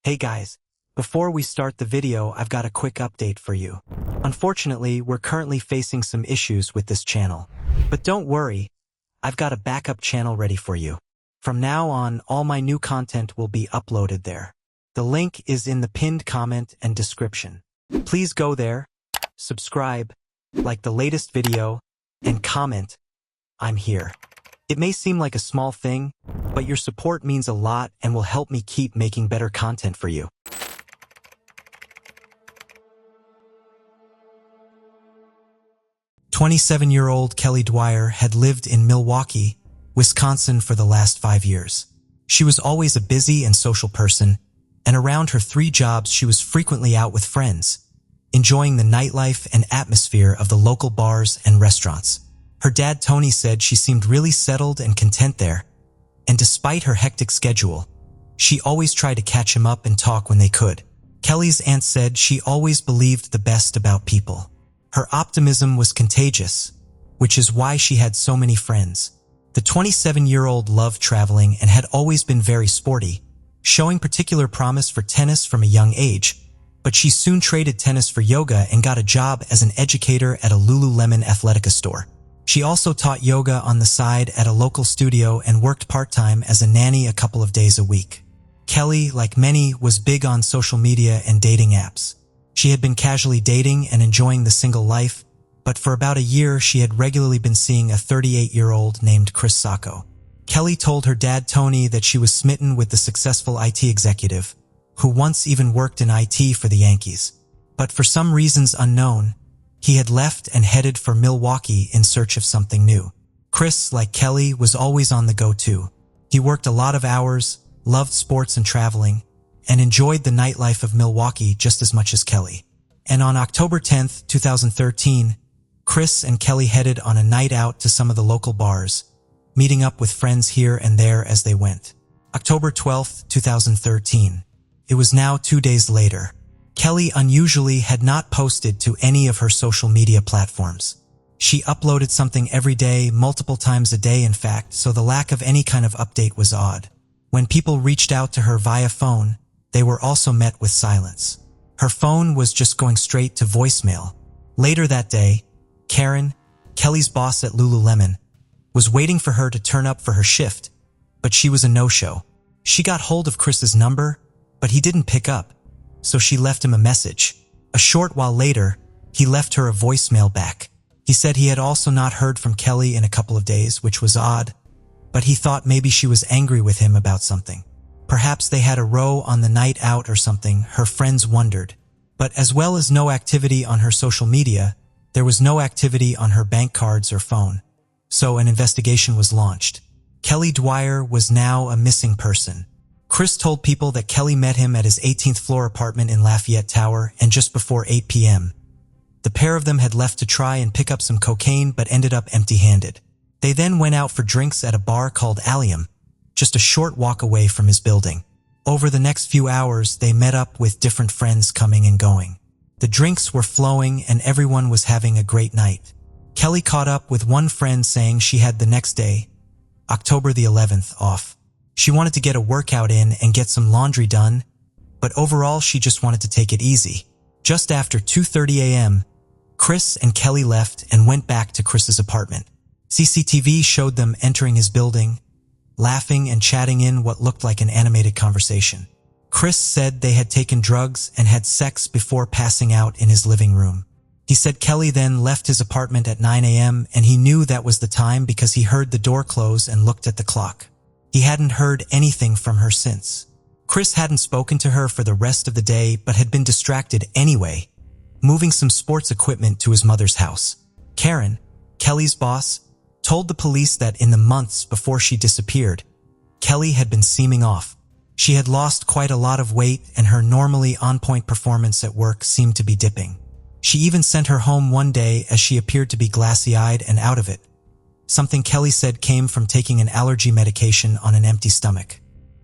Hey guys, before we start the video, I've got a quick update for you. Unfortunately, we're currently facing some issues with this channel. But don't worry, I've got a backup channel ready for you. From now on, all my new content will be uploaded there. The link is in the pinned comment and description. Please go there, subscribe, like the latest video, and comment, I'm here. It may seem like a small thing, but your support means a lot and will help me keep making better content for you. "27-year-old Kelly Dwyer had lived in Milwaukee, Wisconsin for the last 5 years. She was always a busy and social person, and around her 3 jobs she was frequently out with friends, enjoying the nightlife and atmosphere of the local bars and restaurants. Her dad Tony said she seemed really settled and content there, and despite her hectic schedule, she always tried to catch him up and talk when they could. Kelly's aunt said she always believed the best about people. Her optimism was contagious, which is why she had so many friends. The 27-year-old loved traveling and had always been very sporty, showing particular promise for tennis from a young age, but she soon traded tennis for yoga and got a job as an educator at a Lululemon Athletica store. She also taught yoga on the side at a local studio and worked part-time as a nanny a couple of days a week. Kelly, like many, was big on social media and dating apps. She had been casually dating and enjoying the single life, but for about a year she had regularly been seeing a 38-year-old named Chris Sacco. Kelly told her dad Tony that she was smitten with the successful IT executive, who once even worked in IT for the Yankees. But for some reasons unknown, he had left and headed for Milwaukee in search of something new. Chris, like Kelly, was always on the go too. He worked a lot of hours, loved sports and traveling, and enjoyed the nightlife of Milwaukee just as much as Kelly. And on October 10th, 2013, Chris and Kelly headed on a night out to some of the local bars, meeting up with friends here and there as they went. October 12th, 2013. It was now 2 days later. Kelly unusually had not posted to any of her social media platforms. She uploaded something every day, multiple times a day in fact, so the lack of any kind of update was odd. When people reached out to her via phone, they were also met with silence. Her phone was just going straight to voicemail. Later that day, Karen, Kelly's boss at Lululemon, was waiting for her to turn up for her shift, but she was a no-show. She got hold of Chris's number, but he didn't pick up, so she left him a message. A short while later, he left her a voicemail back. He said he had also not heard from Kelly in a couple of days, which was odd, but he thought maybe she was angry with him about something. Perhaps they had a row on the night out or something, her friends wondered. But as well as no activity on her social media, there was no activity on her bank cards or phone. So an investigation was launched. Kelly Dwyer was now a missing person. Chris told people that Kelly met him at his 18th floor apartment in Lafayette Tower and just before 8 p.m. The pair of them had left to try and pick up some cocaine but ended up empty-handed. They then went out for drinks at a bar called Allium, just a short walk away from his building. Over the next few hours, they met up with different friends coming and going. The drinks were flowing and everyone was having a great night. Kelly caught up with one friend saying she had the next day, October the 11th, off. She wanted to get a workout in and get some laundry done, but overall she just wanted to take it easy. Just after 2:30 a.m., Chris and Kelly left and went back to Chris's apartment. CCTV showed them entering his building, laughing and chatting in what looked like an animated conversation. Chris said they had taken drugs and had sex before passing out in his living room. He said Kelly then left his apartment at 9 a.m. and he knew that was the time because he heard the door close and looked at the clock. He hadn't heard anything from her since. Chris hadn't spoken to her for the rest of the day but had been distracted anyway, moving some sports equipment to his mother's house. Karen, Kelly's boss, told the police that in the months before she disappeared, Kelly had been seeming off. She had lost quite a lot of weight and her normally on-point performance at work seemed to be dipping. She even sent her home one day as she appeared to be glassy-eyed and out of it. Something Kelly said came from taking an allergy medication on an empty stomach.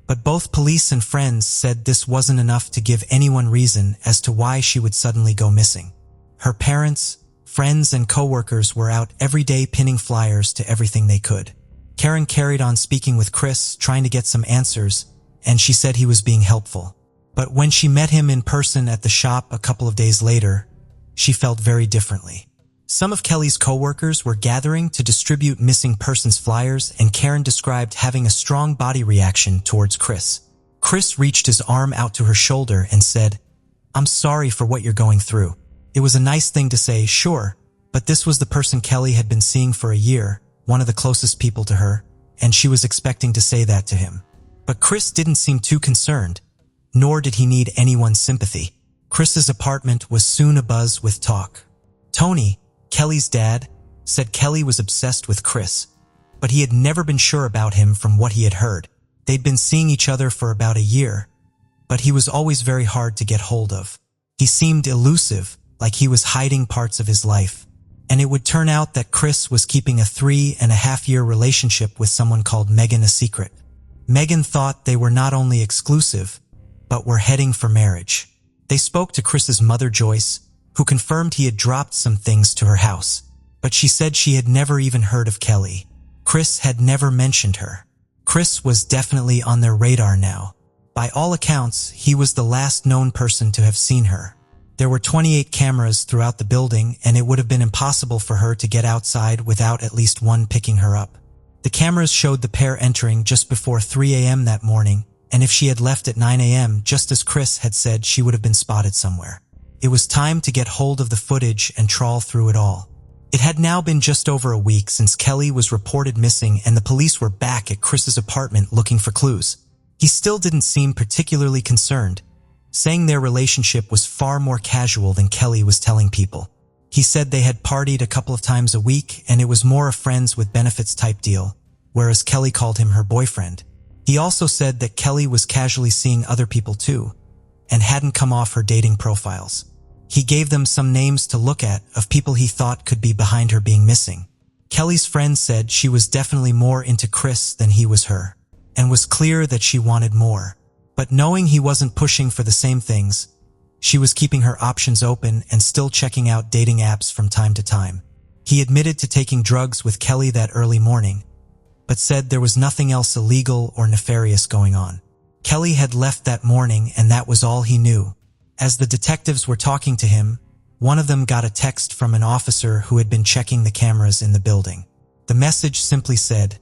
But both police and friends said this wasn't enough to give anyone reason as to why she would suddenly go missing. Her parents, friends, and co-workers were out every day pinning flyers to everything they could. Karen carried on speaking with Chris, trying to get some answers, and she said he was being helpful. But when she met him in person at the shop a couple of days later, she felt very differently. Some of Kelly's co-workers were gathering to distribute missing persons flyers, and Karen described having a strong body reaction towards Chris. Chris reached his arm out to her shoulder and said, "I'm sorry for what you're going through." It was a nice thing to say, sure, but this was the person Kelly had been seeing for a year, one of the closest people to her, and she was expecting to say that to him. But Chris didn't seem too concerned, nor did he need anyone's sympathy. Chris's apartment was soon abuzz with talk. Tony, Kelly's dad, said Kelly was obsessed with Chris, but he had never been sure about him from what he had heard. They'd been seeing each other for about a year, but he was always very hard to get hold of. He seemed elusive, like he was hiding parts of his life. And it would turn out that Chris was keeping a 3.5-year relationship with someone called Megan a secret. Megan thought they were not only exclusive, but were heading for marriage. They spoke to Chris's mother, Joyce, who confirmed he had dropped some things to her house, but she said she had never even heard of Kelly. Chris had never mentioned her. Chris was definitely on their radar now. By all accounts, he was the last known person to have seen her. There were 28 cameras throughout the building, and it would have been impossible for her to get outside without at least one picking her up. The cameras showed the pair entering just before 3 a.m. that morning, and if she had left at 9 a.m., just as Chris had said, she would have been spotted somewhere. It was time to get hold of the footage and trawl through it all. It had now been just over a week since Kelly was reported missing, and the police were back at Chris's apartment looking for clues. He still didn't seem particularly concerned, saying their relationship was far more casual than Kelly was telling people. He said they had partied a couple of times a week, and it was more a friends with benefits type deal, whereas Kelly called him her boyfriend. He also said that Kelly was casually seeing other people too, and hadn't come off her dating profiles. He gave them some names to look at of people he thought could be behind her being missing. Kelly's friend said she was definitely more into Chris than he was her, and was clear that she wanted more. But knowing he wasn't pushing for the same things, she was keeping her options open and still checking out dating apps from time to time. He admitted to taking drugs with Kelly that early morning, but said there was nothing else illegal or nefarious going on. Kelly had left that morning, and that was all he knew. As the detectives were talking to him, one of them got a text from an officer who had been checking the cameras in the building. The message simply said,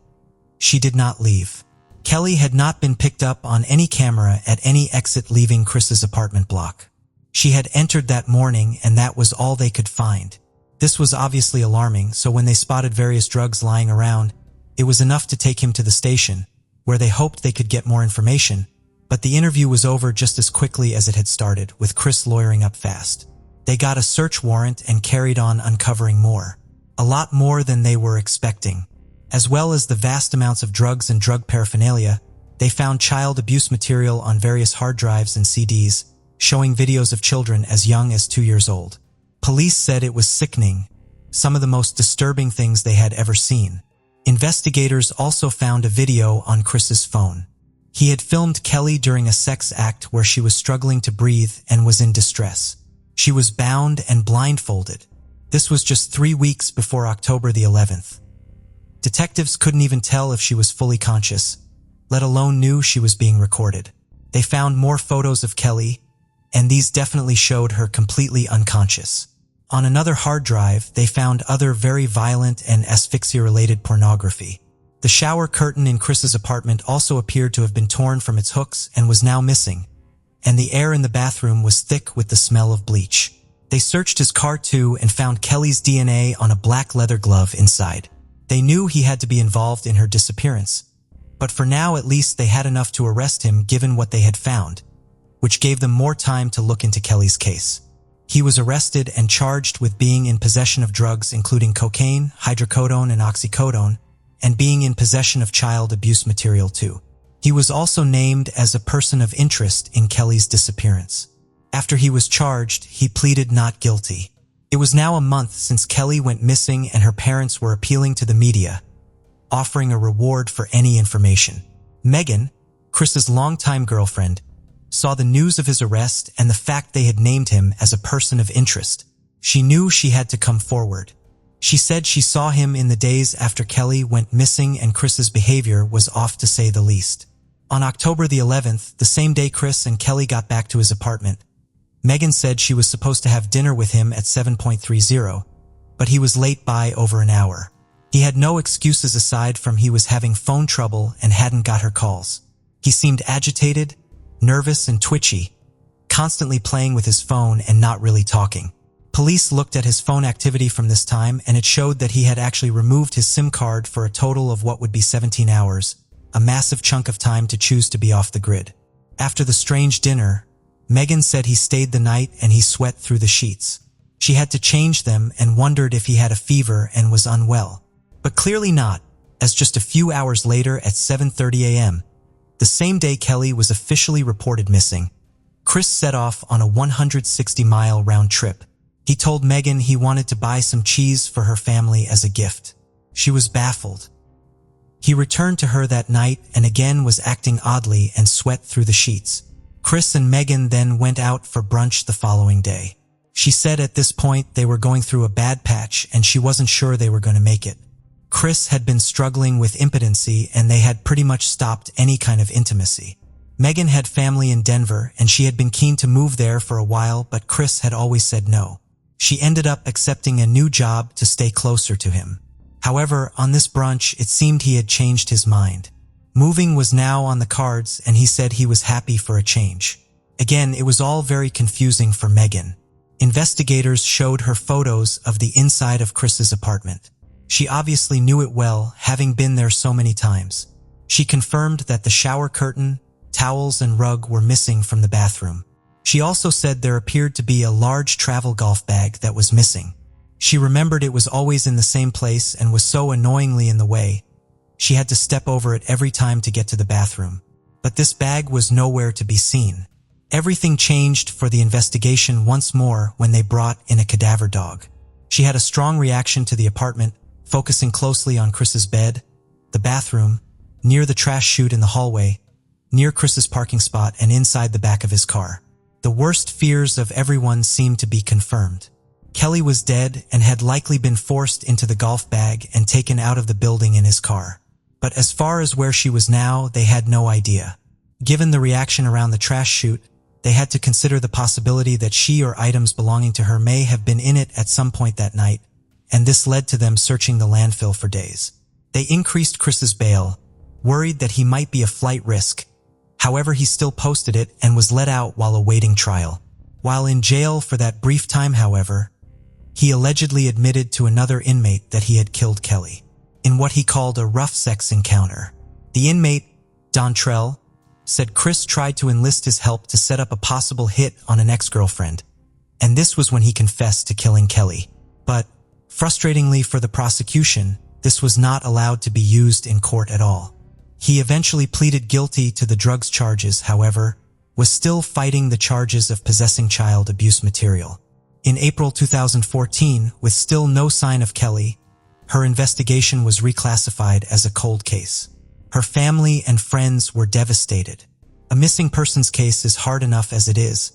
"She did not leave." Kelly had not been picked up on any camera at any exit leaving Chris's apartment block. She had entered that morning, and that was all they could find. This was obviously alarming, so when they spotted various drugs lying around, it was enough to take him to the station, where they hoped they could get more information. But the interview was over just as quickly as it had started, with Chris lawyering up fast. They got a search warrant and carried on uncovering more. A lot more than they were expecting. As well as the vast amounts of drugs and drug paraphernalia, they found child abuse material on various hard drives and CDs, showing videos of children as young as 2 years old. Police said it was sickening, some of the most disturbing things they had ever seen. Investigators also found a video on Chris's phone. He had filmed Kelly during a sex act where she was struggling to breathe and was in distress. She was bound and blindfolded. This was just 3 weeks before October the 11th. Detectives couldn't even tell if she was fully conscious, let alone knew she was being recorded. They found more photos of Kelly, and these definitely showed her completely unconscious. On another hard drive, they found other very violent and asphyxia-related pornography. The shower curtain in Chris's apartment also appeared to have been torn from its hooks and was now missing, and the air in the bathroom was thick with the smell of bleach. They searched his car too and found Kelly's DNA on a black leather glove inside. They knew he had to be involved in her disappearance, but for now at least they had enough to arrest him given what they had found, which gave them more time to look into Kelly's case. He was arrested and charged with being in possession of drugs including cocaine, hydrocodone, and oxycodone, and being in possession of child abuse material too. He was also named as a person of interest in Kelly's disappearance. After he was charged, he pleaded not guilty. It was now a month since Kelly went missing, and her parents were appealing to the media, offering a reward for any information. Megan, Chris's longtime girlfriend, saw the news of his arrest and the fact they had named him as a person of interest. She knew she had to come forward. She said she saw him in the days after Kelly went missing, and Chris's behavior was off to say the least. On October the 11th, the same day Chris and Kelly got back to his apartment, Megan said she was supposed to have dinner with him at 7:30, but he was late by over an hour. He had no excuses aside from he was having phone trouble and hadn't got her calls. He seemed agitated, nervous, and twitchy, constantly playing with his phone and not really talking. Police looked at his phone activity from this time, and it showed that he had actually removed his SIM card for a total of what would be 17 hours, a massive chunk of time to choose to be off the grid. After the strange dinner, Megan said he stayed the night and he sweat through the sheets. She had to change them and wondered if he had a fever and was unwell. But clearly not, as just a few hours later at 7:30 a.m., the same day Kelly was officially reported missing, Chris set off on a 160-mile round trip. He told Megan he wanted to buy some cheese for her family as a gift. She was baffled. He returned to her that night and again was acting oddly and sweat through the sheets. Chris and Megan then went out for brunch the following day. She said at this point they were going through a bad patch and she wasn't sure they were going to make it. Chris had been struggling with impotency and they had pretty much stopped any kind of intimacy. Megan had family in Denver and she had been keen to move there for a while, but Chris had always said no. She ended up accepting a new job to stay closer to him. However, on this brunch, it seemed he had changed his mind. Moving was now on the cards and he said he was happy for a change. Again, it was all very confusing for Megan. Investigators showed her photos of the inside of Chris's apartment. She obviously knew it well, having been there so many times. She confirmed that the shower curtain, towels, and rug were missing from the bathroom. She also said there appeared to be a large travel golf bag that was missing. She remembered it was always in the same place and was so annoyingly in the way, she had to step over it every time to get to the bathroom. But this bag was nowhere to be seen. Everything changed for the investigation once more when they brought in a cadaver dog. She had a strong reaction to the apartment, focusing closely on Chris's bed, the bathroom, near the trash chute in the hallway, near Chris's parking spot, and inside the back of his car. The worst fears of everyone seemed to be confirmed. Kelly was dead and had likely been forced into the golf bag and taken out of the building in his car. But as far as where she was now, they had no idea. Given the reaction around the trash chute, they had to consider the possibility that she or items belonging to her may have been in it at some point that night, and this led to them searching the landfill for days. They increased Chris's bail, worried that he might be a flight risk. However, he still posted it and was let out while awaiting trial. While in jail for that brief time, however, he allegedly admitted to another inmate that he had killed Kelly in what he called a rough sex encounter. The inmate, Dontrell, said Chris tried to enlist his help to set up a possible hit on an ex-girlfriend, and this was when he confessed to killing Kelly. But, frustratingly for the prosecution, this was not allowed to be used in court at all. He eventually pleaded guilty to the drugs charges, however, was still fighting the charges of possessing child abuse material. In April 2014, with still no sign of Kelly, her investigation was reclassified as a cold case. Her family and friends were devastated. A missing persons case is hard enough as it is,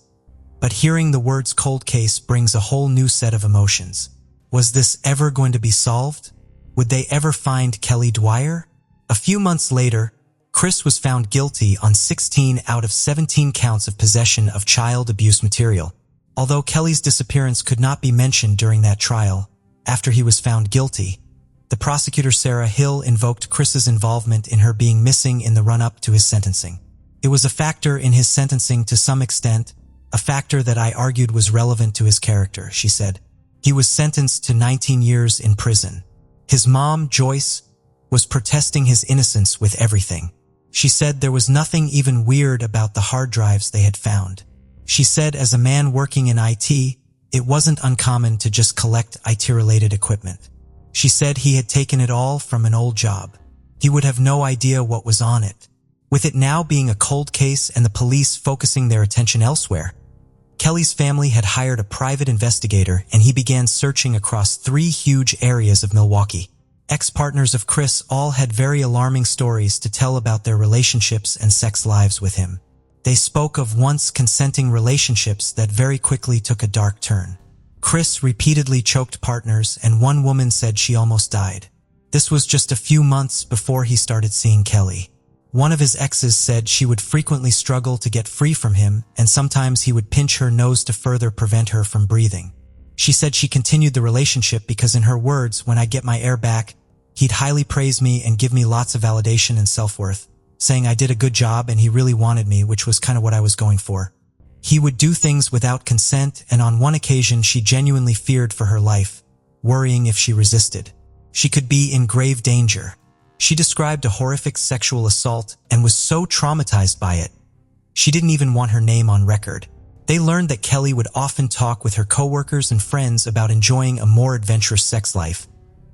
but hearing the words cold case brings a whole new set of emotions. Was this ever going to be solved? Would they ever find Kelly Dwyer? A few months later, Chris was found guilty on 16 out of 17 counts of possession of child abuse material. Although Kelly's disappearance could not be mentioned during that trial, after he was found guilty, the prosecutor Sarah Hill invoked Chris's involvement in her being missing in the run-up to his sentencing. It was a factor in his sentencing to some extent, a factor that I argued was relevant to his character, she said. He was sentenced to 19 years in prison. His mom, Joyce, was protesting his innocence with everything. She said there was nothing even weird about the hard drives they had found. She said as a man working in IT, it wasn't uncommon to just collect IT-related equipment. She said he had taken it all from an old job. He would have no idea what was on it. With it now being a cold case and the police focusing their attention elsewhere, Kelly's family had hired a private investigator and he began searching across 3 huge areas of Milwaukee. Ex-partners of Chris all had very alarming stories to tell about their relationships and sex lives with him. They spoke of once consenting relationships that very quickly took a dark turn. Chris repeatedly choked partners and one woman said she almost died. This was just a few months before he started seeing Kelly. One of his exes said she would frequently struggle to get free from him, and sometimes he would pinch her nose to further prevent her from breathing. She said she continued the relationship because, in her words, when I get my air back, he'd highly praise me and give me lots of validation and self-worth, saying I did a good job and he really wanted me, which was kind of what I was going for. He would do things without consent, and on one occasion she genuinely feared for her life, worrying if she resisted, she could be in grave danger. She described a horrific sexual assault and was so traumatized by it, she didn't even want her name on record. They learned that Kelly would often talk with her coworkers and friends about enjoying a more adventurous sex life.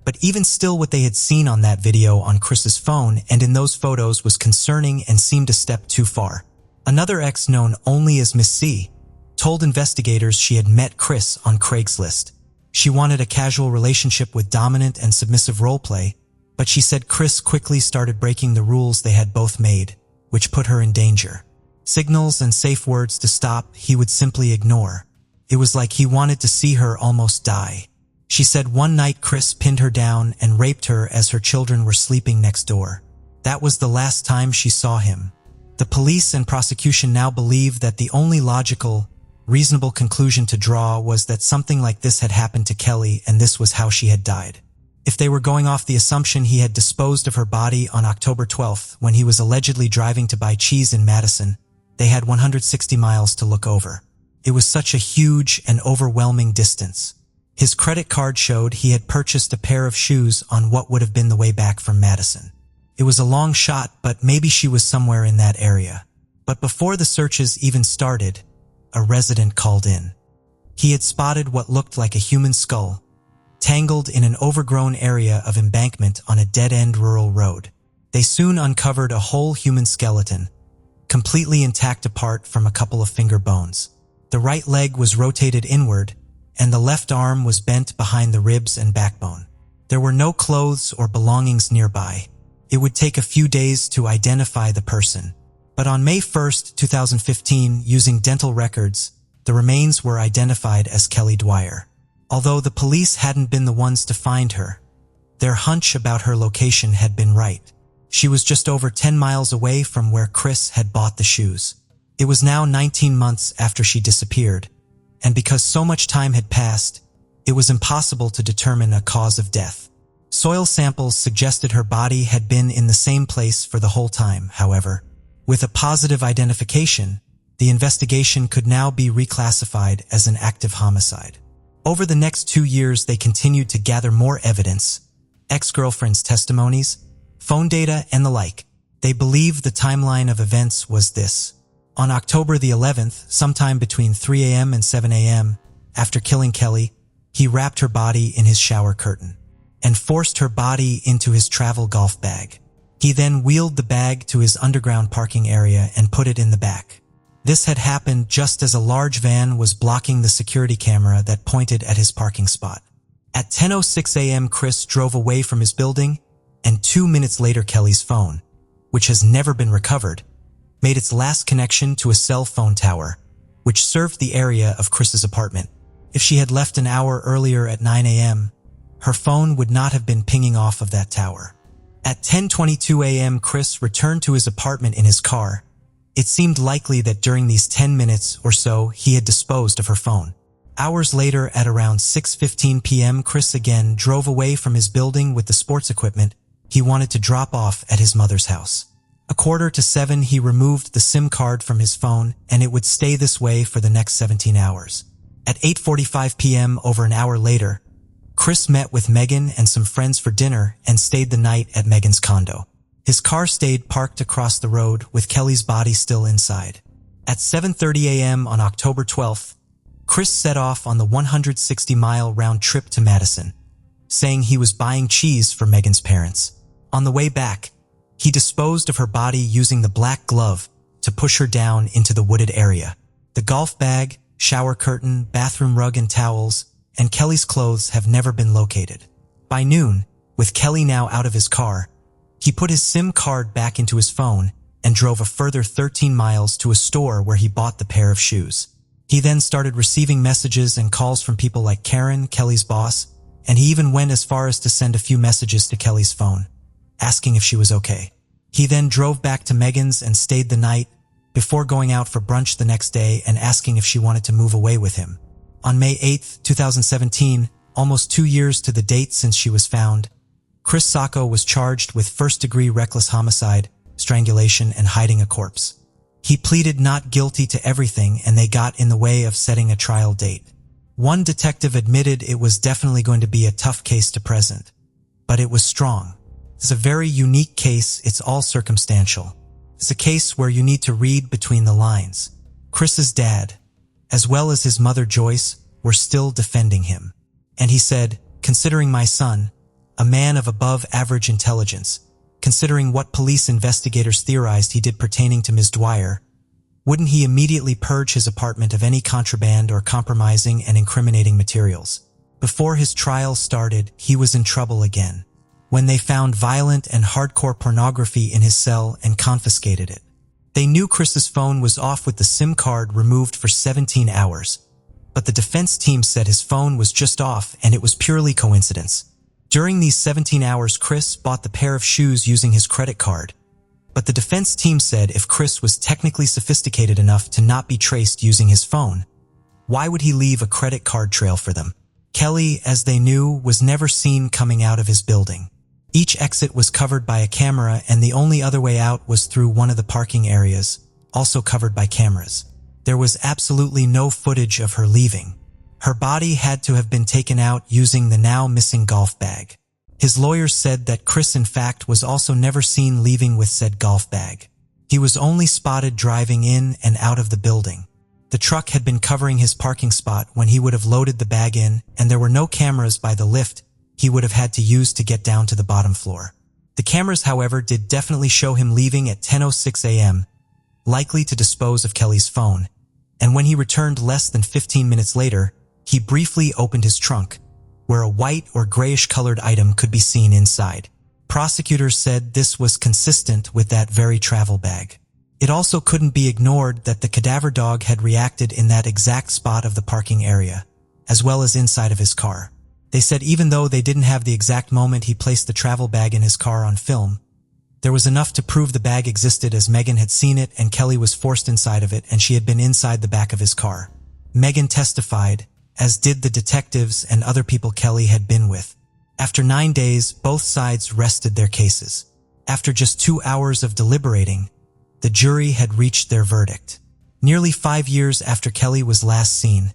But even still, what they had seen on that video on Chris's phone and in those photos was concerning and seemed a step too far. Another ex, known only as Miss C, told investigators she had met Chris on Craigslist. She wanted a casual relationship with dominant and submissive roleplay, but she said Chris quickly started breaking the rules they had both made, which put her in danger. Signals and safe words to stop he would simply ignore. It was like he wanted to see her almost die. She said one night Chris pinned her down and raped her as her children were sleeping next door. That was the last time she saw him. The police and prosecution now believe that the only logical, reasonable conclusion to draw was that something like this had happened to Kelly, and this was how she had died. If they were going off the assumption he had disposed of her body on October 12th when he was allegedly driving to buy cheese in Madison, they had 160 miles to look over. It was such a huge and overwhelming distance. His credit card showed he had purchased a pair of shoes on what would have been the way back from Madison. It was a long shot, but maybe she was somewhere in that area. But before the searches even started, a resident called in. He had spotted what looked like a human skull, tangled in an overgrown area of embankment on a dead-end rural road. They soon uncovered a whole human skeleton, completely intact apart from a couple of finger bones. The right leg was rotated inward, and the left arm was bent behind the ribs and backbone. There were no clothes or belongings nearby. It would take a few days to identify the person. But on May 1st, 2015, using dental records, the remains were identified as Kelly Dwyer. Although the police hadn't been the ones to find her, their hunch about her location had been right. She was just over 10 miles away from where Chris had bought the shoes. It was now 19 months after she disappeared, and because so much time had passed, it was impossible to determine a cause of death. Soil samples suggested her body had been in the same place for the whole time, however. With a positive identification, the investigation could now be reclassified as an active homicide. Over the next 2 years, they continued to gather more evidence, ex-girlfriends' testimonies, phone data, and the like. They believe the timeline of events was this. On October the 11th, sometime between 3 a.m. and 7 a.m., after killing Kelly, he wrapped her body in his shower curtain and forced her body into his travel golf bag. He then wheeled the bag to his underground parking area and put it in the back. This had happened just as a large van was blocking the security camera that pointed at his parking spot. At 10:06 a.m., Chris drove away from his building, and 2 minutes later Kelly's phone, which has never been recovered, made its last connection to a cell phone tower, which served the area of Chris's apartment. If she had left an hour earlier at 9 a.m., her phone would not have been pinging off of that tower. At 10:22 a.m., Chris returned to his apartment in his car. It seemed likely that during these 10 minutes or so, he had disposed of her phone. Hours later, at around 6:15 p.m., Chris again drove away from his building with the sports equipment he wanted to drop off at his mother's house. 6:45, he removed the SIM card from his phone, and it would stay this way for the next 17 hours. At 8:45 p.m., over an hour later, Chris met with Megan and some friends for dinner and stayed the night at Megan's condo. His car stayed parked across the road with Kelly's body still inside. At 7:30 a.m. on October 12th, Chris set off on the 160-mile round trip to Madison, saying he was buying cheese for Megan's parents. On the way back, he disposed of her body using the black glove to push her down into the wooded area. The golf bag, shower curtain, bathroom rug and towels, and Kelly's clothes have never been located. By noon, with Kelly now out of his car, he put his SIM card back into his phone and drove a further 13 miles to a store where he bought the pair of shoes. He then started receiving messages and calls from people like Karen, Kelly's boss, and he even went as far as to send a few messages to Kelly's phone, asking if she was okay. He then drove back to Megan's and stayed the night before going out for brunch the next day and asking if she wanted to move away with him. On May 8, 2017, almost 2 years to the date since she was found, Chris Sacco was charged with first-degree reckless homicide, strangulation, and hiding a corpse. He pleaded not guilty to everything, and they got in the way of setting a trial date. One detective admitted it was definitely going to be a tough case to present, but it was strong. It's a very unique case. It's all circumstantial. It's a case where you need to read between the lines. Chris's dad, as well as his mother Joyce, were still defending him. And he said, "Considering my son, a man of above average intelligence, considering what police investigators theorized he did pertaining to Ms. Dwyer, wouldn't he immediately purge his apartment of any contraband or compromising and incriminating materials?" Before his trial started, he was in trouble again, when they found violent and hardcore pornography in his cell and confiscated it. They knew Chris's phone was off with the SIM card removed for 17 hours, but the defense team said his phone was just off and it was purely coincidence. During these 17 hours, Chris bought the pair of shoes using his credit card, but the defense team said if Chris was technically sophisticated enough to not be traced using his phone, why would he leave a credit card trail for them? Kelly, as they knew, was never seen coming out of his building. Each exit was covered by a camera, and the only other way out was through one of the parking areas, also covered by cameras. There was absolutely no footage of her leaving. Her body had to have been taken out using the now missing golf bag. His lawyers said that Chris, in fact, was also never seen leaving with said golf bag. He was only spotted driving in and out of the building. The truck had been covering his parking spot when he would have loaded the bag in, and there were no cameras by the lift he would have had to use to get down to the bottom floor. The cameras, however, did definitely show him leaving at 10:06 a.m., likely to dispose of Kelly's phone, and when he returned less than 15 minutes later, he briefly opened his trunk, where a white or grayish-colored item could be seen inside. Prosecutors said this was consistent with that very travel bag. It also couldn't be ignored that the cadaver dog had reacted in that exact spot of the parking area, as well as inside of his car. They said even though they didn't have the exact moment he placed the travel bag in his car on film, there was enough to prove the bag existed, as Megan had seen it and Kelly was forced inside of it and she had been inside the back of his car. Megan testified, as did the detectives and other people Kelly had been with. After 9 days, both sides rested their cases. After just 2 hours of deliberating, the jury had reached their verdict. Nearly 5 years after Kelly was last seen,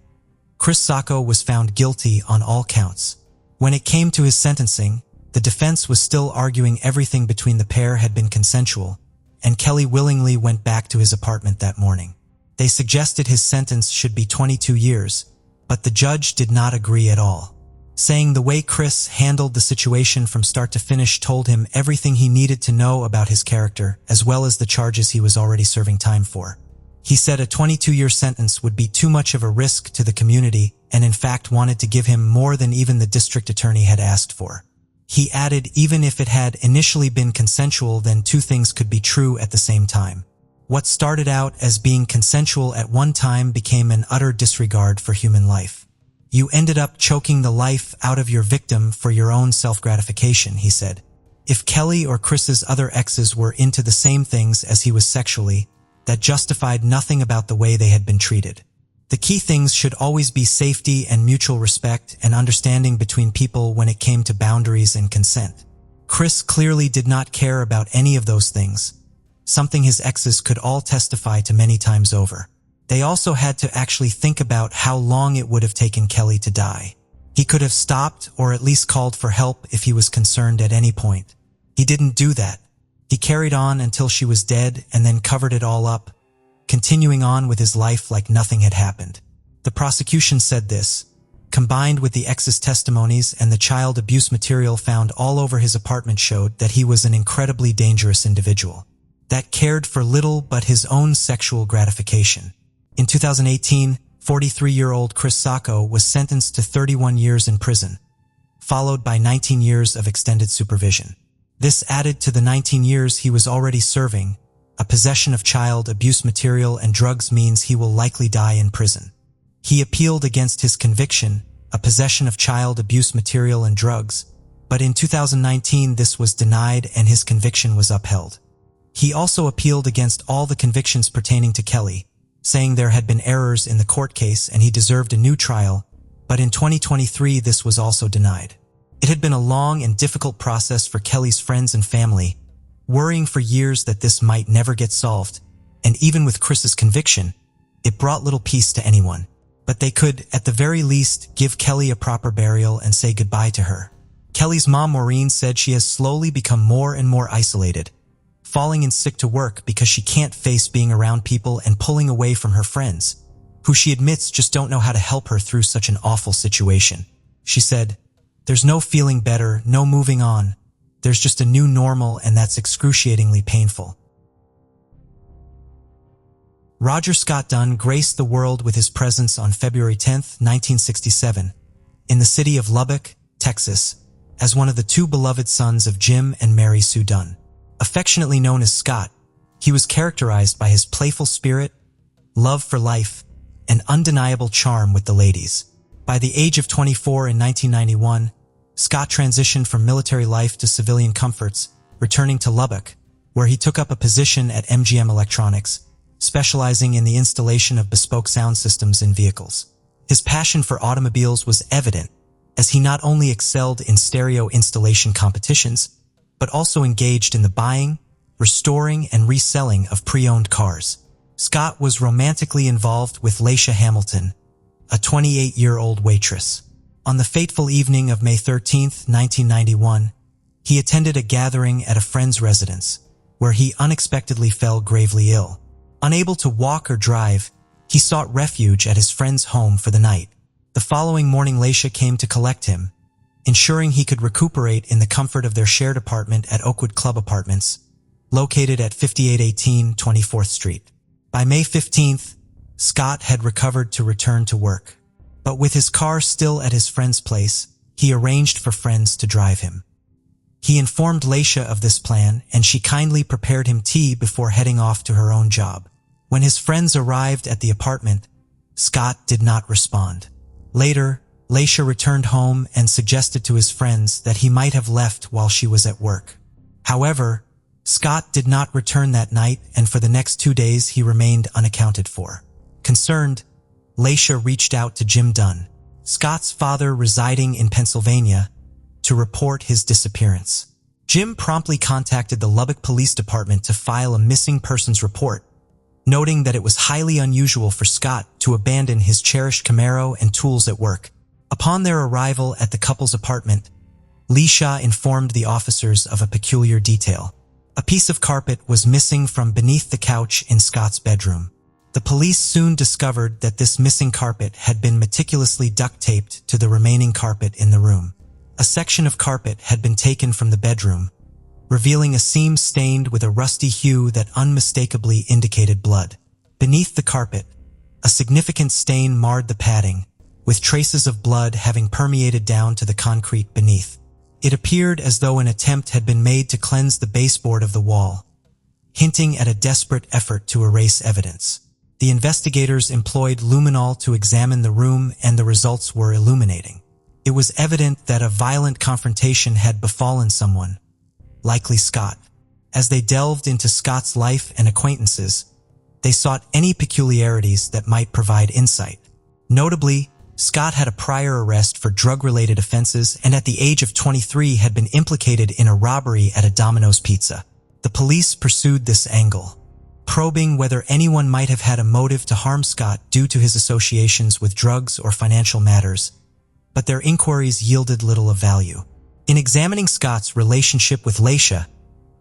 Chris Sacco was found guilty on all counts. When it came to his sentencing, the defense was still arguing everything between the pair had been consensual, and Kelly willingly went back to his apartment that morning. They suggested his sentence should be 22 years, but the judge did not agree at all, saying the way Chris handled the situation from start to finish told him everything he needed to know about his character, as well as the charges he was already serving time for. He said a 22-year sentence would be too much of a risk to the community and in fact wanted to give him more than even the district attorney had asked for. He added even if it had initially been consensual, then two things could be true at the same time. What started out as being consensual at one time became an utter disregard for human life. You ended up choking the life out of your victim for your own self-gratification, he said. If Kelly or Chris's other exes were into the same things as he was sexually, that justified nothing about the way they had been treated. The key things should always be safety and mutual respect and understanding between people when it came to boundaries and consent. Chris clearly did not care about any of those things, something his exes could all testify to many times over. They also had to actually think about how long it would have taken Kelly to die. He could have stopped or at least called for help if he was concerned at any point. He didn't do that. He carried on until she was dead and then covered it all up, continuing on with his life like nothing had happened. The prosecution said this, combined with the ex's testimonies and the child abuse material found all over his apartment, showed that he was an incredibly dangerous individual that cared for little but his own sexual gratification. In 2018, 43-year-old Chris Sacco was sentenced to 31 years in prison, followed by 19 years of extended supervision. This added to the 19 years he was already serving. A possession of child abuse material and drugs means he will likely die in prison. He appealed against his conviction, a possession of child abuse material and drugs, but in 2019 this was denied and his conviction was upheld. He also appealed against all the convictions pertaining to Kelly, saying there had been errors in the court case and he deserved a new trial, but in 2023 this was also denied. It had been a long and difficult process for Kelly's friends and family, worrying for years that this might never get solved, and even with Chris's conviction, it brought little peace to anyone. But they could, at the very least, give Kelly a proper burial and say goodbye to her. Kelly's mom Maureen said she has slowly become more and more isolated, falling in sick to work because she can't face being around people and pulling away from her friends, who she admits just don't know how to help her through such an awful situation. She said, "There's no feeling better, no moving on. There's just a new normal, and that's excruciatingly painful." Roger Scott Dunn graced the world with his presence on February 10, 1967, in the city of Lubbock, Texas, as one of the two beloved sons of Jim and Mary Sue Dunn. Affectionately known as Scott, he was characterized by his playful spirit, love for life, and undeniable charm with the ladies. By the age of 24 in 1991, Scott transitioned from military life to civilian comforts, returning to Lubbock, where he took up a position at MGM Electronics, specializing in the installation of bespoke sound systems in vehicles. His passion for automobiles was evident, as he not only excelled in stereo installation competitions, but also engaged in the buying, restoring, and reselling of pre-owned cars. Scott was romantically involved with Laisha Hamilton, a 28-year-old waitress. On the fateful evening of May 13, 1991, he attended a gathering at a friend's residence, where he unexpectedly fell gravely ill. Unable to walk or drive, he sought refuge at his friend's home for the night. The following morning, Laisha came to collect him, ensuring he could recuperate in the comfort of their shared apartment at Oakwood Club Apartments, located at 5818 24th Street. By May 15th, Scott had recovered to return to work. But with his car still at his friend's place, he arranged for friends to drive him. He informed Laisha of this plan, and she kindly prepared him tea before heading off to her own job. When his friends arrived at the apartment, Scott did not respond. Later, Laisha returned home and suggested to his friends that he might have left while she was at work. However, Scott did not return that night, and for the next 2 days he remained unaccounted for. Concerned, Laisha reached out to Jim Dunn, Scott's father residing in Pennsylvania, to report his disappearance. Jim promptly contacted the Lubbock Police Department to file a missing persons report, noting that it was highly unusual for Scott to abandon his cherished Camaro and tools at work. Upon their arrival at the couple's apartment, Laisha informed the officers of a peculiar detail. A piece of carpet was missing from beneath the couch in Scott's bedroom. The police soon discovered that this missing carpet had been meticulously duct-taped to the remaining carpet in the room. A section of carpet had been taken from the bedroom, revealing a seam stained with a rusty hue that unmistakably indicated blood. Beneath the carpet, a significant stain marred the padding, with traces of blood having permeated down to the concrete beneath. It appeared as though an attempt had been made to cleanse the baseboard of the wall, hinting at a desperate effort to erase evidence. The investigators employed luminol to examine the room, and the results were illuminating. It was evident that a violent confrontation had befallen someone, likely Scott. As they delved into Scott's life and acquaintances, they sought any peculiarities that might provide insight. Notably, Scott had a prior arrest for drug-related offenses and at the age of 23 had been implicated in a robbery at a Domino's Pizza. The police pursued this angle, probing whether anyone might have had a motive to harm Scott due to his associations with drugs or financial matters, but their inquiries yielded little of value. In examining Scott's relationship with Laisha,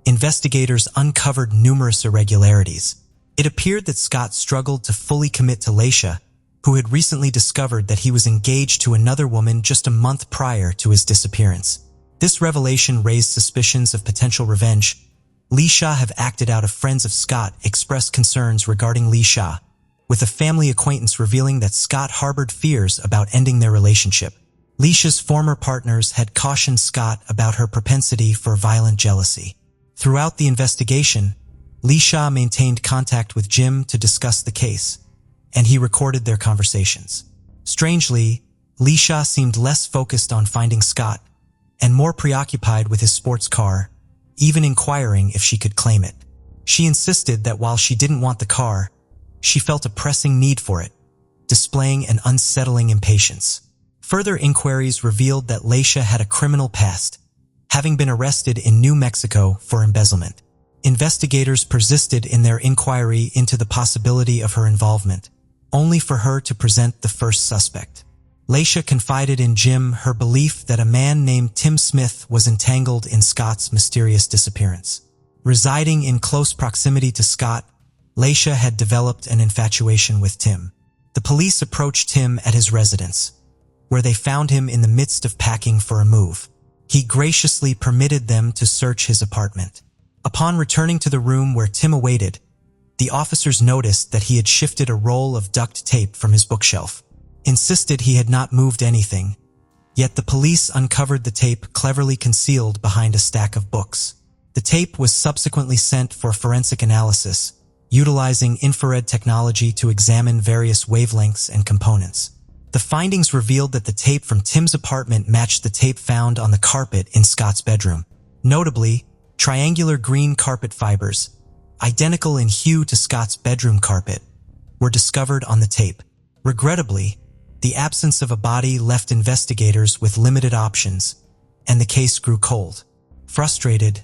investigators uncovered numerous irregularities. It appeared that Scott struggled to fully commit to Laisha, who had recently discovered that he was engaged to another woman just a month prior to his disappearance. This revelation raised suspicions of potential revenge. Laisha have acted out of friends of Scott expressed concerns regarding Laisha, with a family acquaintance revealing that Scott harbored fears about ending their relationship. Laisha's former partners had cautioned Scott about her propensity for violent jealousy. Throughout the investigation, Laisha maintained contact with Jim to discuss the case, and he recorded their conversations. Strangely, Laisha seemed less focused on finding Scott and more preoccupied with his sports car, even inquiring if she could claim it. She insisted that while she didn't want the car, she felt a pressing need for it, displaying an unsettling impatience. Further inquiries revealed that Leisha had a criminal past, having been arrested in New Mexico for embezzlement. Investigators persisted in their inquiry into the possibility of her involvement, only for her to present the first suspect. Leisha confided in Jim her belief that a man named Tim Smith was entangled in Scott's mysterious disappearance. Residing in close proximity to Scott, Leisha had developed an infatuation with Tim. The police approached Tim at his residence, where they found him in the midst of packing for a move. He graciously permitted them to search his apartment. Upon returning to the room where Tim awaited, the officers noticed that he had shifted a roll of duct tape from his bookshelf, insisted he had not moved anything, yet the police uncovered the tape cleverly concealed behind a stack of books. The tape was subsequently sent for forensic analysis, utilizing infrared technology to examine various wavelengths and components. The findings revealed that the tape from Tim's apartment matched the tape found on the carpet in Scott's bedroom. Notably, triangular green carpet fibers, identical in hue to Scott's bedroom carpet, were discovered on the tape. Regrettably, the absence of a body left investigators with limited options, and the case grew cold. Frustrated,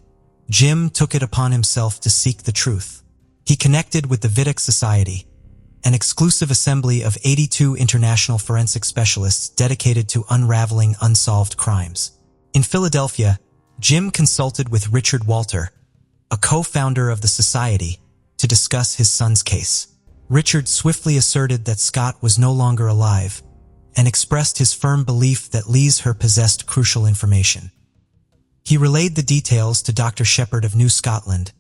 Jim took it upon himself to seek the truth. He connected with the Vidic Society, an exclusive assembly of 82 international forensic specialists dedicated to unraveling unsolved crimes. In Philadelphia, Jim consulted with Richard Walter, a co-founder of the society, to discuss his son's case. Richard swiftly asserted that Scott was no longer alive and expressed his firm belief that Leisha possessed crucial information. He relayed the details to Dr. Shepard of New Scotland,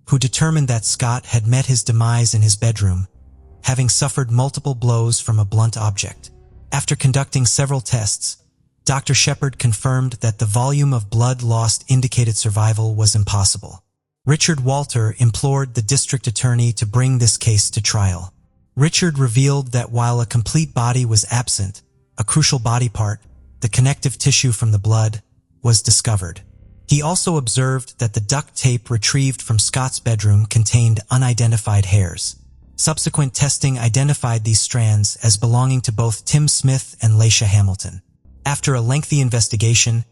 who determined that Scott had met his demise in his bedroom, having suffered multiple blows from a blunt object. After conducting several tests, Dr. Shepard confirmed that the volume of blood lost indicated survival was impossible. Richard Walter implored the district attorney to bring this case to trial. Richard revealed that while a complete body was absent, a crucial body part, the connective tissue from the blood, was discovered. He also observed that the duct tape retrieved from Scott's bedroom contained unidentified hairs. Subsequent testing identified these strands as belonging to both Tim Smith and Leisha Hamilton. After a lengthy investigation,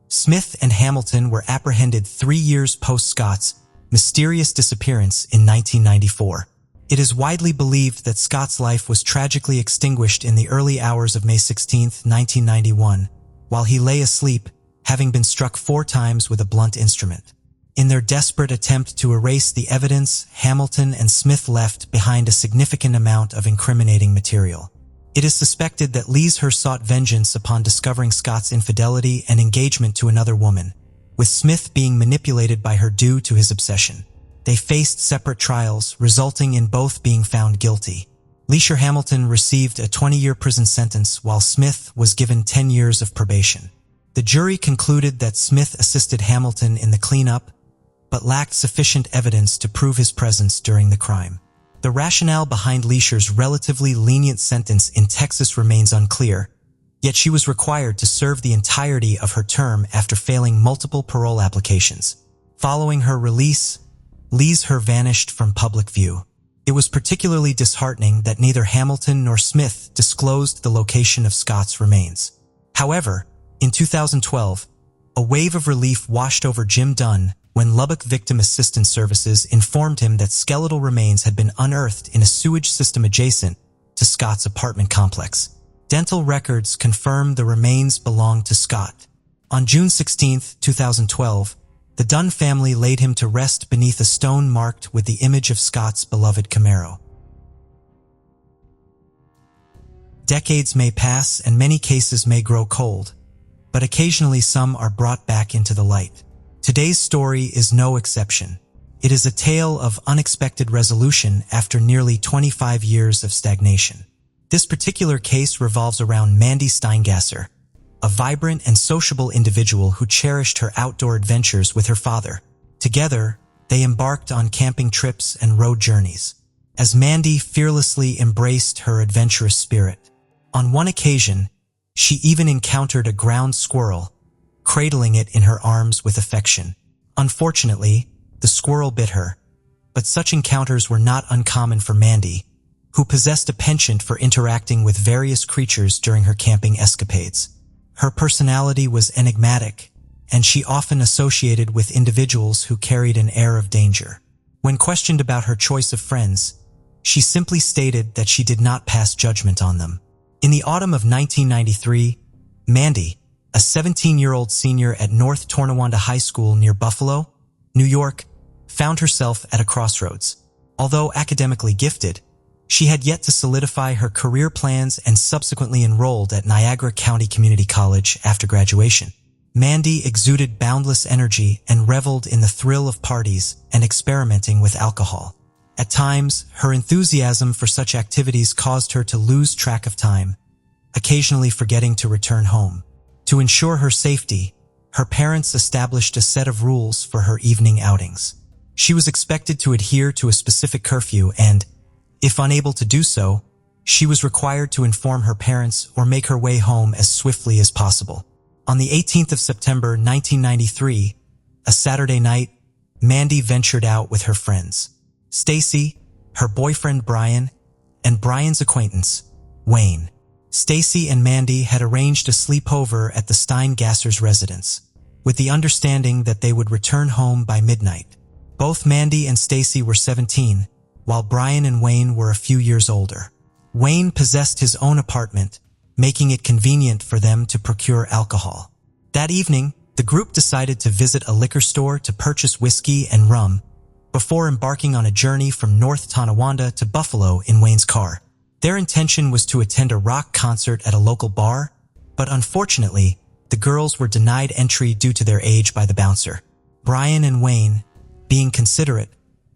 Smith and Hamilton were apprehended 3 years post-Scott's mysterious disappearance in 1994. It is widely believed that Scott's life was tragically extinguished in the early hours of May 16, 1991, while he lay asleep, having been struck 4 times with a blunt instrument. In their desperate attempt to erase the evidence, Hamilton and Smith left behind a significant amount of incriminating material. It is suspected that Leisha sought vengeance upon discovering Scott's infidelity and engagement to another woman, with Smith being manipulated by her due to his obsession. They faced separate trials, resulting in both being found guilty. Leisha Hamilton received a 20-year prison sentence while Smith was given 10 years of probation. The jury concluded that Smith assisted Hamilton in the cleanup, but lacked sufficient evidence to prove his presence during the crime. The rationale behind Leisha's relatively lenient sentence in Texas remains unclear, yet she was required to serve the entirety of her term after failing multiple parole applications. Following her release, Leisha vanished from public view. It was particularly disheartening that neither Hamilton nor Smith disclosed the location of Scott's remains. However, in 2012, a wave of relief washed over Jim Dunn when Lubbock Victim Assistance Services informed him that skeletal remains had been unearthed in a sewage system adjacent to Scott's apartment complex. Dental records confirmed the remains belonged to Scott. On June 16, 2012, the Dunn family laid him to rest beneath a stone marked with the image of Scott's beloved Camaro. Decades may pass and many cases may grow cold, but occasionally some are brought back into the light. Today's story is no exception. It is a tale of unexpected resolution after nearly 25 years of stagnation. This particular case revolves around Mandy Steingasser, a vibrant and sociable individual who cherished her outdoor adventures with her father. Together, they embarked on camping trips and road journeys, as Mandy fearlessly embraced her adventurous spirit. On one occasion, she even encountered a ground squirrel, cradling it in her arms with affection. Unfortunately, the squirrel bit her, But such encounters were not uncommon for Mandy, who possessed a penchant for interacting with various creatures during her camping escapades. Her personality was enigmatic, and she often associated with individuals who carried an air of danger. When questioned about her choice of friends, she simply stated that she did not pass judgment on them. In the autumn of 1993, Mandy, a 17-year-old senior at North Tonawanda High School near Buffalo, New York, found herself at a crossroads. Although academically gifted, she had yet to solidify her career plans and subsequently enrolled at Niagara County Community College after graduation. Mandy exuded boundless energy and reveled in the thrill of parties and experimenting with alcohol. At times, her enthusiasm for such activities caused her to lose track of time, occasionally forgetting to return home. To ensure her safety, her parents established a set of rules for her evening outings. She was expected to adhere to a specific curfew and, if unable to do so, she was required to inform her parents or make her way home as swiftly as possible. On the 18th of September 1993, a Saturday night, Mandy ventured out with her friends, Stacy, her boyfriend Brian, and Brian's acquaintance, Wayne. Stacy and Mandy had arranged a sleepover at the Steingasser's residence, with the understanding that they would return home by midnight. Both Mandy and Stacy were 17, while Brian and Wayne were a few years older. Wayne possessed his own apartment, making it convenient for them to procure alcohol. That evening, the group decided to visit a liquor store to purchase whiskey and rum before embarking on a journey from North Tonawanda to Buffalo in Wayne's car. Their intention was to attend a rock concert at a local bar, but unfortunately, the girls were denied entry due to their age by the bouncer. Brian and Wayne, being considerate,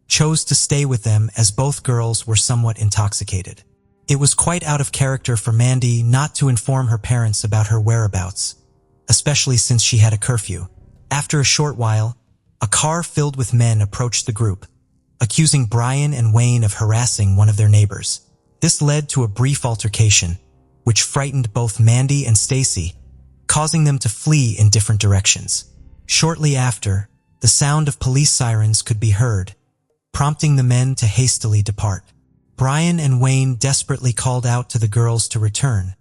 chose to stay with them as both girls were somewhat intoxicated. It was quite out of character for Mandy not to inform her parents about her whereabouts, especially since she had a curfew. After a short while, a car filled with men approached the group, accusing Brian and Wayne of harassing one of their neighbors. This led to a brief altercation, which frightened both Mandy and Stacy, causing them to flee in different directions. Shortly after, the sound of police sirens could be heard, prompting the men to hastily depart. Brian and Wayne desperately called out to the girls to return,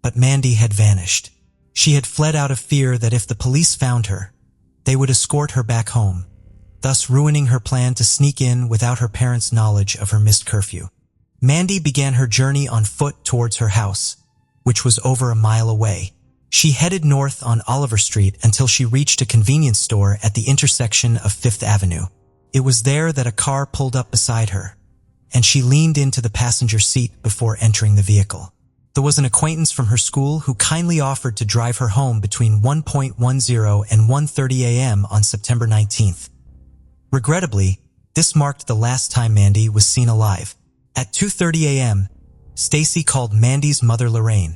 but Mandy had vanished. She had fled out of fear that if the police found her, they would escort her back home, thus ruining her plan to sneak in without her parents' knowledge of her missed curfew. Mandy began her journey on foot towards her house, which was over a mile away. She headed north on Oliver Street until she reached a convenience store at the intersection of Fifth Avenue. It was there that a car pulled up beside her, and she leaned into the passenger seat before entering the vehicle. There was an acquaintance from her school who kindly offered to drive her home between 1:10 and 1:30 a.m. on September 19th. Regrettably, this marked the last time Mandy was seen alive. At 2:30 a.m., Stacy called Mandy's mother Lorraine,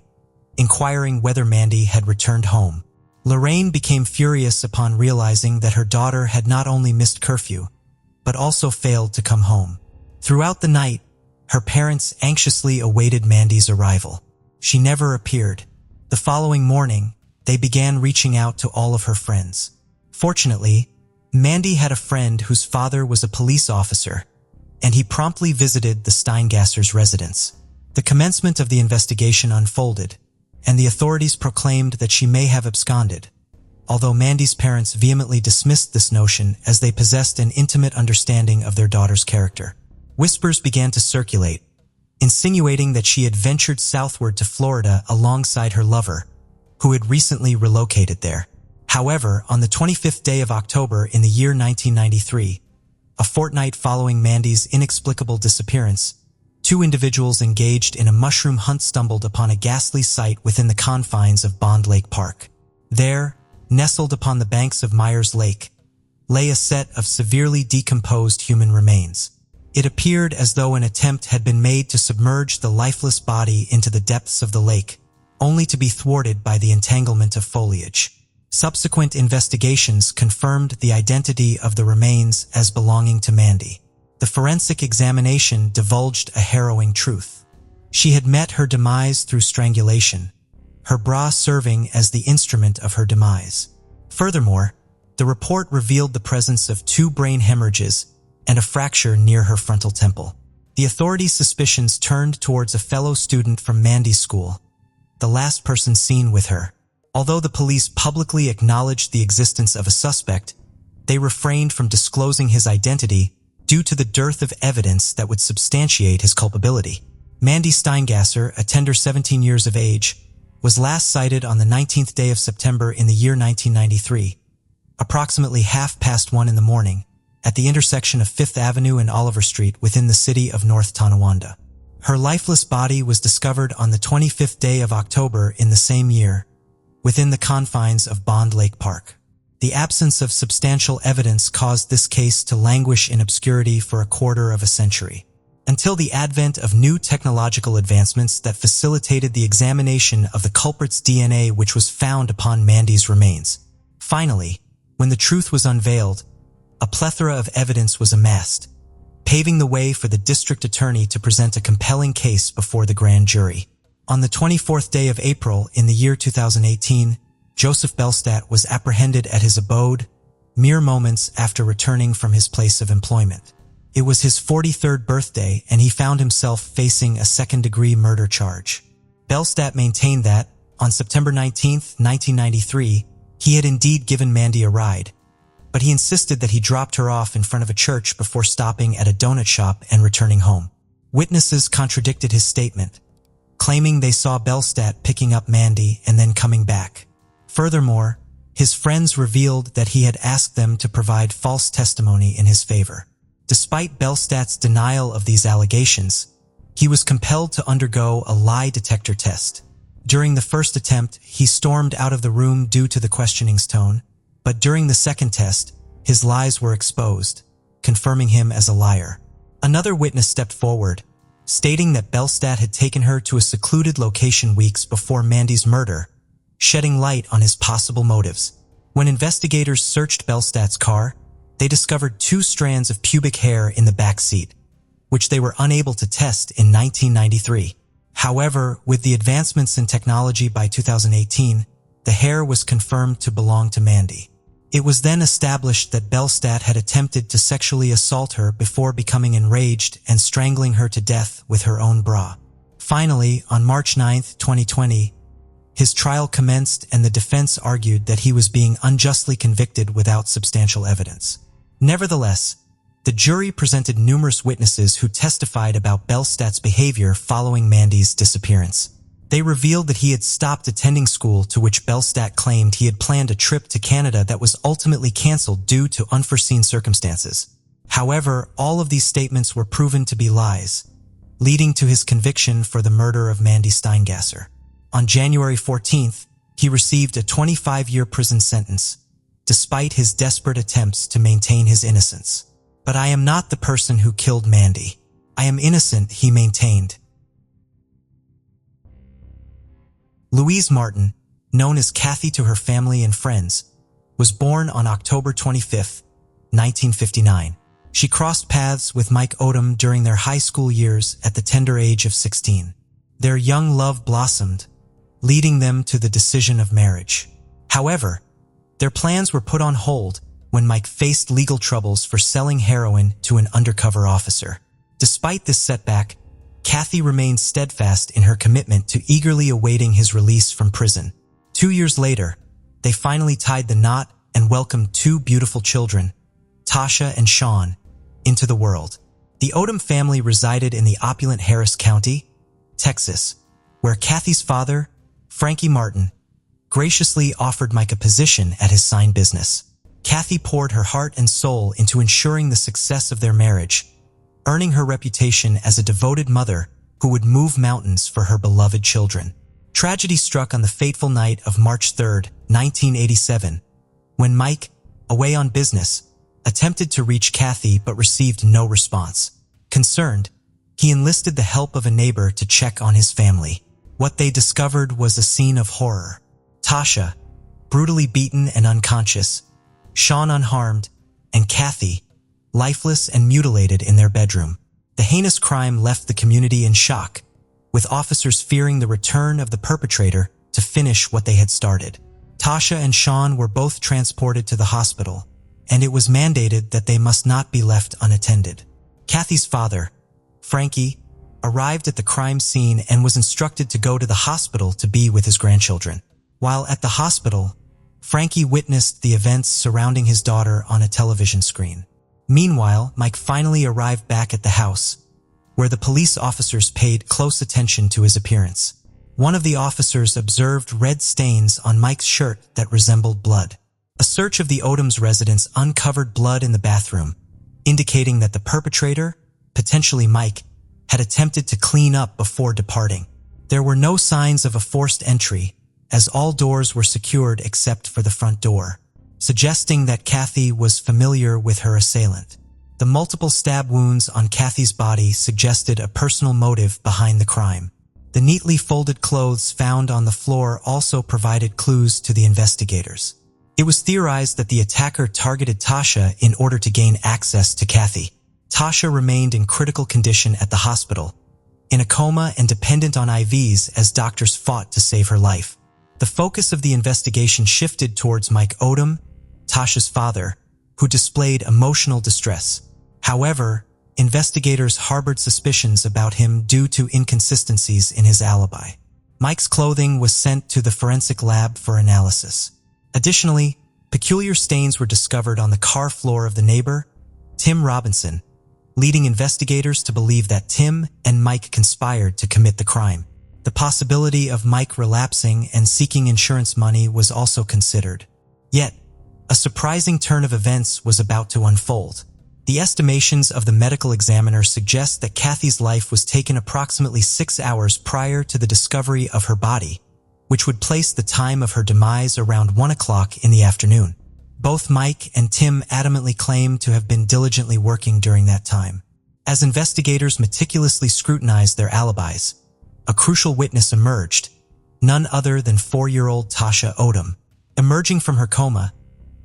inquiring whether Mandy had returned home. Lorraine became furious upon realizing that her daughter had not only missed curfew, but also failed to come home. Throughout the night, her parents anxiously awaited Mandy's arrival. She never appeared. The following morning, they began reaching out to all of her friends. Fortunately, Mandy had a friend whose father was a police officer, and he promptly visited the Steingasser's residence. The commencement of the investigation unfolded, and the authorities proclaimed that she may have absconded, although Mandy's parents vehemently dismissed this notion as they possessed an intimate understanding of their daughter's character. Whispers began to circulate, insinuating that she had ventured southward to Florida alongside her lover, who had recently relocated there. However, on the 25th day of October in the year 1993, a fortnight following Mandy's inexplicable disappearance, two individuals engaged in a mushroom hunt stumbled upon a ghastly sight within the confines of Bond Lake Park. There, nestled upon the banks of Myers Lake, lay a set of severely decomposed human remains. It appeared as though an attempt had been made to submerge the lifeless body into the depths of the lake, only to be thwarted by the entanglement of foliage. Subsequent investigations confirmed the identity of the remains as belonging to Mandy. The forensic examination divulged a harrowing truth. She had met her demise through strangulation, her bra serving as the instrument of her demise. Furthermore, the report revealed the presence of 2 brain hemorrhages and a fracture near her frontal temple. The authorities' suspicions turned towards a fellow student from Mandy's school, the last person seen with her. Although the police publicly acknowledged the existence of a suspect, they refrained from disclosing his identity due to the dearth of evidence that would substantiate his culpability. Mandy Steingasser, a tender 17 years of age, was last sighted on the 19th day of September in the year 1993, approximately 1:30 in the morning, at the intersection of 5th Avenue and Oliver Street within the city of North Tonawanda. Her lifeless body was discovered on the 25th day of October in the same year, within the confines of Bond Lake Park. The absence of substantial evidence caused this case to languish in obscurity for a quarter of a century, until the advent of new technological advancements that facilitated the examination of the culprit's DNA, which was found upon Mandy's remains. Finally, when the truth was unveiled, a plethora of evidence was amassed, paving the way for the district attorney to present a compelling case before the grand jury. On the 24th day of April in the year 2018, Joseph Bellstadt was apprehended at his abode, mere moments after returning from his place of employment. It was his 43rd birthday, and he found himself facing a second-degree murder charge. Bellstadt maintained that, on September 19, 1993, he had indeed given Mandy a ride, but he insisted that he dropped her off in front of a church before stopping at a donut shop and returning home. Witnesses contradicted his statement, claiming they saw Bellstadt picking up Mandy and then coming back. Furthermore, his friends revealed that he had asked them to provide false testimony in his favor. Despite Bellstadt's denial of these allegations, he was compelled to undergo a lie detector test. During the first attempt, he stormed out of the room due to the questioning's tone, but during the second test, his lies were exposed, confirming him as a liar. Another witness stepped forward, stating that Bellstadt had taken her to a secluded location weeks before Mandy's murder, shedding light on his possible motives. When investigators searched Bellstadt's car, they discovered 2 strands of pubic hair in the back seat, which they were unable to test in 1993. However, with the advancements in technology by 2018, the hair was confirmed to belong to Mandy. It was then established that Bellstadt had attempted to sexually assault her before becoming enraged and strangling her to death with her own bra. Finally, on March 9, 2020, his trial commenced and the defense argued that he was being unjustly convicted without substantial evidence. Nevertheless, the jury presented numerous witnesses who testified about Bellstadt's behavior following Mandy's disappearance. They revealed that he had stopped attending school, to which Bellstadt claimed he had planned a trip to Canada that was ultimately canceled due to unforeseen circumstances. However, all of these statements were proven to be lies, leading to his conviction for the murder of Mandy Steingasser. On January 14th, he received a 25-year prison sentence, despite his desperate attempts to maintain his innocence. "But I am not the person who killed Mandy. I am innocent," he maintained. Louise Martin, known as Kathy to her family and friends, was born on October 25, 1959. She crossed paths with Mike Odom during their high school years at the tender age of 16. Their young love blossomed, leading them to the decision of marriage. However, their plans were put on hold when Mike faced legal troubles for selling heroin to an undercover officer. Despite this setback, Kathy remained steadfast in her commitment to eagerly awaiting his release from prison. 2 years later, they finally tied the knot and welcomed 2 beautiful children, Tasha and Sean, into the world. The Odom family resided in the opulent Harris County, Texas, where Kathy's father, Frankie Martin, graciously offered Mike a position at his sign business. Kathy poured her heart and soul into ensuring the success of their marriage, earning her reputation as a devoted mother who would move mountains for her beloved children. Tragedy struck on the fateful night of March 3, 1987, when Mike, away on business, attempted to reach Kathy but received no response. Concerned, he enlisted the help of a neighbor to check on his family. What they discovered was a scene of horror. Tasha, brutally beaten and unconscious, Sean unharmed, and Kathy, lifeless and mutilated in their bedroom. The heinous crime left the community in shock, with officers fearing the return of the perpetrator to finish what they had started. Tasha and Sean were both transported to the hospital, and it was mandated that they must not be left unattended. Kathy's father, Frankie, arrived at the crime scene and was instructed to go to the hospital to be with his grandchildren. While at the hospital, Frankie witnessed the events surrounding his daughter on a television screen. Meanwhile, Mike finally arrived back at the house, where the police officers paid close attention to his appearance. One of the officers observed red stains on Mike's shirt that resembled blood. A search of the Odom's residence uncovered blood in the bathroom, indicating that the perpetrator, potentially Mike, had attempted to clean up before departing. There were no signs of a forced entry, as all doors were secured except for the front door, suggesting that Kathy was familiar with her assailant. The multiple stab wounds on Kathy's body suggested a personal motive behind the crime. The neatly folded clothes found on the floor also provided clues to the investigators. It was theorized that the attacker targeted Tasha in order to gain access to Kathy. Tasha remained in critical condition at the hospital, in a coma and dependent on IVs as doctors fought to save her life. The focus of the investigation shifted towards Mike Odom, Tasha's father, who displayed emotional distress. However, investigators harbored suspicions about him due to inconsistencies in his alibi. Mike's clothing was sent to the forensic lab for analysis. Additionally, peculiar stains were discovered on the car floor of the neighbor, Tim Robinson, leading investigators to believe that Tim and Mike conspired to commit the crime. The possibility of Mike relapsing and seeking insurance money was also considered. Yet, a surprising turn of events was about to unfold. The estimations of the medical examiner suggest that Kathy's life was taken approximately 6 hours prior to the discovery of her body, which would place the time of her demise around 1 o'clock in the afternoon. Both Mike and Tim adamantly claimed to have been diligently working during that time. As investigators meticulously scrutinized their alibis, a crucial witness emerged, none other than 4-year-old Tasha Odom. Emerging from her coma,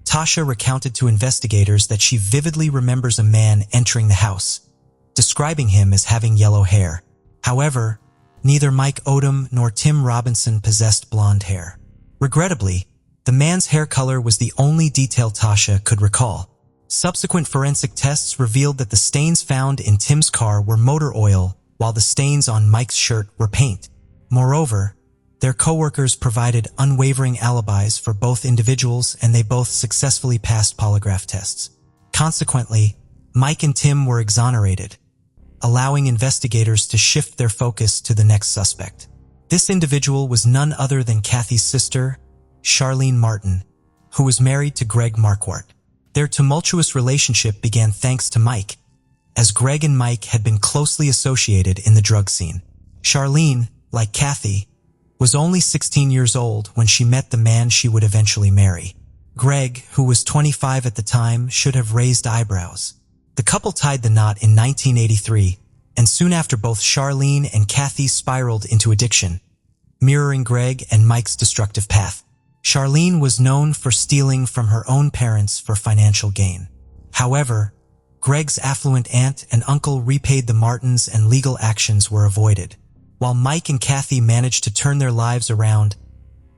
Tasha recounted to investigators that she vividly remembers a man entering the house, describing him as having yellow hair. However, neither Mike Odom nor Tim Robinson possessed blonde hair. Regrettably, the man's hair color was the only detail Tasha could recall. Subsequent forensic tests revealed that the stains found in Tim's car were motor oil, while the stains on Mike's shirt were paint. Moreover, their co-workers provided unwavering alibis for both individuals, and they both successfully passed polygraph tests. Consequently, Mike and Tim were exonerated, allowing investigators to shift their focus to the next suspect. This individual was none other than Kathy's sister, Charlene Martin, who was married to Greg Marquardt. Their tumultuous relationship began thanks to Mike, as Greg and Mike had been closely associated in the drug scene. Charlene, like Kathy, was only 16 years old when she met the man she would eventually marry. Greg, who was 25 at the time, should have raised eyebrows. The couple tied the knot in 1983, and soon after both Charlene and Kathy spiraled into addiction, mirroring Greg and Mike's destructive path. Charlene was known for stealing from her own parents for financial gain. However, Greg's affluent aunt and uncle repaid the Martins and legal actions were avoided. While Mike and Kathy managed to turn their lives around,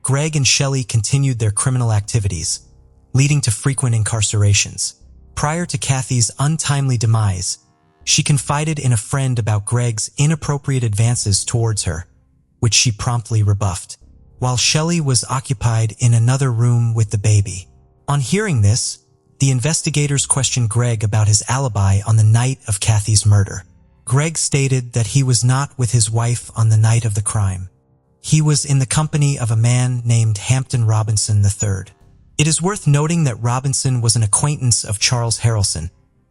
Greg and Shelley continued their criminal activities, leading to frequent incarcerations. Prior to Kathy's untimely demise, she confided in a friend about Greg's inappropriate advances towards her, which she promptly rebuffed, while Shelley was occupied in another room with the baby. On hearing this, the investigators questioned Greg about his alibi on the night of Kathy's murder. Greg stated that he was not with his wife on the night of the crime. He was in the company of a man named Hampton Robinson III. It is worth noting that Robinson was an acquaintance of Charles Harrelson,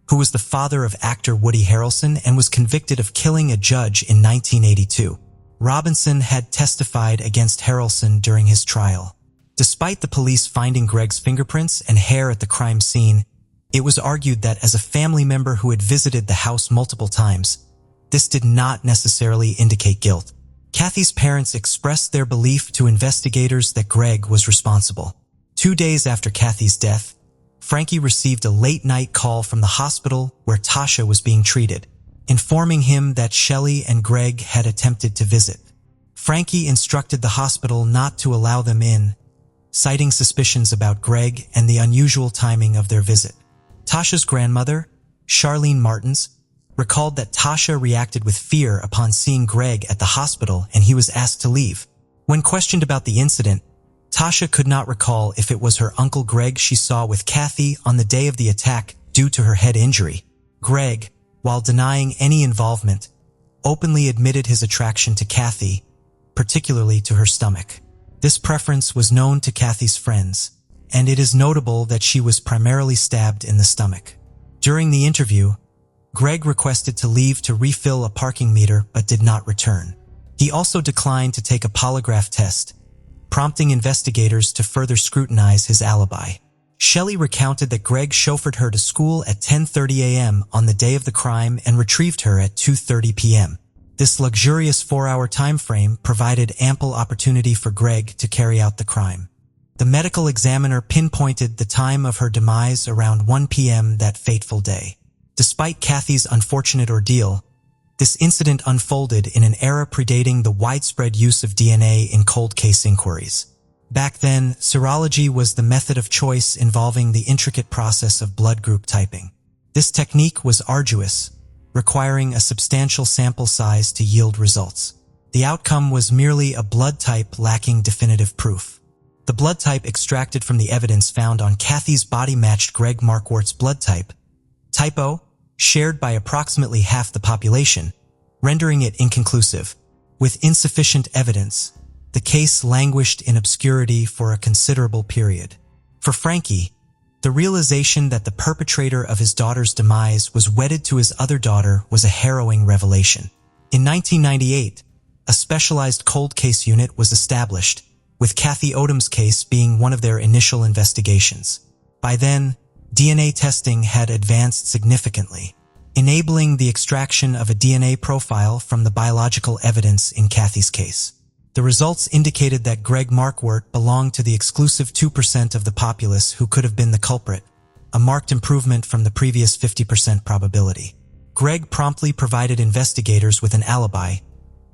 who was the father of actor Woody Harrelson and was convicted of killing a judge in 1982. Robinson had testified against Harrelson during his trial. Despite the police finding Greg's fingerprints and hair at the crime scene, it was argued that as a family member who had visited the house multiple times, this did not necessarily indicate guilt. Kathy's parents expressed their belief to investigators that Greg was responsible. 2 days after Kathy's death, Frankie received a late-night call from the hospital where Tasha was being treated, informing him that Shelley and Greg had attempted to visit. Frankie instructed the hospital not to allow them in, citing suspicions about Greg and the unusual timing of their visit. Tasha's grandmother, Charlene Martins, recalled that Tasha reacted with fear upon seeing Greg at the hospital and he was asked to leave. When questioned about the incident, Tasha could not recall if it was her uncle Greg she saw with Kathy on the day of the attack due to her head injury. Greg, while denying any involvement, openly admitted his attraction to Kathy, particularly to her stomach. This preference was known to Kathy's friends, and it is notable that she was primarily stabbed in the stomach. During the interview, Greg requested to leave to refill a parking meter but did not return. He also declined to take a polygraph test, prompting investigators to further scrutinize his alibi. Shelley recounted that Greg chauffeured her to school at 10:30 a.m. on the day of the crime and retrieved her at 2:30 p.m. This luxurious 4-hour time frame provided ample opportunity for Greg to carry out the crime. The medical examiner pinpointed the time of her demise around 1 p.m. that fateful day. Despite Kathy's unfortunate ordeal, this incident unfolded in an era predating the widespread use of DNA in cold case inquiries. Back then, serology was the method of choice involving the intricate process of blood group typing. This technique was arduous, requiring a substantial sample size to yield results. The outcome was merely a blood type lacking definitive proof. The blood type extracted from the evidence found on Kathy's body matched Greg Marquardt's blood type, type O, shared by approximately half the population, rendering it inconclusive. With insufficient evidence, the case languished in obscurity for a considerable period. For Frankie, the realization that the perpetrator of his daughter's demise was wedded to his other daughter was a harrowing revelation. In 1998, a specialized cold case unit was established, with Kathy Odom's case being one of their initial investigations. By then, DNA testing had advanced significantly, enabling the extraction of a DNA profile from the biological evidence in Kathy's case. The results indicated that Greg Marquardt belonged to the exclusive 2% of the populace who could have been the culprit, a marked improvement from the previous 50% probability. Greg promptly provided investigators with an alibi,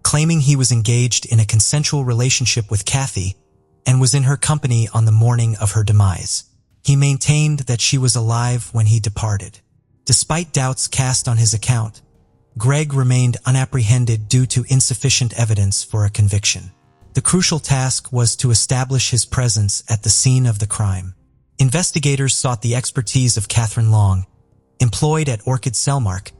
claiming he was engaged in a consensual relationship with Kathy and was in her company on the morning of her demise. He maintained that she was alive when he departed. Despite doubts cast on his account, Greg remained unapprehended due to insufficient evidence for a conviction. The crucial task was to establish his presence at the scene of the crime. Investigators sought the expertise of Catherine Long, employed at Orchid Cellmark,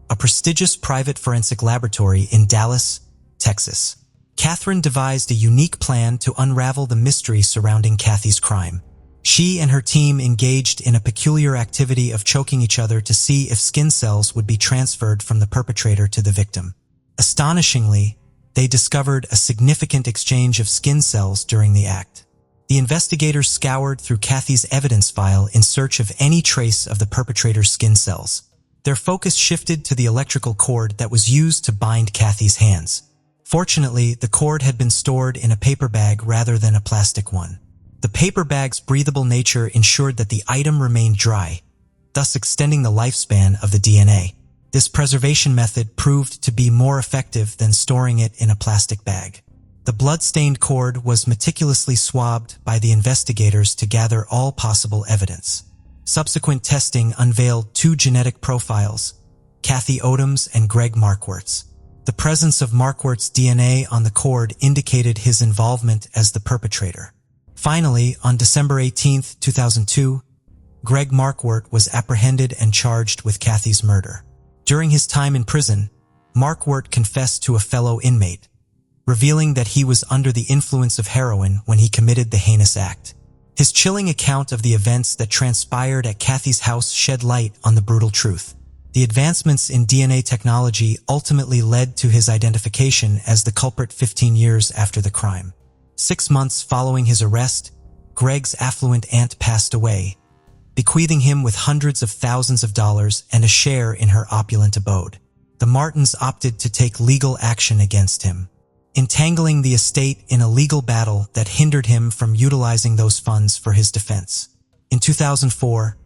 a prestigious private forensic laboratory in Dallas, Texas. Catherine devised a unique plan to unravel the mystery surrounding Kathy's crime. She and her team engaged in a peculiar activity of choking each other to see if skin cells would be transferred from the perpetrator to the victim. Astonishingly, they discovered a significant exchange of skin cells during the act. The investigators scoured through Kathy's evidence file in search of any trace of the perpetrator's skin cells. Their focus shifted to the electrical cord that was used to bind Kathy's hands. Fortunately, the cord had been stored in a paper bag rather than a plastic one. The paper bag's breathable nature ensured that the item remained dry, thus extending the lifespan of the DNA. This preservation method proved to be more effective than storing it in a plastic bag. The blood-stained cord was meticulously swabbed by the investigators to gather all possible evidence. Subsequent testing unveiled 2 genetic profiles, Kathy Odom's and Greg Marquardt's. The presence of Marquardt's DNA on the cord indicated his involvement as the perpetrator. Finally, on December 18, 2002, Greg Marquardt was apprehended and charged with Kathy's murder. During his time in prison, Marquardt confessed to a fellow inmate, revealing that he was under the influence of heroin when he committed the heinous act. His chilling account of the events that transpired at Kathy's house shed light on the brutal truth. The advancements in DNA technology ultimately led to his identification as the culprit 15 years after the crime. 6 months following his arrest, Greg's affluent aunt passed away, bequeathing him with hundreds of thousands of dollars and a share in her opulent abode. The Martins opted to take legal action against him, entangling the estate in a legal battle that hindered him from utilizing those funds for his defense. In 2004,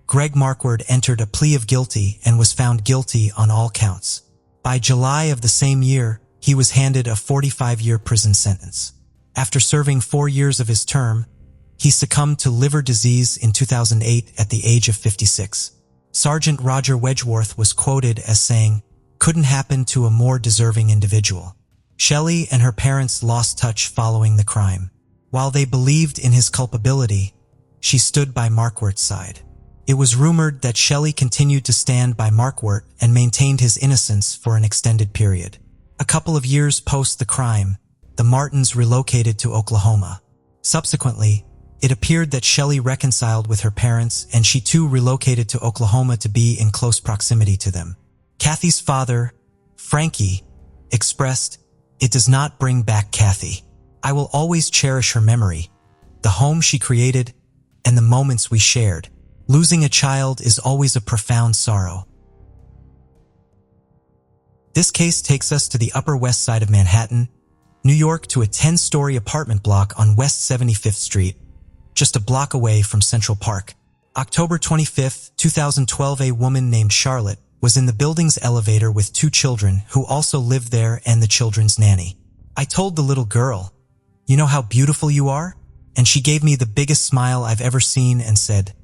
Greg Marquardt entered a plea of guilty and was found guilty on all counts. By July of the same year, he was handed a 45-year prison sentence. After serving 4 years of his term, he succumbed to liver disease in 2008 at the age of 56. Sergeant Roger Wedgeworth was quoted as saying, "Couldn't happen to a more deserving individual." Shelley and her parents lost touch following the crime. While they believed in his culpability, she stood by Marquardt's side. It was rumored that Shelley continued to stand by Marquardt and maintained his innocence for an extended period. A couple of years post the crime, the Martins relocated to Oklahoma. Subsequently, it appeared that Shelley reconciled with her parents and she too relocated to Oklahoma to be in close proximity to them. Kathy's father, Frankie, expressed, "It does not bring back Kathy. I will always cherish her memory, the home she created, and the moments we shared. Losing a child is always a profound sorrow." This case takes us to the Upper West Side of Manhattan, New York, to a 10-story apartment block on West 75th Street, just a block away from Central Park. October 25, 2012, a woman named Charlotte was in the building's elevator with two children who also lived there and the children's nanny. "I told the little girl, 'You know how beautiful you are?' And she gave me the biggest smile I've ever seen and said,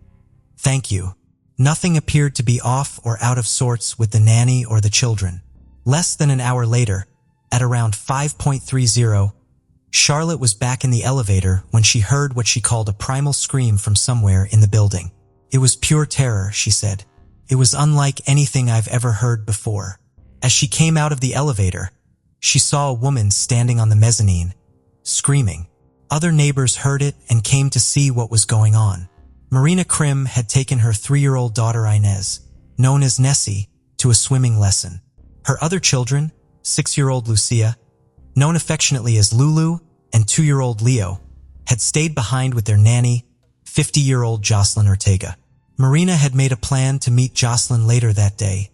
'Thank you.'" Nothing appeared to be off or out of sorts with the nanny or the children. Less than an hour later, at around 5:30, Charlotte was back in the elevator when she heard what she called a primal scream from somewhere in the building. "It was pure terror," she said. "It was unlike anything I've ever heard before." As she came out of the elevator, she saw a woman standing on the mezzanine, screaming. Other neighbors heard it and came to see what was going on. Marina Krim had taken her 3-year-old daughter Inez, known as Nessie, to a swimming lesson. Her other children, 6-year-old Lucia, known affectionately as Lulu, and 2-year-old Leo, had stayed behind with their nanny, 50-year-old Jocelyn Ortega. Marina had made a plan to meet Jocelyn later that day,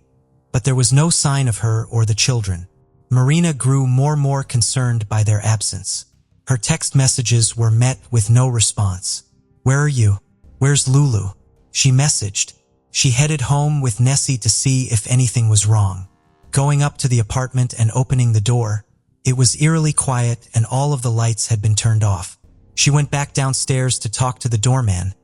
but there was no sign of her or the children. Marina grew more and more concerned by their absence. Her text messages were met with no response. "Where are you? Where's Lulu?" she messaged. She headed home with Nessie to see if anything was wrong. Going up to the apartment and opening the door, it was eerily quiet and all of the lights had been turned off. She went back downstairs to talk to the doorman,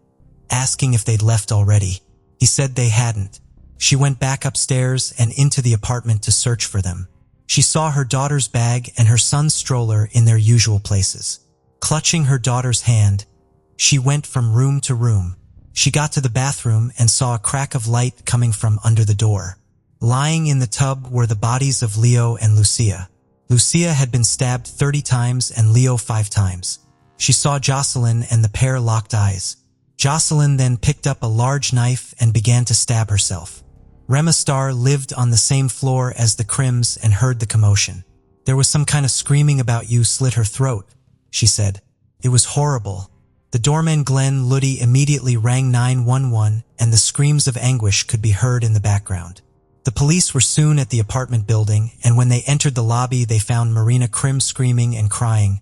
asking if they'd left already. He said they hadn't. She went back upstairs and into the apartment to search for them. She saw her daughter's bag and her son's stroller in their usual places. Clutching her daughter's hand, she went from room to room. She got to the bathroom and saw a crack of light coming from under the door. Lying in the tub were the bodies of Leo and Lucia. Lucia had been stabbed 30 times and Leo 5 times. She saw Jocelyn and the pair locked eyes. Jocelyn then picked up a large knife and began to stab herself. Rema Starr lived on the same floor as the Krims and heard the commotion. "There was some kind of screaming about you slit her throat," she said. "It was horrible." The doorman Glenn Luddy immediately rang 911 and the screams of anguish could be heard in the background. The police were soon at the apartment building, and when they entered the lobby they found Marina Krim screaming and crying,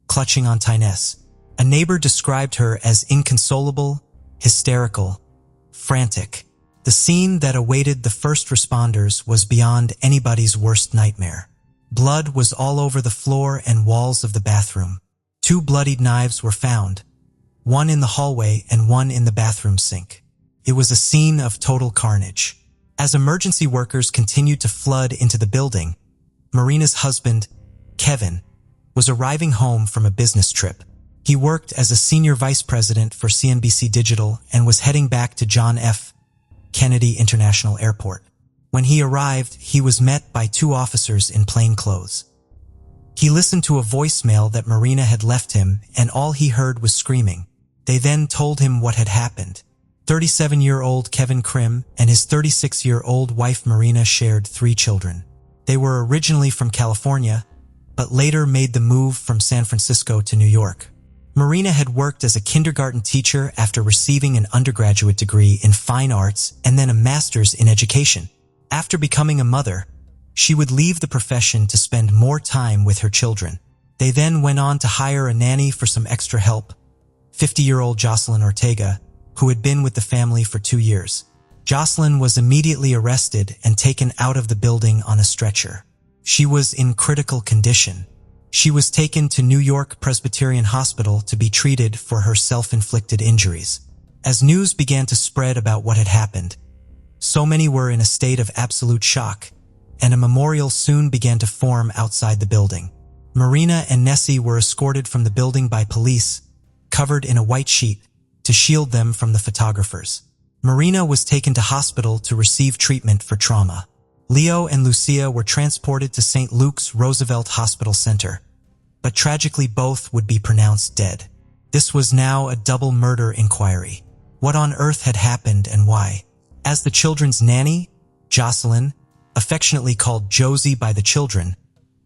clutching on Inez. A neighbor described her as inconsolable, hysterical, frantic. The scene that awaited the first responders was beyond anybody's worst nightmare. Blood was all over the floor and walls of the bathroom. 2 bloodied knives were found, one in the hallway and one in the bathroom sink. It was a scene of total carnage. As emergency workers continued to flood into the building, Marina's husband, Kevin, was arriving home from a business trip. He worked as a senior vice president for CNBC Digital and was heading back to John F. Kennedy International Airport. When he arrived, he was met by 2 officers in plain clothes. He listened to a voicemail that Marina had left him, and all he heard was screaming. They then told him what had happened. 37-year-old Kevin Krim and his 36-year-old wife Marina shared 3 children. They were originally from California, but later made the move from San Francisco to New York. Marina had worked as a kindergarten teacher after receiving an undergraduate degree in fine arts and then a master's in education. After becoming a mother, she would leave the profession to spend more time with her children. They then went on to hire a nanny for some extra help, 50-year-old Jocelyn Ortega, who had been with the family for 2 years. Jocelyn was immediately arrested and taken out of the building on a stretcher. She was in critical condition. She was taken to New York Presbyterian Hospital to be treated for her self-inflicted injuries. As news began to spread about what had happened, So many were in a state of absolute shock, and a memorial soon began to form outside the building. Marina and Nessie were escorted from the building by police, covered in a white sheet, to shield them from the photographers. Marina was taken to hospital to receive treatment for trauma. Leo and Lucia were transported to St. Luke's Roosevelt Hospital Center, but tragically both would be pronounced dead. This was now a double murder inquiry. What on earth had happened and why? As the children's nanny, Jocelyn, affectionately called Josie by the children,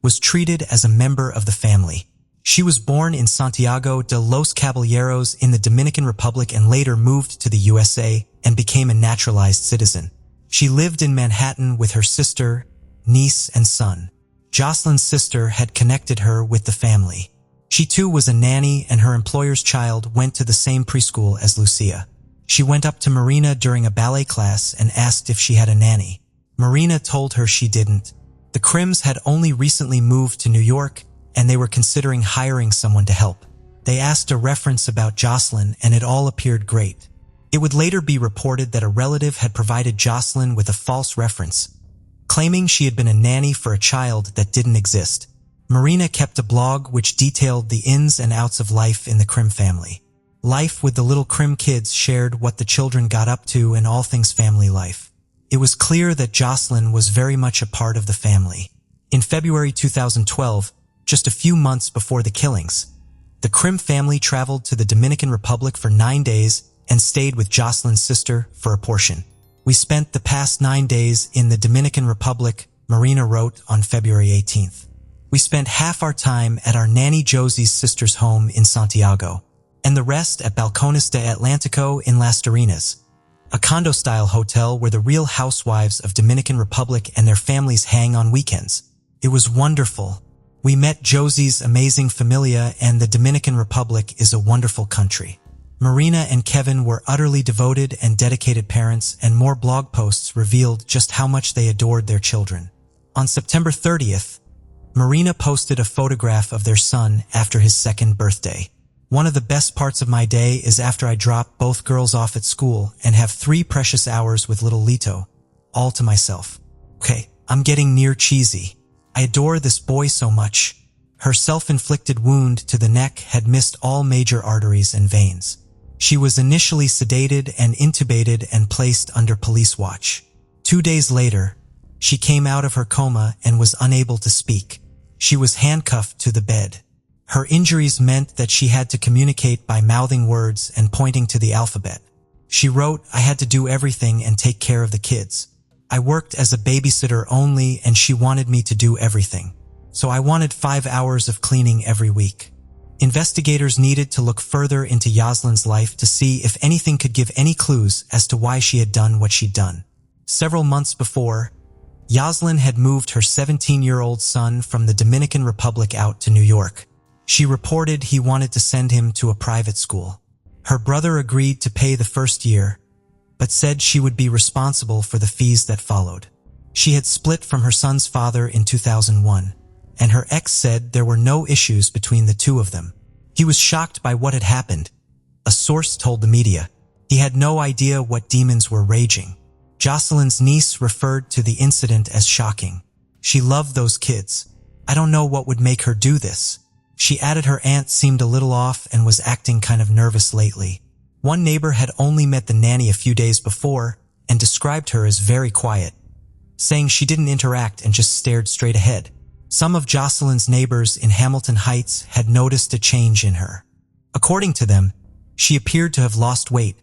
was treated as a member of the family. She was born in Santiago de los Caballeros in the Dominican Republic and later moved to the USA and became a naturalized citizen. She lived in Manhattan with her sister, niece, and son. Jocelyn's sister had connected her with the family. She too was a nanny, and her employer's child went to the same preschool as Lucia. She went up to Marina during a ballet class and asked if she had a nanny. Marina told her she didn't. The Crims had only recently moved to New York, and they were considering hiring someone to help. They asked a reference about Jocelyn, and it all appeared great. It would later be reported that a relative had provided Jocelyn with a false reference, claiming she had been a nanny for a child that didn't exist. Marina kept a blog which detailed the ins and outs of life in the Crim family. Life with the little Crim kids shared what the children got up to and all things family life. It was clear that Jocelyn was very much a part of the family. In February 2012, just a few months before the killings, the Crim family traveled to the Dominican Republic for 9 days and stayed with Jocelyn's sister for a portion. "We spent the past 9 days in the Dominican Republic," Marina wrote on February 18th. "We spent half our time at our nanny Josie's sister's home in Santiago, and the rest at Balcones de Atlántico in Las Terrenas, a condo-style hotel where the real housewives of Dominican Republic and their families hang on weekends. It was wonderful. We met Josie's amazing familia, and the Dominican Republic is a wonderful country." Marina and Kevin were utterly devoted and dedicated parents, and more blog posts revealed just how much they adored their children. On September 30th, Marina posted a photograph of their son after his 2nd birthday. "One of the best parts of my day is after I drop both girls off at school and have 3 precious hours with little Lito, all to myself. Okay, I'm getting near cheesy. I adore this boy so much." Her self-inflicted wound to the neck had missed all major arteries and veins. She was initially sedated and intubated and placed under police watch. 2 days later, she came out of her coma and was unable to speak. She was handcuffed to the bed. Her injuries meant that she had to communicate by mouthing words and pointing to the alphabet. She wrote, "I had to do everything and take care of the kids. I worked as a babysitter only, and she wanted me to do everything. So I wanted 5 hours of cleaning every week." Investigators needed to look further into Jocelyn's life to see if anything could give any clues as to why she had done what she'd done. Several months before, Jocelyn had moved her 17-year-old son from the Dominican Republic out to New York. She reported he wanted to send him to a private school. Her brother agreed to pay the first year, but said she would be responsible for the fees that followed. She had split from her son's father in 2001. And her ex said there were no issues between the two of them. He was shocked by what had happened. A source told the media. He had no idea what demons were raging. Jocelyn's niece referred to the incident as shocking. "She loved those kids. I don't know what would make her do this." She added her aunt seemed a little off and was acting kind of nervous lately. One neighbor had only met the nanny a few days before and described her as very quiet, saying she didn't interact and just stared straight ahead. Some of Jocelyn's neighbors in Hamilton Heights had noticed a change in her. According to them, she appeared to have lost weight,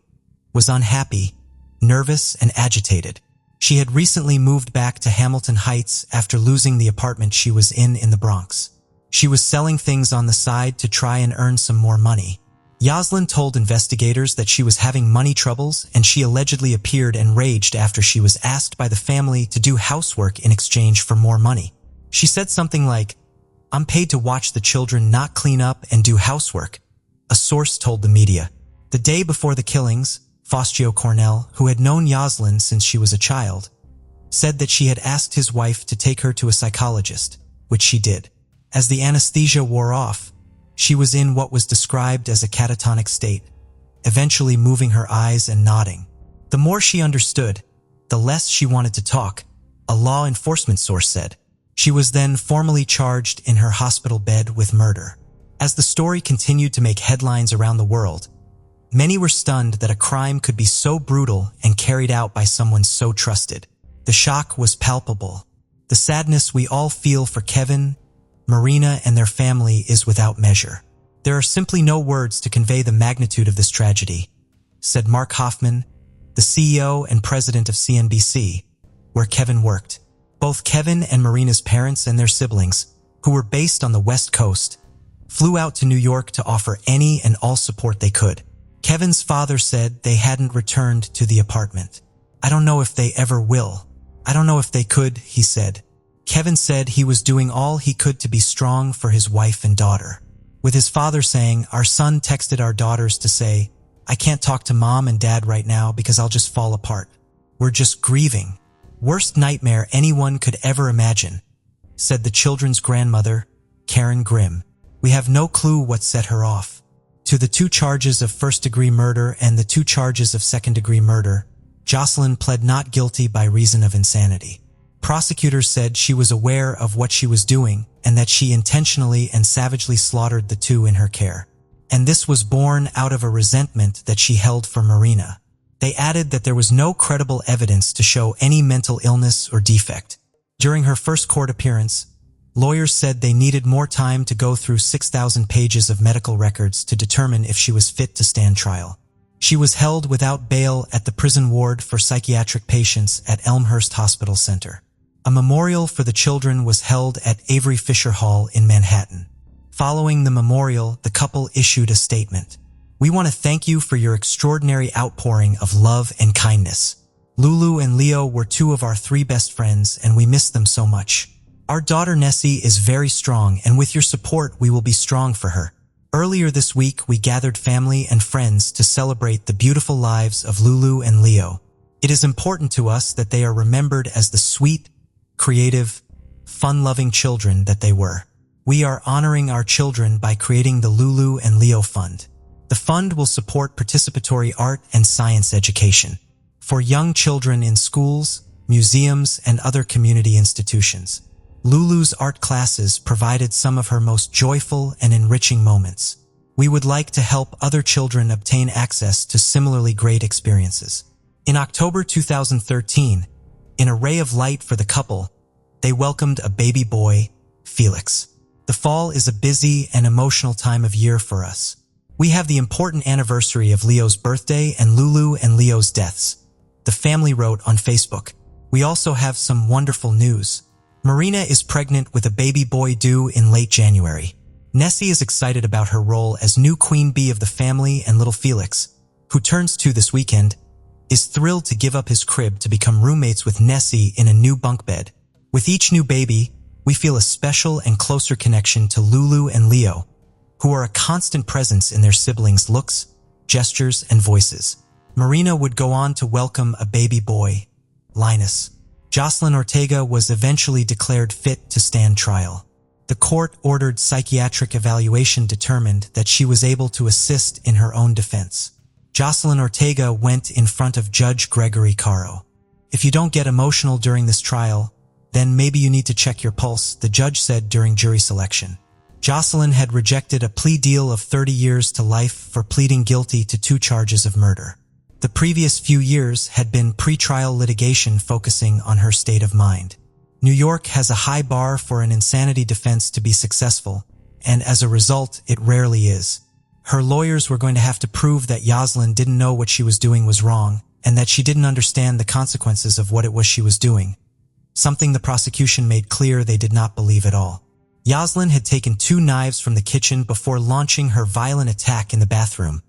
was unhappy, nervous, and agitated. She had recently moved back to Hamilton Heights after losing the apartment she was in the Bronx. She was selling things on the side to try and earn some more money. Jocelyn told investigators that she was having money troubles, and she allegedly appeared enraged after she was asked by the family to do housework in exchange for more money. She said something like, "I'm paid to watch the children not clean up and do housework," a source told the media. The day before the killings, Faustio Cornell, who had known Jocelyn since she was a child, said that she had asked his wife to take her to a psychologist, which she did. As the anesthesia wore off, she was in what was described as a catatonic state, eventually moving her eyes and nodding. The more she understood, the less she wanted to talk, a law enforcement source said. She was then formally charged in her hospital bed with murder. As the story continued to make headlines around the world, many were stunned that a crime could be so brutal and carried out by someone so trusted. The shock was palpable. The sadness we all feel for Kevin, Marina, and their family is without measure. There are simply no words to convey the magnitude of this tragedy, said Mark Hoffman, the CEO and president of CNBC, where Kevin worked. Both Kevin and Marina's parents and their siblings, who were based on the West Coast, flew out to New York to offer any and all support they could. Kevin's father said they hadn't returned to the apartment. "I don't know if they ever will. I don't know if they could," he said. Kevin said he was doing all he could to be strong for his wife and daughter, with his father saying, "Our son texted our daughters to say, 'I can't talk to mom and dad right now because I'll just fall apart. We're just grieving.'" "Worst nightmare anyone could ever imagine," said the children's grandmother, Karen Grimm. "We have no clue what set her off." To the 2 charges of first-degree murder and the 2 charges of second-degree murder, Jocelyn pled not guilty by reason of insanity. Prosecutors said she was aware of what she was doing and that she intentionally and savagely slaughtered the 2 in her care. And this was born out of a resentment that she held for Marina. They added that there was no credible evidence to show any mental illness or defect. During her first court appearance, lawyers said they needed more time to go through 6,000 pages of medical records to determine if she was fit to stand trial. She was held without bail at the prison ward for psychiatric patients at Elmhurst Hospital Center. A memorial for the children was held at Avery Fisher Hall in Manhattan. Following the memorial, the couple issued a statement. "We want to thank you for your extraordinary outpouring of love and kindness. Lulu and Leo were 2 of our 3 best friends, and we miss them so much. Our daughter Nessie is very strong, and with your support, we will be strong for her." Earlier this week, we gathered family and friends to celebrate the beautiful lives of Lulu and Leo. It is important to us that they are remembered as the sweet, creative, fun-loving children that they were. We are honoring our children by creating the Lulu and Leo Fund. The fund will support participatory art and science education for young children in schools, museums, and other community institutions. Lulu's art classes provided some of her most joyful and enriching moments. We would like to help other children obtain access to similarly great experiences. In October 2013, in a ray of light for the couple, they welcomed a baby boy, Felix. The fall is a busy and emotional time of year for us. We have the important anniversary of Leo's birthday and Lulu and Leo's deaths, the family wrote on Facebook. We also have some wonderful news. Marina is pregnant with a baby boy due in late January. Nessie is excited about her role as new queen bee of the family, and little Felix, who turns 2 this weekend, is thrilled to give up his crib to become roommates with Nessie in a new bunk bed. With each new baby, we feel a special and closer connection to Lulu and Leo, who are a constant presence in their siblings' looks, gestures, and voices. Marina would go on to welcome a baby boy, Linus. Jocelyn Ortega was eventually declared fit to stand trial. The court-ordered psychiatric evaluation determined that she was able to assist in her own defense. Jocelyn Ortega went in front of Judge Gregory Caro. "If you don't get emotional during this trial, then maybe you need to check your pulse," the judge said during jury selection. Jocelyn had rejected a plea deal of 30 years to life for pleading guilty to 2 charges of murder. The previous few years had been pretrial litigation focusing on her state of mind. New York has a high bar for an insanity defense to be successful, and as a result, it rarely is. Her lawyers were going to have to prove that Jocelyn didn't know what she was doing was wrong, and that she didn't understand the consequences of what it was she was doing, something the prosecution made clear they did not believe at all. Jocelyn had taken 2 knives from the kitchen before launching her violent attack in the bathroom,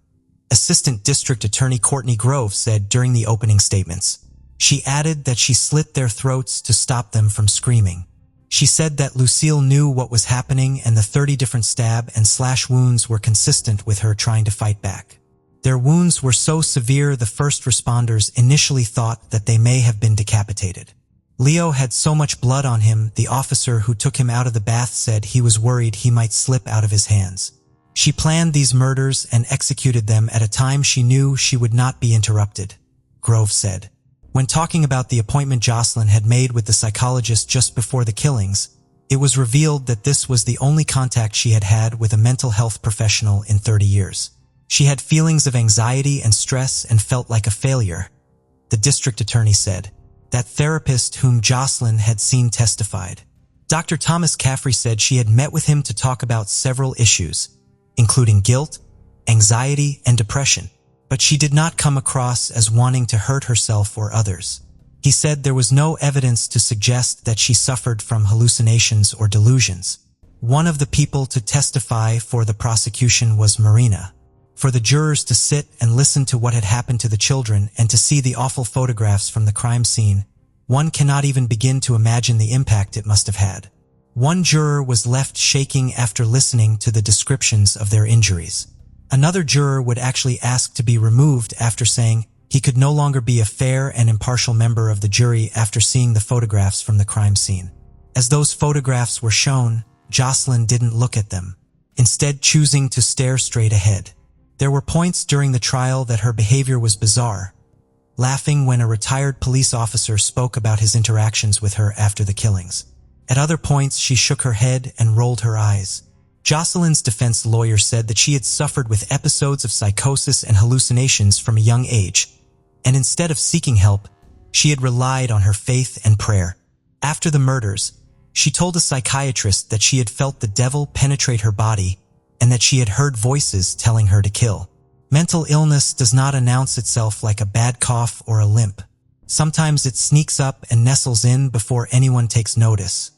Assistant District Attorney Courtney Grove said during the opening statements. She added that she slit their throats to stop them from screaming. She said that Lucille knew what was happening, and the 30 different stab and slash wounds were consistent with her trying to fight back. Their wounds were so severe the first responders initially thought that they may have been decapitated. Leo had so much blood on him, the officer who took him out of the bath said he was worried he might slip out of his hands. She planned these murders and executed them at a time she knew she would not be interrupted, Grove said. When talking about the appointment Jocelyn had made with the psychologist just before the killings, it was revealed that this was the only contact she had had with a mental health professional in 30 years. She had feelings of anxiety and stress and felt like a failure, the district attorney said. That therapist whom Jocelyn had seen testified. Dr. Thomas Caffrey said she had met with him to talk about several issues, including guilt, anxiety, and depression, but she did not come across as wanting to hurt herself or others. He said there was no evidence to suggest that she suffered from hallucinations or delusions. One of the people to testify for the prosecution was Marina. For the jurors to sit and listen to what had happened to the children and to see the awful photographs from the crime scene, one cannot even begin to imagine the impact it must have had. One juror was left shaking after listening to the descriptions of their injuries. Another juror would actually ask to be removed after saying he could no longer be a fair and impartial member of the jury after seeing the photographs from the crime scene. As those photographs were shown, Jocelyn didn't look at them, instead choosing to stare straight ahead. There were points during the trial that her behavior was bizarre, laughing when a retired police officer spoke about his interactions with her after the killings. At other points, she shook her head and rolled her eyes. Jocelyn's defense lawyer said that she had suffered with episodes of psychosis and hallucinations from a young age, and instead of seeking help, she had relied on her faith and prayer. After the murders, she told a psychiatrist that she had felt the devil penetrate her body and that she had heard voices telling her to kill. Mental illness does not announce itself like a bad cough or a limp. Sometimes it sneaks up and nestles in before anyone takes notice,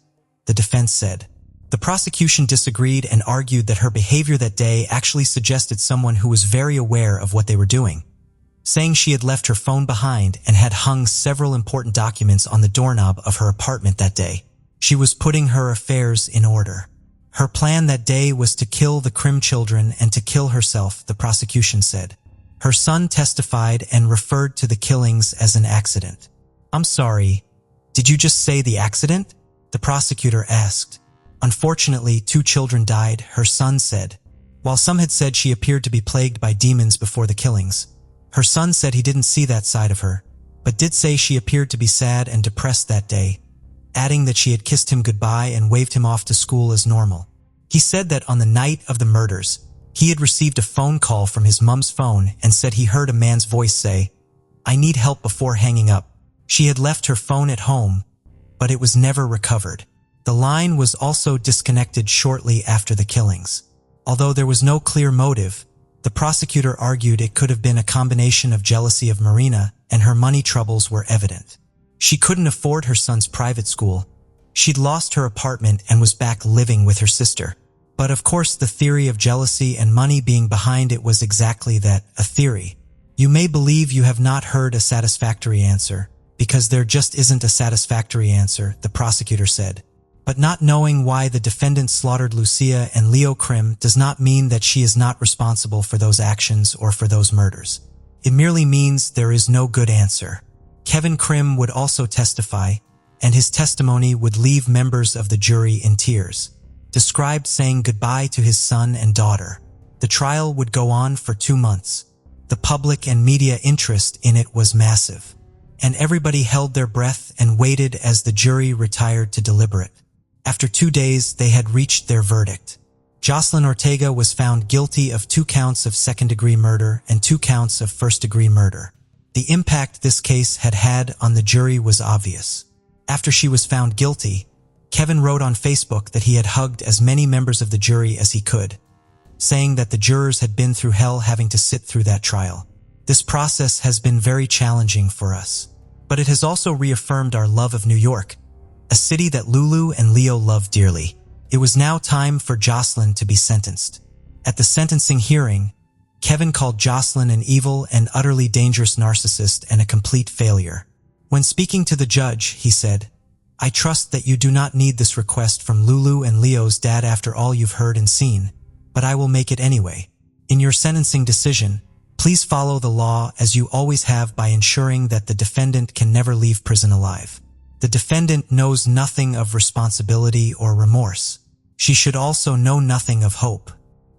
the defense said. The prosecution disagreed and argued that her behavior that day actually suggested someone who was very aware of what they were doing, saying she had left her phone behind and had hung several important documents on the doorknob of her apartment that day. She was putting her affairs in order. Her plan that day was to kill the Krim children and to kill herself, the prosecution said. Her son testified and referred to the killings as an accident. "I'm sorry, did you just say the accident?" the prosecutor asked. "Unfortunately, 2 children died," her son said. While some had said she appeared to be plagued by demons before the killings, her son said he didn't see that side of her, but did say she appeared to be sad and depressed that day, adding that she had kissed him goodbye and waved him off to school as normal. He said that on the night of the murders, he had received a phone call from his mom's phone and said he heard a man's voice say, "I need help," before hanging up. She had left her phone at home, but it was never recovered. The line was also disconnected shortly after the killings. Although there was no clear motive, the prosecutor argued it could have been a combination of jealousy of Marina and her money troubles were evident. She couldn't afford her son's private school. She'd lost her apartment and was back living with her sister. But of course the theory of jealousy and money being behind it was exactly that, a theory. You may believe you have not heard a satisfactory answer, because there just isn't a satisfactory answer, the prosecutor said. But not knowing why the defendant slaughtered Lucia and Leo Krim does not mean that she is not responsible for those actions or for those murders. It merely means there is no good answer. Kevin Krim would also testify, and his testimony would leave members of the jury in tears, described saying goodbye to his son and daughter. The trial would go on for 2 months. The public and media interest in it was massive, and everybody held their breath and waited as the jury retired to deliberate. After 2 days, they had reached their verdict. Jocelyn Ortega was found guilty of 2 counts of second-degree murder and 2 counts of first-degree murder. The impact this case had had on the jury was obvious. After she was found guilty, Kevin wrote on Facebook that he had hugged as many members of the jury as he could, saying that the jurors had been through hell having to sit through that trial. This process has been very challenging for us, but it has also reaffirmed our love of New York, a city that Lulu and Leo love dearly. It was now time for Jocelyn to be sentenced. At the sentencing hearing, Kevin called Jocelyn an evil and utterly dangerous narcissist and a complete failure. When speaking to the judge, he said, "I trust that you do not need this request from Lulu and Leo's dad after all you've heard and seen, but I will make it anyway. In your sentencing decision, please follow the law as you always have by ensuring that the defendant can never leave prison alive. The defendant knows nothing of responsibility or remorse. She should also know nothing of hope.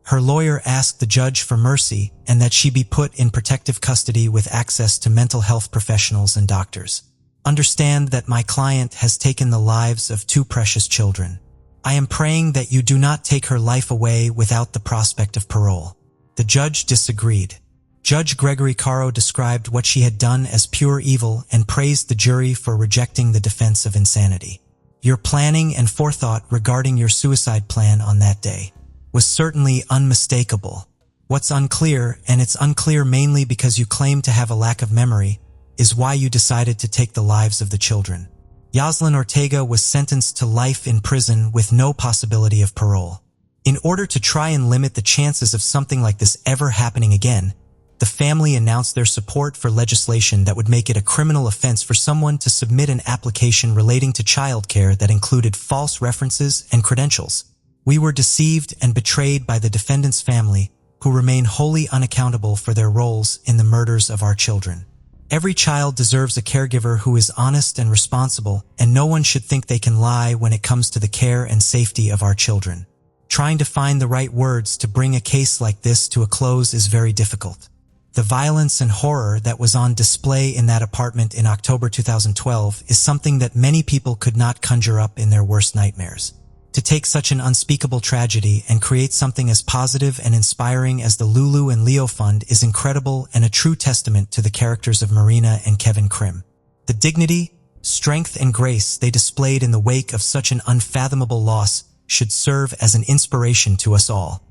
Her lawyer asked the judge for mercy and that she be put in protective custody with access to mental health professionals and doctors. Understand that my client has taken the lives of 2 precious children. I am praying that you do not take her life away without the prospect of parole. The judge disagreed. Judge Gregory Caro described what she had done as pure evil and praised the jury for rejecting the defense of insanity. Your planning and forethought regarding your suicide plan on that day was certainly unmistakable. What's unclear, and it's unclear mainly because you claim to have a lack of memory, is why you decided to take the lives of the children. Yoselin Ortega was sentenced to life in prison with no possibility of parole. In order to try and limit the chances of something like this ever happening again, the family announced their support for legislation that would make it a criminal offense for someone to submit an application relating to childcare that included false references and credentials. We were deceived and betrayed by the defendant's family, who remain wholly unaccountable for their roles in the murders of our children. Every child deserves a caregiver who is honest and responsible, and no one should think they can lie when it comes to the care and safety of our children. Trying to find the right words to bring a case like this to a close is very difficult. The violence and horror that was on display in that apartment in October 2012 is something that many people could not conjure up in their worst nightmares. To take such an unspeakable tragedy and create something as positive and inspiring as the Lulu and Leo Fund is incredible and a true testament to the characters of Marina and Kevin Krim. The dignity, strength, and grace they displayed in the wake of such an unfathomable loss should serve as an inspiration to us all.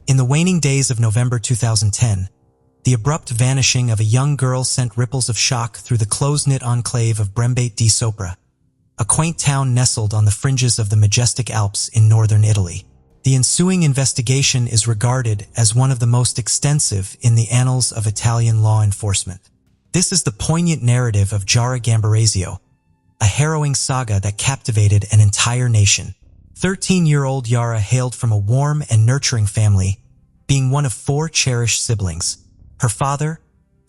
In the waning days of November 2010, the abrupt vanishing of a young girl sent ripples of shock through the close-knit enclave of Brembate di Sopra, a quaint town nestled on the fringes of the majestic Alps in northern Italy. The ensuing investigation is regarded as one of the most extensive in the annals of Italian law enforcement. This is the poignant narrative of Giara Gambarazio, a harrowing saga that captivated an entire nation. 13-year-old Giara hailed from a warm and nurturing family, being one of 4 cherished siblings. Her father,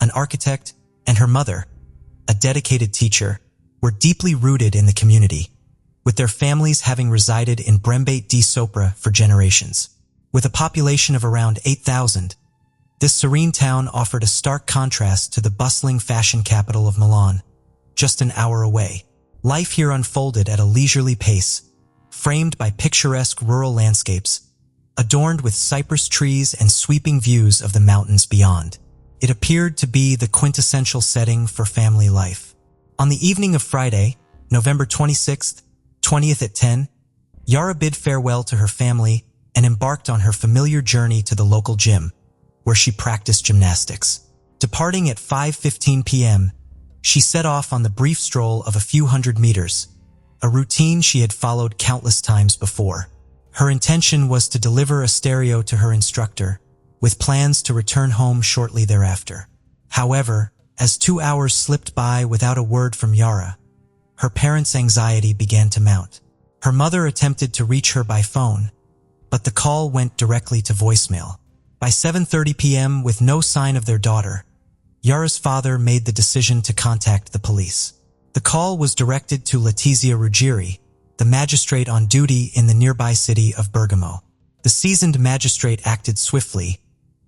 an architect, and her mother, a dedicated teacher, were deeply rooted in the community, with their families having resided in Brembate di Sopra for generations. With a population of around 8,000, this serene town offered a stark contrast to the bustling fashion capital of Milan, just an hour away. Life here unfolded at a leisurely pace, framed by picturesque rural landscapes, adorned with cypress trees and sweeping views of the mountains beyond. It appeared to be the quintessential setting for family life. On the evening of Friday, November 26th, 20th at 10, Giara bid farewell to her family and embarked on her familiar journey to the local gym, where she practiced gymnastics. Departing at 5:15 p.m., she set off on the brief stroll of a few hundred meters, a routine she had followed countless times before. Her intention was to deliver a stereo to her instructor, with plans to return home shortly thereafter. However, as 2 hours slipped by without a word from Giara, her parents' anxiety began to mount. Her mother attempted to reach her by phone, but the call went directly to voicemail. By 7:30 p.m., with no sign of their daughter, Giara's father made the decision to contact the police. The call was directed to Letizia Ruggieri, the magistrate on duty in the nearby city of Bergamo. The seasoned magistrate acted swiftly,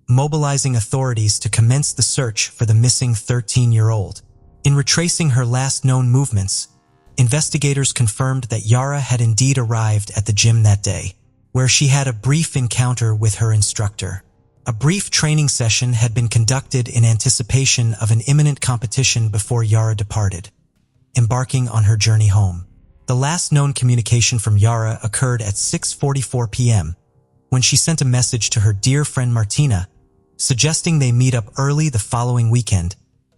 mobilizing authorities to commence the search for the missing 13-year-old. In retracing her last known movements, investigators confirmed that Giara had indeed arrived at the gym that day, where she had a brief encounter with her instructor. A brief training session had been conducted in anticipation of an imminent competition before Giara departed, embarking on her journey home. The last known communication from Giara occurred at 6:44 p.m., when she sent a message to her dear friend Martina, suggesting they meet up early the following weekend,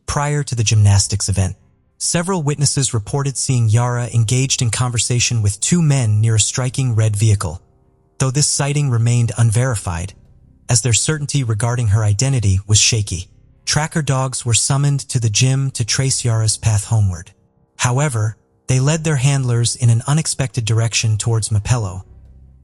prior to the gymnastics event. Several witnesses reported seeing Giara engaged in conversation with 2 men near a striking red vehicle, though this sighting remained unverified, as their certainty regarding her identity was shaky. Tracker dogs were summoned to the gym to trace Giara's path homeward. However, they led their handlers in an unexpected direction towards Mapello,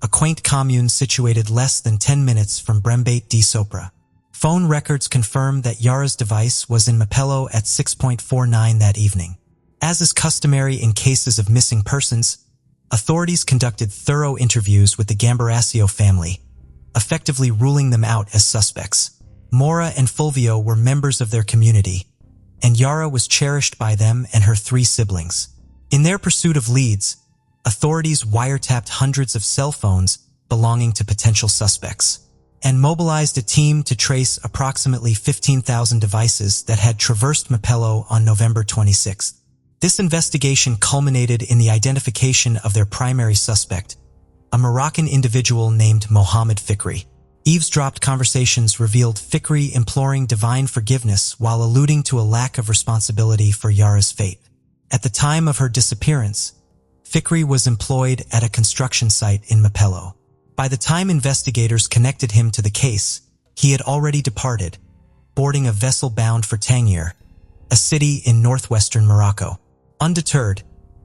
a quaint commune situated less than 10 minutes from Brembate di Sopra. Phone records confirm that Giara's device was in Mapello at 6:49 that evening. As is customary in cases of missing persons, Authorities conducted thorough interviews with the Gambarasio family, effectively ruling them out as suspects. Mora and Fulvio were members of their community, and Yara was cherished by them and her 3 siblings. In their pursuit of leads, authorities wiretapped hundreds of cell phones belonging to potential suspects, and mobilized a team to trace approximately 15,000 devices that had traversed Mapello on November 26. This investigation culminated in the identification of their primary suspect, a Moroccan individual named Mohammed Fikri. Eavesdropped conversations revealed Fikri imploring divine forgiveness while alluding to a lack of responsibility for Yara's fate. At the time of her disappearance, Fikri was employed at a construction site in Mapello. By the time investigators connected him to the case, he had already departed, boarding a vessel bound for Tangier, a city in northwestern Morocco. Undeterred,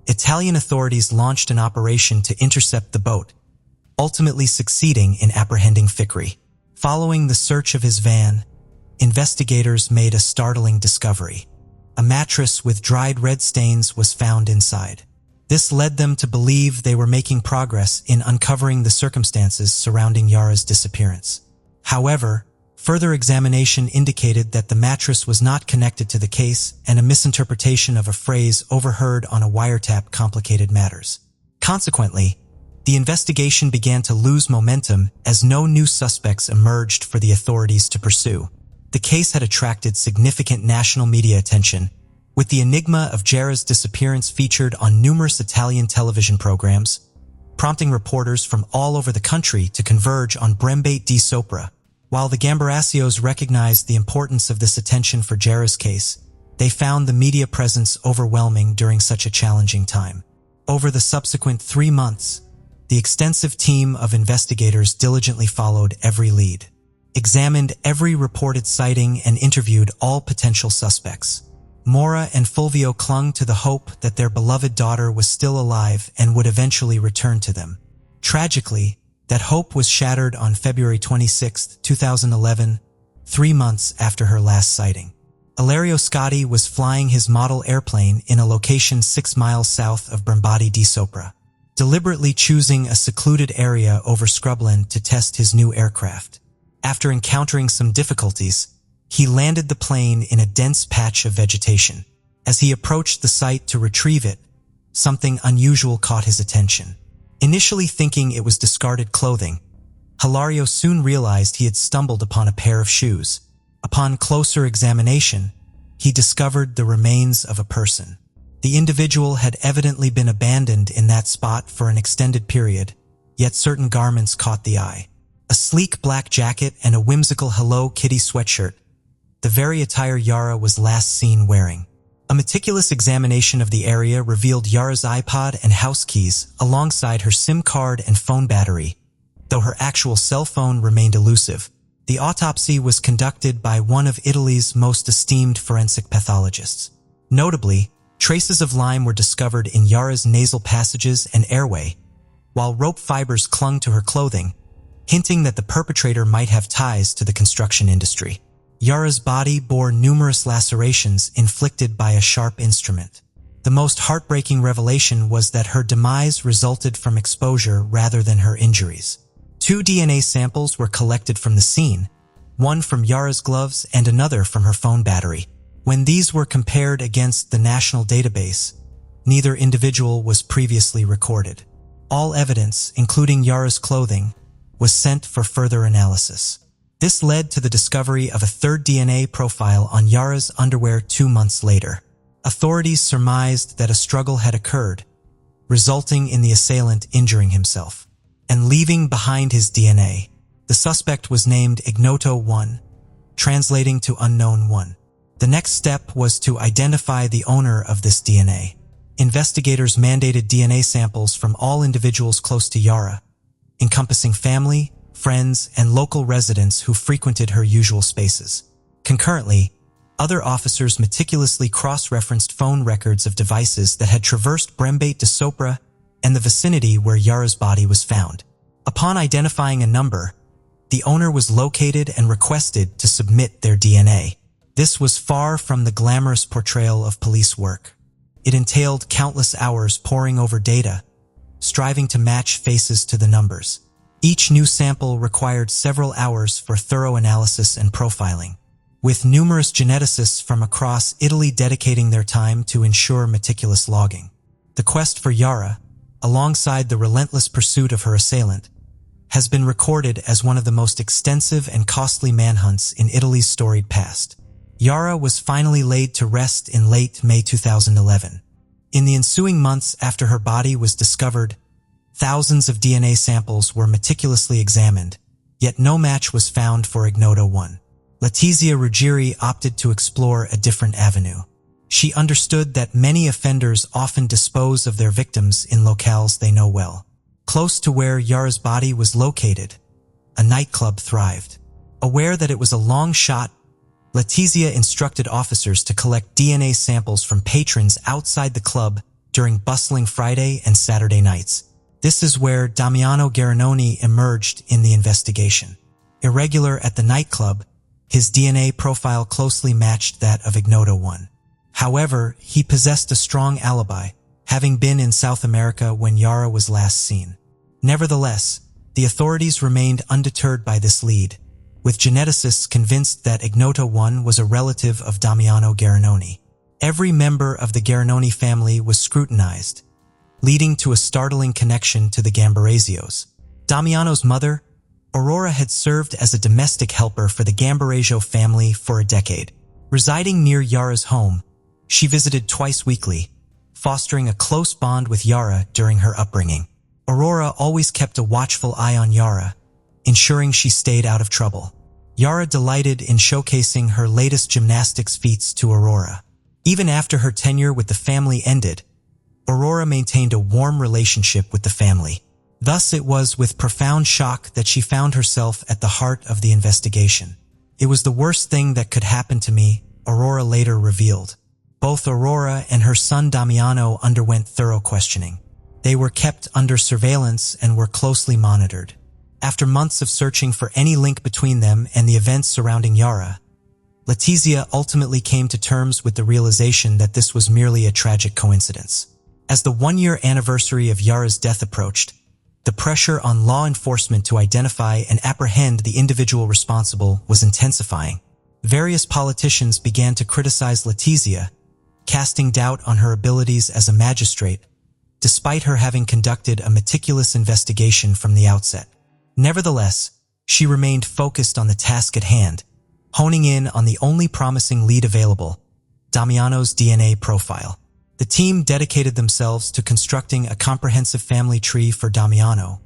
Italian authorities launched an operation to intercept the boat, ultimately succeeding in apprehending Fikri. Following the search of his van, investigators made a startling discovery. A mattress with dried red stains was found inside. This led them to believe they were making progress in uncovering the circumstances surrounding Yara's disappearance. However, further examination indicated that the mattress was not connected to the case, and a misinterpretation of a phrase overheard on a wiretap complicated matters. Consequently, the investigation began to lose momentum as no new suspects emerged for the authorities to pursue. The case had attracted significant national media attention, with the enigma of Yara's disappearance featured on numerous Italian television programs, prompting reporters from all over the country to converge on Brembate di Sopra. While the Gambarasios recognized the importance of this attention for Yara's case, they found the media presence overwhelming during such a challenging time. Over the subsequent 3 months, the extensive team of investigators diligently followed every lead, examined every reported sighting, and interviewed all potential suspects. Mora and Fulvio clung to the hope that their beloved daughter was still alive and would eventually return to them. Tragically, that hope was shattered on February 26, 2011, 3 months after her last sighting. Ilario Scotti was flying his model airplane in a location 6 miles south of Brembate di Sopra, deliberately choosing a secluded area over scrubland to test his new aircraft. After encountering some difficulties, he landed the plane in a dense patch of vegetation. As he approached the site to retrieve it, something unusual caught his attention. Initially thinking it was discarded clothing, Hilario soon realized he had stumbled upon a pair of shoes. Upon closer examination, he discovered the remains of a person. The individual had evidently been abandoned in that spot for an extended period, yet certain garments caught the eye. A sleek black jacket and a whimsical Hello Kitty sweatshirt, the very attire Yara was last seen wearing. A meticulous examination of the area revealed Yara's iPod and house keys alongside her SIM card and phone battery, though her actual cell phone remained elusive. The autopsy was conducted by one of Italy's most esteemed forensic pathologists. Notably, traces of lime were discovered in Yara's nasal passages and airway, while rope fibers clung to her clothing, hinting that the perpetrator might have ties to the construction industry. Yara's body bore numerous lacerations inflicted by a sharp instrument. The most heartbreaking revelation was that her demise resulted from exposure rather than her injuries. 2 DNA samples were collected from the scene, one from Yara's gloves and another from her phone battery. When these were compared against the national database, neither individual was previously recorded. All evidence, including Yara's clothing, was sent for further analysis. This led to the discovery of a third DNA profile on Yara's underwear 2 months later. Authorities surmised that a struggle had occurred, resulting in the assailant injuring himself and leaving behind his DNA. The suspect was named Ignoto 1, translating to Unknown 1. The next step was to identify the owner of this DNA. Investigators mandated DNA samples from all individuals close to Yara, encompassing family, friends, and local residents who frequented her usual spaces. Concurrently, other officers meticulously cross-referenced phone records of devices that had traversed Brembate di Sopra and the vicinity where Yara's body was found. Upon identifying a number, the owner was located and requested to submit their DNA. This was far from the glamorous portrayal of police work. It entailed countless hours poring over data, striving to match faces to the numbers. Each new sample required several hours for thorough analysis and profiling, with numerous geneticists from across Italy dedicating their time to ensure meticulous logging. The quest for Yara, alongside the relentless pursuit of her assailant, has been recorded as one of the most extensive and costly manhunts in Italy's storied past. Yara was finally laid to rest in late May 2011. In the ensuing months after her body was discovered, thousands of DNA samples were meticulously examined, yet no match was found for Ignoto 1. Letizia Ruggieri opted to explore a different avenue. She understood that many offenders often dispose of their victims in locales they know well. Close to where Yara's body was located, a nightclub thrived. Aware that it was a long shot, Letizia instructed officers to collect DNA samples from patrons outside the club during bustling Friday and Saturday nights. This is where Damiano Garanoni emerged in the investigation. Irregular at the nightclub, his DNA profile closely matched that of Ignoto 1. However, he possessed a strong alibi, having been in South America when Yara was last seen. Nevertheless, the authorities remained undeterred by this lead, with geneticists convinced that Ignoto 1 was a relative of Damiano Garanoni. Every member of the Garanoni family was scrutinized, leading to a startling connection to the Gambarezios. Damiano's mother, Aurora, had served as a domestic helper for the Gambarejo family for a decade. Residing near Yara's home, she visited twice weekly, fostering a close bond with Yara during her upbringing. Aurora always kept a watchful eye on Yara, ensuring she stayed out of trouble. Yara delighted in showcasing her latest gymnastics feats to Aurora. Even after her tenure with the family ended, Aurora maintained a warm relationship with the family. Thus, it was with profound shock that she found herself at the heart of the investigation. "It was the worst thing that could happen to me," Aurora later revealed. Both Aurora and her son Damiano underwent thorough questioning. They were kept under surveillance and were closely monitored. After months of searching for any link between them and the events surrounding Yara, Letizia ultimately came to terms with the realization that this was merely a tragic coincidence. As the one-year anniversary of Yara's death approached, the pressure on law enforcement to identify and apprehend the individual responsible was intensifying. Various politicians began to criticize Letizia, casting doubt on her abilities as a magistrate, despite her having conducted a meticulous investigation from the outset. Nevertheless, she remained focused on the task at hand, honing in on the only promising lead available, Damiano's DNA profile. The team dedicated themselves to constructing a comprehensive family tree for Damiano,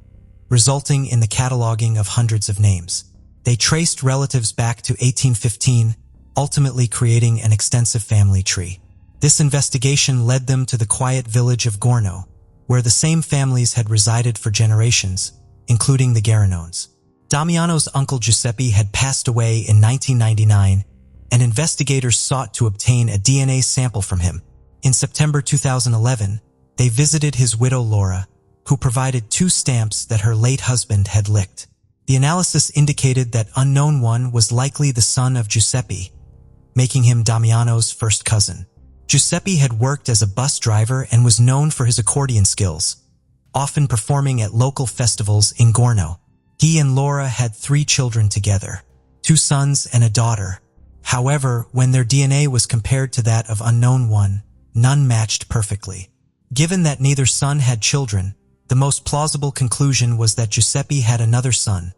resulting in the cataloging of hundreds of names. They traced relatives back to 1815, ultimately creating an extensive family tree. This investigation led them to the quiet village of Gorno, where the same families had resided for generations, including the Garanones. Damiano's uncle Giuseppe had passed away in 1999, and investigators sought to obtain a DNA sample from him. In September 2011, they visited his widow Laura, who provided 2 stamps that her late husband had licked. The analysis indicated that unknown one was likely the son of Giuseppe, making him Damiano's first cousin. Giuseppe had worked as a bus driver and was known for his accordion skills, often performing at local festivals in Gorno. He and Laura had 3 children together, 2 sons and a daughter. However, when their DNA was compared to that of unknown one, none matched perfectly. Given that neither son had children, the most plausible conclusion was that Giuseppe had another son,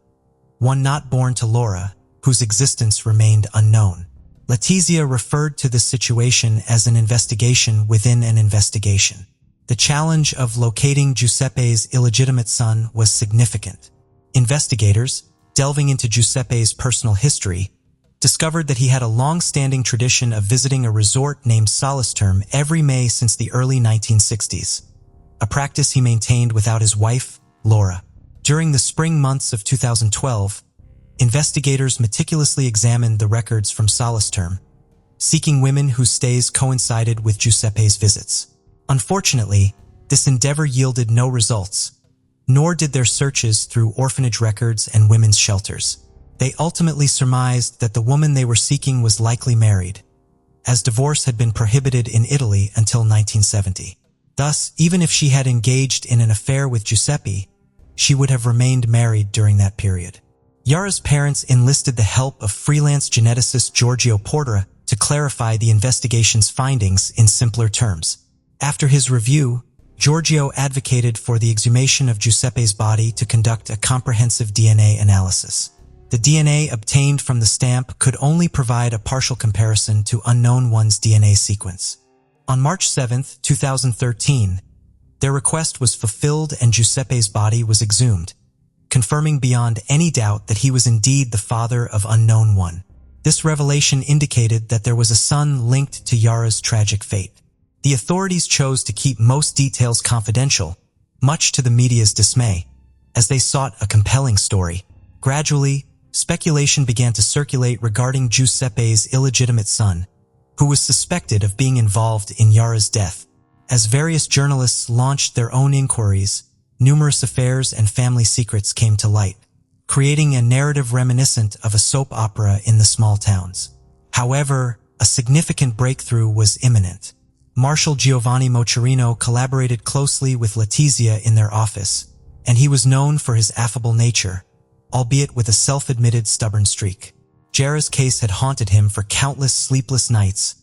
one not born to Laura, whose existence remained unknown. Letizia referred to this situation as an investigation within an investigation. The challenge of locating Giuseppe's illegitimate son was significant. Investigators, delving into Giuseppe's personal history, discovered that he had a long-standing tradition of visiting a resort named Solasterm every May since the early 1960s, a practice he maintained without his wife, Laura. During the spring months of 2012, investigators meticulously examined the records from Solasterm, seeking women whose stays coincided with Giuseppe's visits. Unfortunately, this endeavor yielded no results, nor did their searches through orphanage records and women's shelters. They ultimately surmised that the woman they were seeking was likely married, as divorce had been prohibited in Italy until 1970. Thus, even if she had engaged in an affair with Giuseppe, she would have remained married during that period. Yara's parents enlisted the help of freelance geneticist Giorgio Porta to clarify the investigation's findings in simpler terms. After his review, Giorgio advocated for the exhumation of Giuseppe's body to conduct a comprehensive DNA analysis. The DNA obtained from the stamp could only provide a partial comparison to unknown one's DNA sequence. On March 7, 2013, their request was fulfilled and Giuseppe's body was exhumed, confirming beyond any doubt that he was indeed the father of unknown one. This revelation indicated that there was a son linked to Yara's tragic fate. The authorities chose to keep most details confidential, much to the media's dismay, as they sought a compelling story. Gradually, speculation began to circulate regarding Giuseppe's illegitimate son, who was suspected of being involved in Yara's death. As various journalists launched their own inquiries, numerous affairs and family secrets came to light, creating a narrative reminiscent of a soap opera in the small towns. However, a significant breakthrough was imminent. Marshal Giovanni Mocherino collaborated closely with Letizia in their office, and he was known for his affable nature, albeit with a self-admitted stubborn streak. Yara's case had haunted him for countless sleepless nights,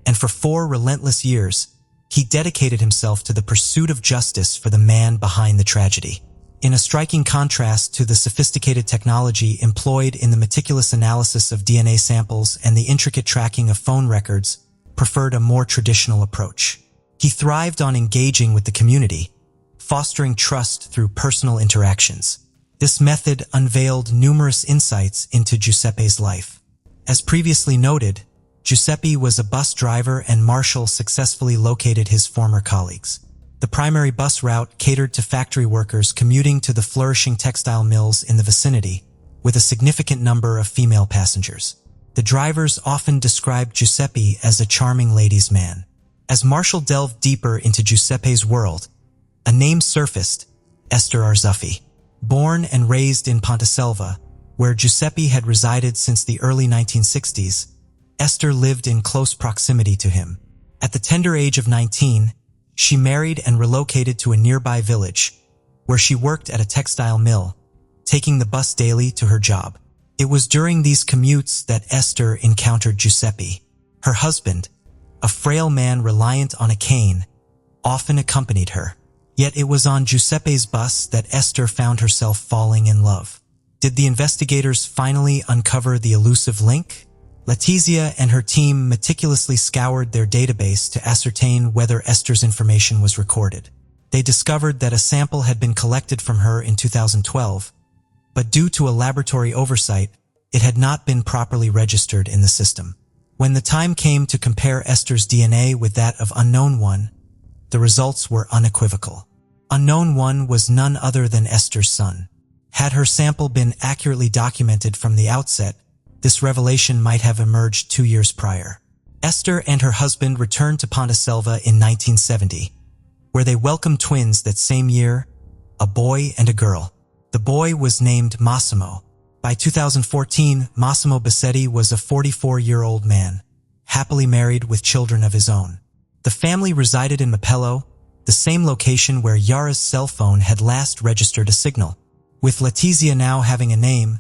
and for 4 relentless years, he dedicated himself to the pursuit of justice for the man behind the tragedy. In a striking contrast to the sophisticated technology employed in the meticulous analysis of DNA samples and the intricate tracking of phone records, preferred a more traditional approach. He thrived on engaging with the community, fostering trust through personal interactions. This method unveiled numerous insights into Giuseppe's life. As previously noted, Giuseppe was a bus driver and Marshall successfully located his former colleagues. The primary bus route catered to factory workers commuting to the flourishing textile mills in the vicinity, with a significant number of female passengers. The drivers often described Giuseppe as a charming ladies' man. As Marshall delved deeper into Giuseppe's world, a name surfaced: Esther Arzuffi. Born and raised in Ponteselva, where Giuseppe had resided since the early 1960s, Esther lived in close proximity to him. At the tender age of 19, she married and relocated to a nearby village, where she worked at a textile mill, taking the bus daily to her job. It was during these commutes that Esther encountered Giuseppe. Her husband, a frail man reliant on a cane, often accompanied her. Yet it was on Giuseppe's bus that Esther found herself falling in love. Did the investigators finally uncover the elusive link? Letizia and her team meticulously scoured their database to ascertain whether Esther's information was recorded. They discovered that a sample had been collected from her in 2012, but due to a laboratory oversight, it had not been properly registered in the system. When the time came to compare Esther's DNA with that of unknown one, the results were unequivocal. Unknown one was none other than Esther's son. Had her sample been accurately documented from the outset, this revelation might have emerged 2 years prior. Esther and her husband returned to Ponteselva in 1970, where they welcomed twins that same year, a boy and a girl. The boy was named Massimo. By 2014, Massimo Bassetti was a 44-year-old man, happily married with children of his own. The family resided in Mapello, the same location where Yara's cell phone had last registered a signal. With Letizia now having a name,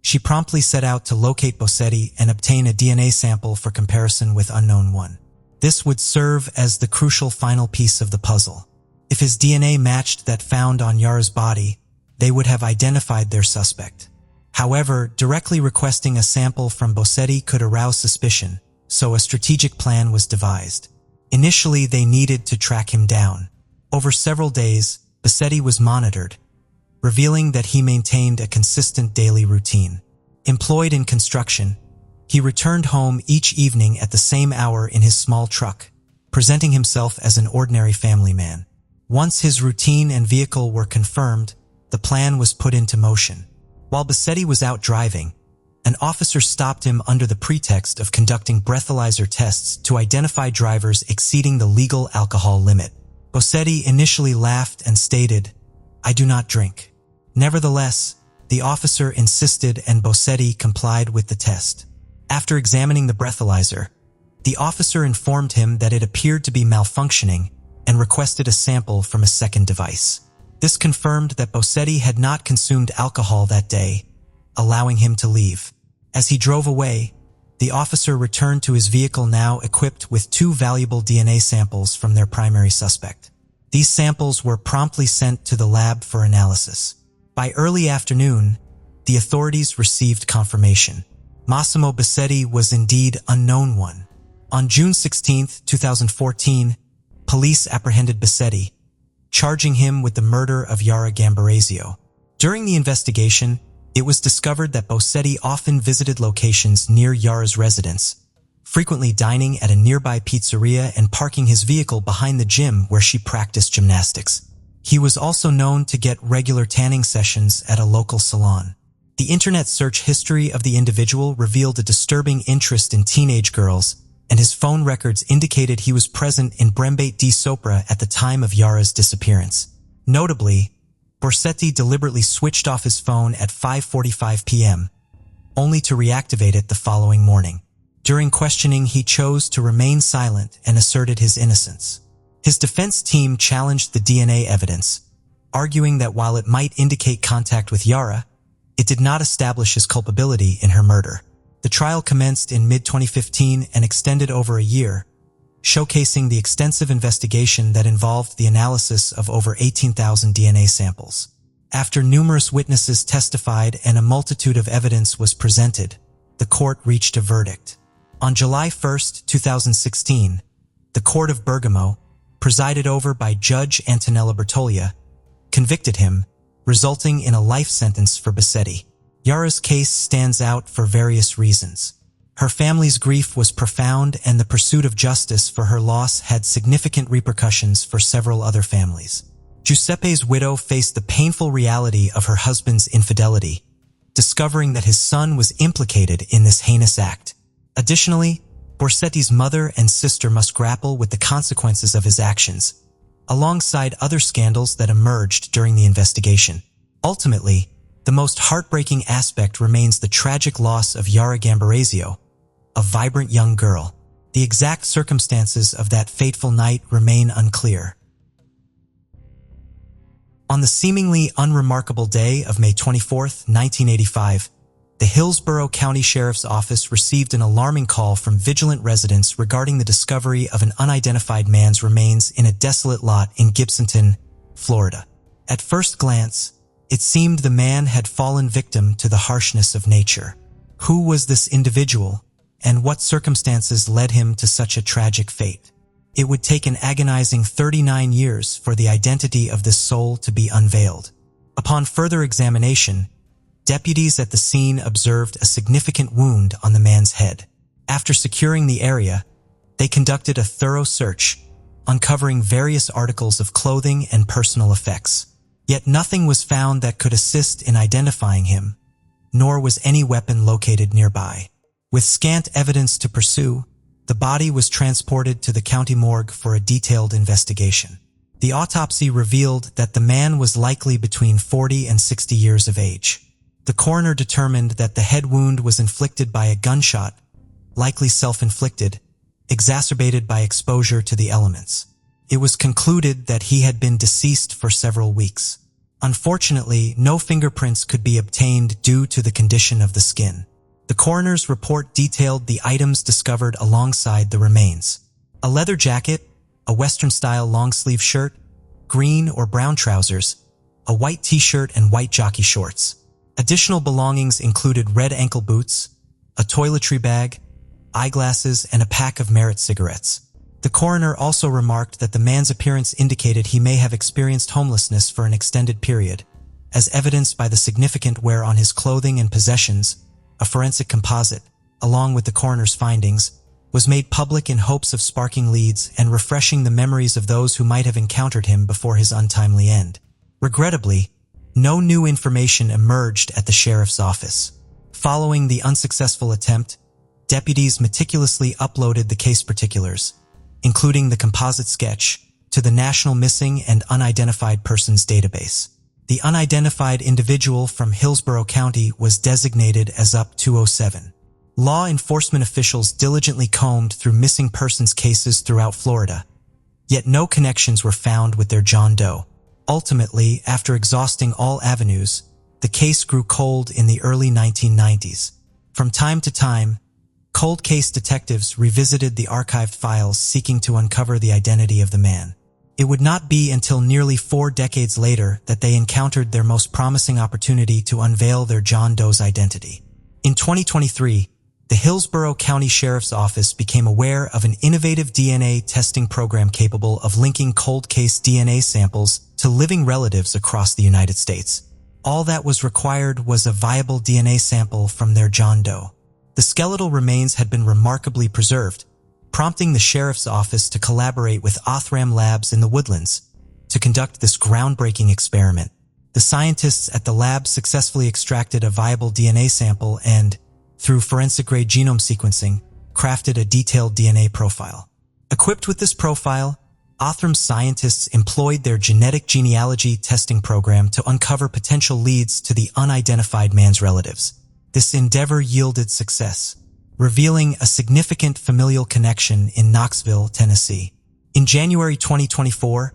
she promptly set out to locate Bassetti and obtain a DNA sample for comparison with unknown one. This would serve as the crucial final piece of the puzzle. If his DNA matched that found on Yara's body, they would have identified their suspect. However, directly requesting a sample from Bassetti could arouse suspicion, so a strategic plan was devised. Initially, they needed to track him down. Over several days, Bassetti was monitored, revealing that he maintained a consistent daily routine. Employed in construction, he returned home each evening at the same hour in his small truck, presenting himself as an ordinary family man. Once his routine and vehicle were confirmed, the plan was put into motion. While Bassetti was out driving, an officer stopped him under the pretext of conducting breathalyzer tests to identify drivers exceeding the legal alcohol limit. Bassetti initially laughed and stated, "I do not drink." Nevertheless, the officer insisted and Bassetti complied with the test. After examining the breathalyzer, the officer informed him that it appeared to be malfunctioning and requested a sample from a second device. This confirmed that Bossetti had not consumed alcohol that day, allowing him to leave. As he drove away, the officer returned to his vehicle, now equipped with 2 valuable DNA samples from their primary suspect. These samples were promptly sent to the lab for analysis. By early afternoon, the authorities received confirmation. Massimo Bossetti was indeed unknown one. On June 16, 2014, police apprehended Bossetti, charging him with the murder of Yara Gambarazio. During the investigation, it was discovered that Bossetti often visited locations near Yara's residence, frequently dining at a nearby pizzeria and parking his vehicle behind the gym where she practiced gymnastics. He was also known to get regular tanning sessions at a local salon. The internet search history of the individual revealed a disturbing interest in teenage girls, and his phone records indicated he was present in Brembate di Sopra at the time of Yara's disappearance. Notably, Bossetti deliberately switched off his phone at 5:45 p.m., only to reactivate it the following morning. During questioning, he chose to remain silent and asserted his innocence. His defense team challenged the DNA evidence, arguing that while it might indicate contact with Yara, it did not establish his culpability in her murder. The trial commenced in mid-2015 and extended over a year, showcasing the extensive investigation that involved the analysis of over 18,000 DNA samples. After numerous witnesses testified and a multitude of evidence was presented, the court reached a verdict. On July 1, 2016, the Court of Bergamo, presided over by Judge Antonella Bertoglia, convicted him, resulting in a life sentence for Bossetti. Yara's case stands out for various reasons. Her family's grief was profound, and the pursuit of justice for her loss had significant repercussions for several other families. Giuseppe's widow faced the painful reality of her husband's infidelity, discovering that his son was implicated in this heinous act. Additionally, Bossetti's mother and sister must grapple with the consequences of his actions, alongside other scandals that emerged during the investigation. Ultimately, the most heartbreaking aspect remains the tragic loss of Yara Gambarazio, a vibrant young girl. The exact circumstances of that fateful night remain unclear. On the seemingly unremarkable day of May 24, 1985, the Hillsborough County Sheriff's Office received an alarming call from vigilant residents regarding the discovery of an unidentified man's remains in a desolate lot in Gibsonton, Florida. At first glance, it seemed the man had fallen victim to the harshness of nature. Who was this individual, and what circumstances led him to such a tragic fate? It would take an agonizing 39 years for the identity of this soul to be unveiled. Upon further examination, deputies at the scene observed a significant wound on the man's head. After securing the area, they conducted a thorough search, uncovering various articles of clothing and personal effects. Yet nothing was found that could assist in identifying him, nor was any weapon located nearby. With scant evidence to pursue, the body was transported to the county morgue for a detailed investigation. The autopsy revealed that the man was likely between 40 and 60 years of age. The coroner determined that the head wound was inflicted by a gunshot, likely self-inflicted, exacerbated by exposure to the elements. It was concluded that he had been deceased for several weeks. Unfortunately, no fingerprints could be obtained due to the condition of the skin. The coroner's report detailed the items discovered alongside the remains: a leather jacket, a Western-style long-sleeve shirt, green or brown trousers, a white t-shirt and white jockey shorts. Additional belongings included red ankle boots, a toiletry bag, eyeglasses, and a pack of Merit cigarettes. The coroner also remarked that the man's appearance indicated he may have experienced homelessness for an extended period, as evidenced by the significant wear on his clothing and possessions. A forensic composite, along with the coroner's findings, was made public in hopes of sparking leads and refreshing the memories of those who might have encountered him before his untimely end. Regrettably, no new information emerged at the sheriff's office. Following the unsuccessful attempt, deputies meticulously uploaded the case particulars, including the composite sketch, to the National Missing and Unidentified Persons Database. The unidentified individual from Hillsborough County was designated as UP 207. Law enforcement officials diligently combed through missing persons cases throughout Florida, Yet no connections were found with their John Doe. Ultimately, after exhausting all avenues, the case grew cold in the early 1990s. From time to time, cold case detectives revisited the archived files seeking to uncover the identity of the man. It would not be until nearly 4 decades later that they encountered their most promising opportunity to unveil their John Doe's identity. In 2023, the Hillsborough County Sheriff's Office became aware of an innovative DNA testing program capable of linking cold case DNA samples to living relatives across the United States. All that was required was a viable DNA sample from their John Doe. The skeletal remains had been remarkably preserved, prompting the Sheriff's Office to collaborate with Othram Labs in the Woodlands to conduct this groundbreaking experiment. The scientists at the lab successfully extracted a viable DNA sample and, through forensic-grade genome sequencing, crafted a detailed DNA profile. Equipped with this profile, Othram scientists employed their genetic genealogy testing program to uncover potential leads to the unidentified man's relatives. This endeavor yielded success, revealing a significant familial connection in Knoxville, Tennessee. In January 2024,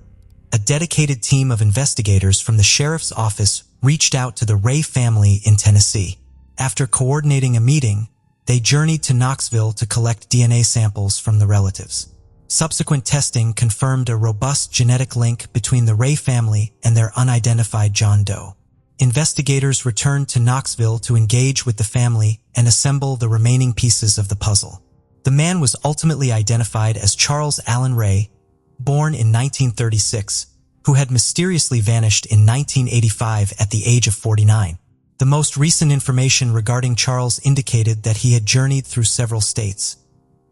a dedicated team of investigators from the Sheriff's Office reached out to the Ray family in Tennessee. After coordinating a meeting, they journeyed to Knoxville to collect DNA samples from the relatives. Subsequent testing confirmed a robust genetic link between the Ray family and their unidentified John Doe. Investigators returned to Knoxville to engage with the family and assemble the remaining pieces of the puzzle. The man was ultimately identified as Charles Allen Ray, born in 1936, who had mysteriously vanished in 1985 at the age of 49. The most recent information regarding Charles indicated that he had journeyed through several states,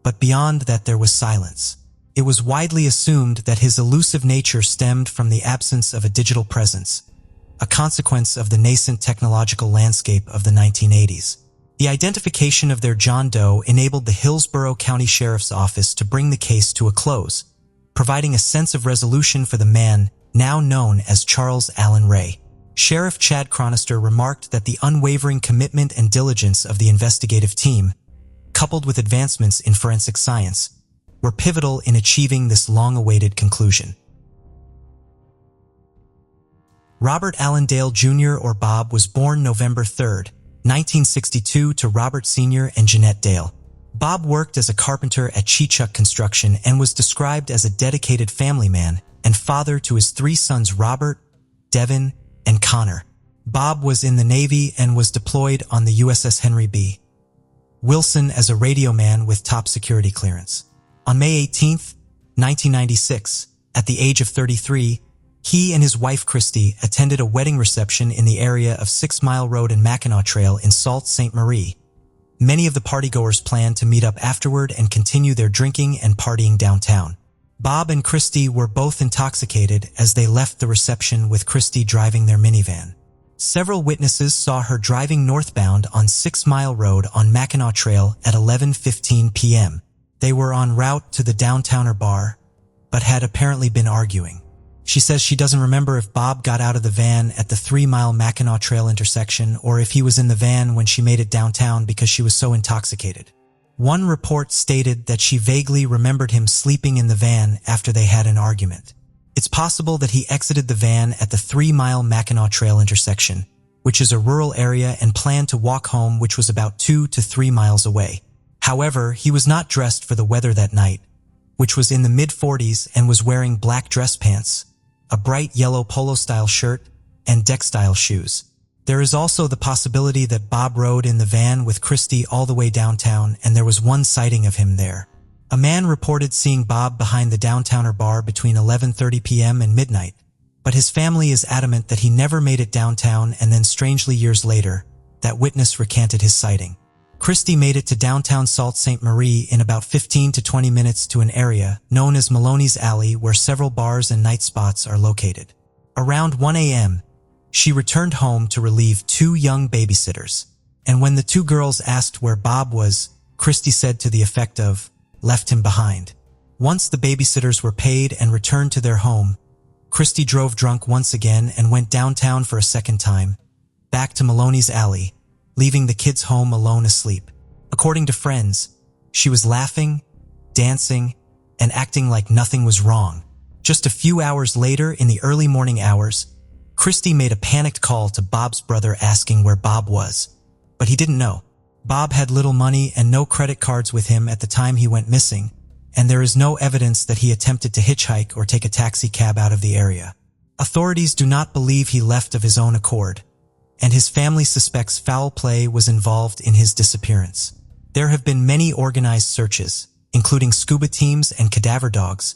but beyond that there was silence. It was widely assumed that his elusive nature stemmed from the absence of a digital presence, a consequence of the nascent technological landscape of the 1980s. The identification of their John Doe enabled the Hillsborough County Sheriff's Office to bring the case to a close, providing a sense of resolution for the man now known as Charles Allen Ray. Sheriff Chad Chronister remarked that the unwavering commitment and diligence of the investigative team, coupled with advancements in forensic science, were pivotal in achieving this long-awaited conclusion. Robert Allen Dale Jr. or Bob was born November 3, 1962 to Robert Sr. and Jeanette Dale. Bob worked as a carpenter at Cheechuk Construction and was described as a dedicated family man and father to his 3 sons Robert, Devin, and Connor. Bob was in the Navy and was deployed on the USS Henry B. Wilson as a radio man with top security clearance. On May 18, 1996, at the age of 33, he and his wife Christy attended a wedding reception in the area of 6 Mile Road and Mackinac Trail in Sault Ste. Marie. Many of the partygoers planned to meet up afterward and continue their drinking and partying downtown. Bob and Christy were both intoxicated as they left the reception, with Christy driving their minivan. Several witnesses saw her driving northbound on 6 Mile Road on Mackinac Trail at 11:15 p.m. They were en route to the downtowner bar, but had apparently been arguing. She says she doesn't remember if Bob got out of the van at the 3 Mile Mackinac Trail intersection or if he was in the van when she made it downtown because she was so intoxicated. One report stated that she vaguely remembered him sleeping in the van after they had an argument. It's possible that he exited the van at the 3 Mile Mackinac Trail intersection, which is a rural area, and planned to walk home, which was about 2 to 3 miles away. However, he was not dressed for the weather that night, which was in the mid-40s, and was wearing black dress pants, a bright yellow polo-style shirt, and deck-style shoes. There is also the possibility that Bob rode in the van with Christy all the way downtown, and there was one sighting of him there. A man reported seeing Bob behind the downtowner bar between 11:30 p.m. and midnight, but his family is adamant that he never made it downtown, and then strangely years later, that witness recanted his sighting. Christy made it to downtown Sault Ste. Marie in about 15 to 20 minutes to an area known as Maloney's Alley, where several bars and night spots are located. Around 1 a.m., she returned home to relieve 2 young babysitters, and when the 2 girls asked where Bob was, Christy said to the effect of, "Left him behind." Once the babysitters were paid and returned to their home, Christy drove drunk once again and went downtown for a second time, back to Maloney's Alley, leaving the kids home alone asleep. According to friends, she was laughing, dancing, and acting like nothing was wrong. Just a few hours later, in the early morning hours, Christy made a panicked call to Bob's brother asking where Bob was. But he didn't know. Bob had little money and no credit cards with him at the time he went missing, and there is no evidence that he attempted to hitchhike or take a taxi cab out of the area. Authorities do not believe he left of his own accord, and his family suspects foul play was involved in his disappearance. There have been many organized searches, including scuba teams and cadaver dogs,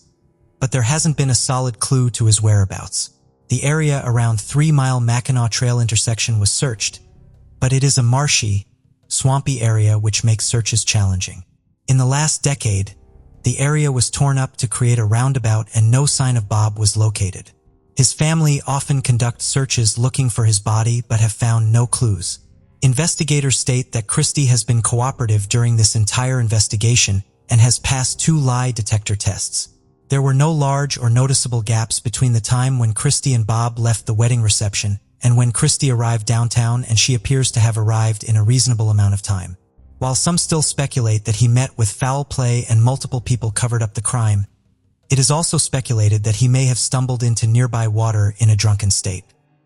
but there hasn't been a solid clue to his whereabouts. The area around 3 Mile Mackinac Trail intersection was searched, but it is a marshy, swampy area which makes searches challenging. In the last decade, the area was torn up to create a roundabout and no sign of Bob was located. His family often conduct searches looking for his body but have found no clues. Investigators state that Christy has been cooperative during this entire investigation and has passed 2 lie detector tests. There were no large or noticeable gaps between the time when Christy and Bob left the wedding reception and when Christy arrived downtown, and she appears to have arrived in a reasonable amount of time. While some still speculate that he met with foul play and multiple people covered up the crime, it is also speculated that he may have stumbled into nearby water in a drunken state.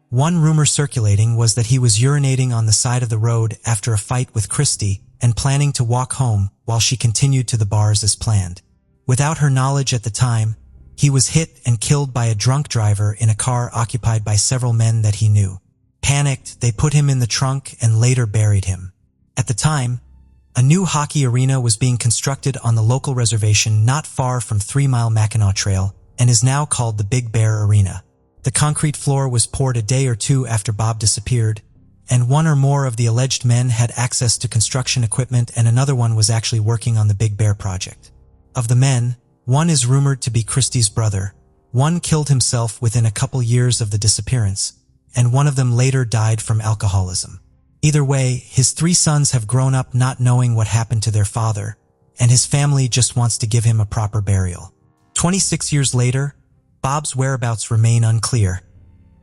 One rumor circulating was that he was urinating on the side of the road after a fight with Christy and planning to walk home while she continued to the bars as planned. Without her knowledge at the time, he was hit and killed by a drunk driver in a car occupied by several men that he knew. Panicked, they put him in the trunk and later buried him. At the time, a new hockey arena was being constructed on the local reservation not far from 3 Mile Mackinac Trail and is now called the Big Bear Arena. The concrete floor was poured a day or two after Bob disappeared, and one or more of the alleged men had access to construction equipment and another one was actually working on the Big Bear project. Of the men, one is rumored to be Christy's brother, one killed himself within a couple years of the disappearance, and one of them later died from alcoholism. Either way, his 3 sons have grown up not knowing what happened to their father, and his family just wants to give him a proper burial. 26 years later, Bob's whereabouts remain unclear,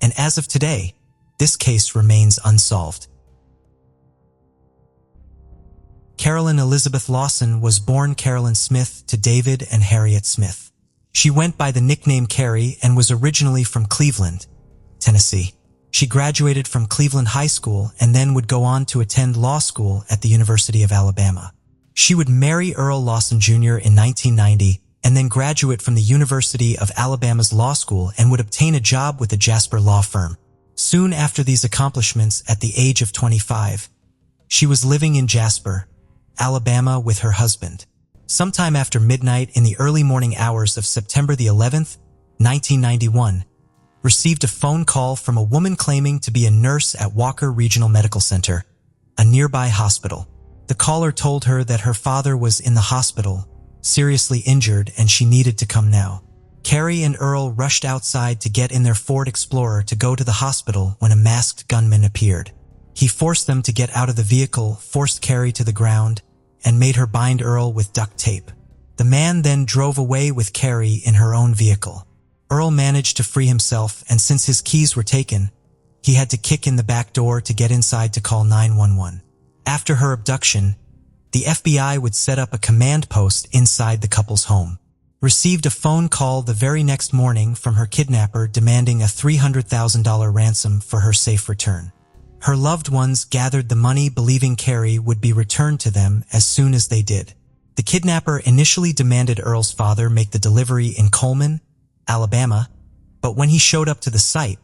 and as of today, this case remains unsolved. Carolyn Elizabeth Lawson was born Carolyn Smith to David and Harriet Smith. She went by the nickname Carrie and was originally from Cleveland, Tennessee. She graduated from Cleveland High School and then would go on to attend law school at the University of Alabama. She would marry Earl Lawson Jr. in 1990 and then graduate from the University of Alabama's law school and would obtain a job with the Jasper law firm. Soon after these accomplishments, at the age of 25, she was living in Jasper, Alabama with her husband. Sometime after midnight in the early morning hours of September the 11th, 1991, received a phone call from a woman claiming to be a nurse at Walker Regional Medical Center, a nearby hospital. The caller told her that her father was in the hospital, seriously injured, and she needed to come now. Carrie and Earl rushed outside to get in their Ford Explorer to go to the hospital when a masked gunman appeared. He forced them to get out of the vehicle, forced Carrie to the ground, and made her bind Earl with duct tape. The man then drove away with Carrie in her own vehicle. Earl managed to free himself, and since his keys were taken, he had to kick in the back door to get inside to call 911. After her abduction, the FBI would set up a command post inside the couple's home. Received a phone call the very next morning from her kidnapper demanding a $300,000 ransom for her safe return. Her loved ones gathered the money believing Carrie would be returned to them as soon as they did. The kidnapper initially demanded Earl's father make the delivery in Coleman, Alabama, but when he showed up to the site,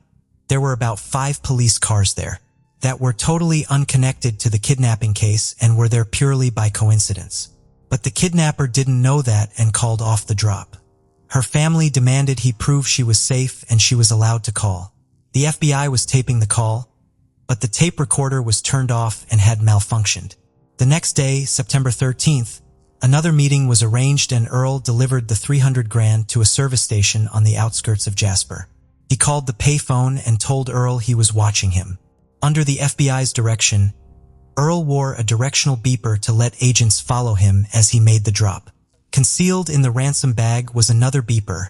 there were about 5 police cars there that were totally unconnected to the kidnapping case and were there purely by coincidence. But the kidnapper didn't know that and called off the drop. Her family demanded he prove she was safe and she was allowed to call. The FBI was taping the call, but the tape recorder was turned off and had malfunctioned. The next day, September 13th, another meeting was arranged and Earl delivered the $300,000 to a service station on the outskirts of Jasper. He called the payphone and told Earl he was watching him. Under the FBI's direction, Earl wore a directional beeper to let agents follow him as he made the drop. Concealed in the ransom bag was another beeper,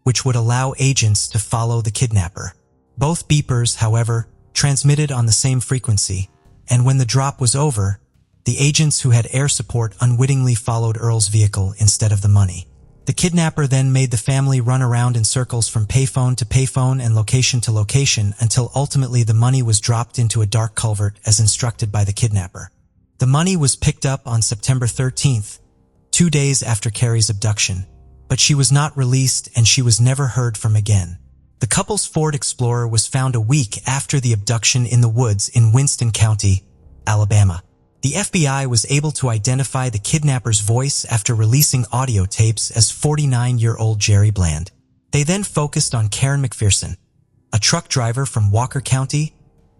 which would allow agents to follow the kidnapper. Both beepers, however, transmitted on the same frequency, and when the drop was over, the agents who had air support unwittingly followed Earl's vehicle instead of the money. The kidnapper then made the family run around in circles from payphone to payphone and location to location until ultimately the money was dropped into a dark culvert as instructed by the kidnapper. The money was picked up on September 13th, 2 days after Carrie's abduction, but she was not released and she was never heard from again. The couple's Ford Explorer was found a week after the abduction in the woods in Winston County, Alabama. The FBI was able to identify the kidnapper's voice after releasing audio tapes as 49-year-old Jerry Bland. They then focused on Karen McPherson, a truck driver from Walker County,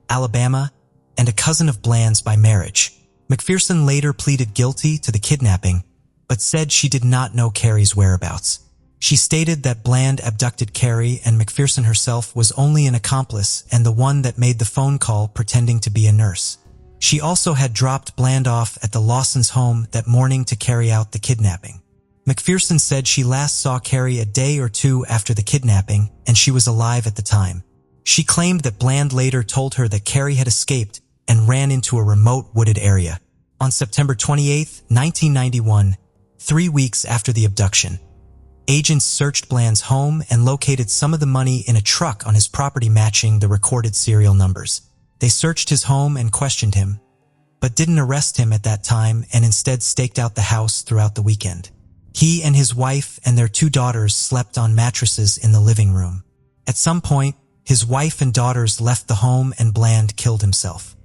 Alabama, and a cousin of Bland's by marriage. McPherson later pleaded guilty to the kidnapping, but said she did not know Carrie's whereabouts. She stated that Bland abducted Carrie and McPherson herself was only an accomplice and the one that made the phone call pretending to be a nurse. She also had dropped Bland off at the Lawsons' home that morning to carry out the kidnapping. McPherson said she last saw Carrie a day or two after the kidnapping and she was alive at the time. She claimed that Bland later told her that Carrie had escaped and ran into a remote wooded area. On September 28, 1991, 3 weeks after the abduction, agents searched Bland's home and located some of the money in a truck on his property matching the recorded serial numbers. They searched his home and questioned him, but didn't arrest him at that time and instead staked out the house throughout the weekend. He and his wife and their 2 daughters slept on mattresses in the living room. At some point, his wife and daughters left the home and Bland killed himself.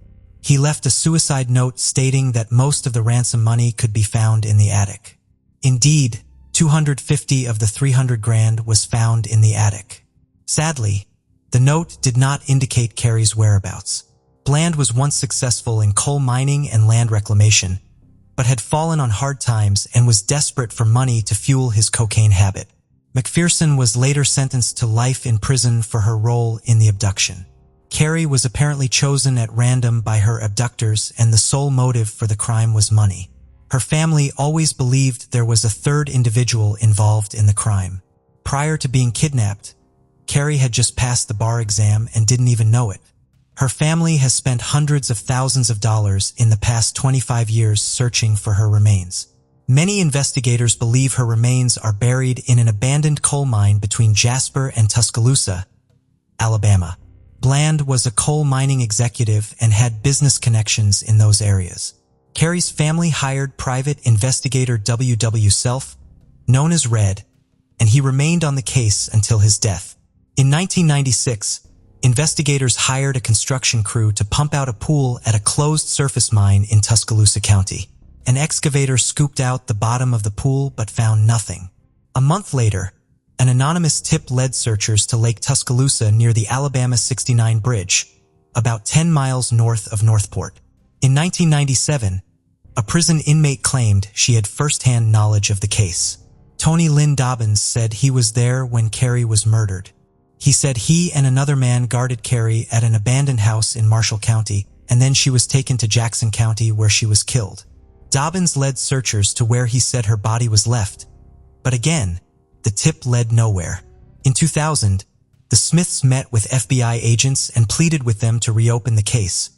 He left a suicide note stating that most of the ransom money could be found in the attic. Indeed, 250 of the 300 grand was found in the attic. Sadly, the note did not indicate Carrie's whereabouts. Bland was once successful in coal mining and land reclamation, but had fallen on hard times and was desperate for money to fuel his cocaine habit. McPherson was later sentenced to life in prison for her role in the abduction. Carrie was apparently chosen at random by her abductors and the sole motive for the crime was money. Her family always believed there was a third individual involved in the crime. Prior to being kidnapped, Carrie had just passed the bar exam and didn't even know it. Her family has spent hundreds of thousands of dollars in the past 25 years searching for her remains. Many investigators believe her remains are buried in an abandoned coal mine between Jasper and Tuscaloosa, Alabama. Bland was a coal mining executive and had business connections in those areas. Carrie's family hired private investigator W.W. Self, known as Red, and he remained on the case until his death. In 1996, investigators hired a construction crew to pump out a pool at a closed surface mine in Tuscaloosa County. An excavator scooped out the bottom of the pool but found nothing. A month later, an anonymous tip led searchers to Lake Tuscaloosa near the Alabama 69 Bridge, about 10 miles north of Northport. In 1997, a prison inmate claimed she had first-hand knowledge of the case. Tony Lynn Dobbins said he was there when Carrie was murdered. He said he and another man guarded Carrie at an abandoned house in Marshall County, and then she was taken to Jackson County where she was killed. Dobbins led searchers to where he said her body was left, but again, the tip led nowhere. In 2000, the Smiths met with FBI agents and pleaded with them to reopen the case,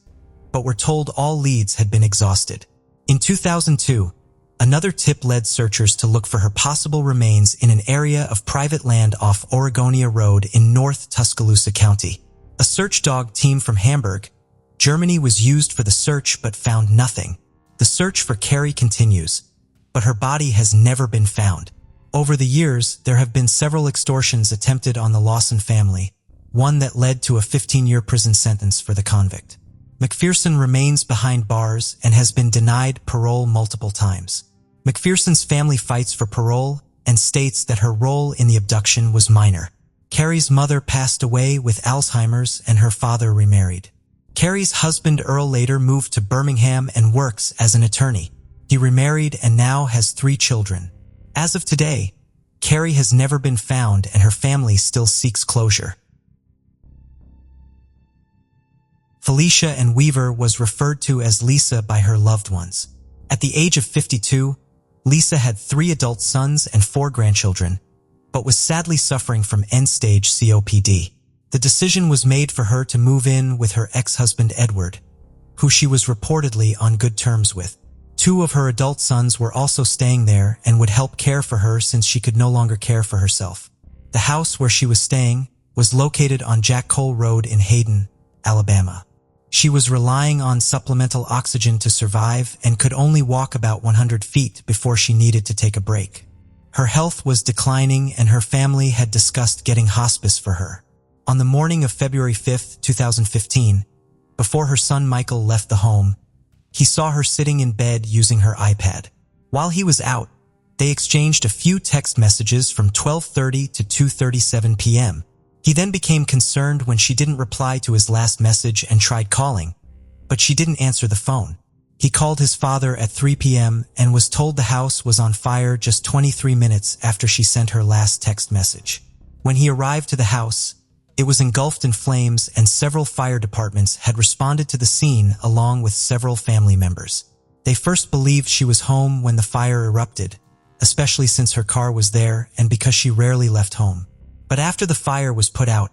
but were told all leads had been exhausted. In 2002, another tip led searchers to look for her possible remains in an area of private land off Oregonia Road in North Tuscaloosa County. A search dog team from Hamburg, Germany was used for the search but found nothing. The search for Carrie continues, but her body has never been found. Over the years, there have been several extortions attempted on the Lawson family, one that led to a 15-year prison sentence for the convict. McPherson remains behind bars and has been denied parole multiple times. McPherson's family fights for parole and states that her role in the abduction was minor. Carrie's mother passed away with Alzheimer's and her father remarried. Carrie's husband Earl later moved to Birmingham and works as an attorney. He remarried and now has 3 children. As of today, Carrie has never been found and her family still seeks closure. Felicia and Weaver was referred to as Lisa by her loved ones. At the age of 52, Lisa had 3 adult sons and 4 grandchildren, but was sadly suffering from end-stage COPD. The decision was made for her to move in with her ex-husband Edward, who she was reportedly on good terms with. Two of her adult sons were also staying there and would help care for her since she could no longer care for herself. The house where she was staying was located on Jack Cole Road in Hayden, Alabama. She was relying on supplemental oxygen to survive and could only walk about 100 feet before she needed to take a break. Her health was declining and her family had discussed getting hospice for her. On the morning of February 5, 2015, before her son Michael left the home, he saw her sitting in bed using her iPad. While he was out, they exchanged a few text messages from 12:30 to 2:37 p.m. He then became concerned when she didn't reply to his last message and tried calling, but she didn't answer the phone. He called his father at 3 p.m. and was told the house was on fire just 23 minutes after she sent her last text message. When he arrived to the house, it was engulfed in flames and several fire departments had responded to the scene along with several family members. They first believed she was home when the fire erupted, especially since her car was there and because she rarely left home. But after the fire was put out,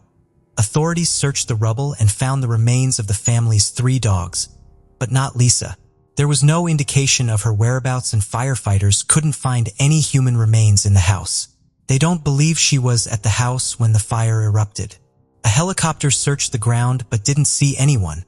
authorities searched the rubble and found the remains of the family's 3 dogs, but not Lisa. There was no indication of her whereabouts and firefighters couldn't find any human remains in the house. They don't believe she was at the house when the fire erupted. A helicopter searched the ground but didn't see anyone,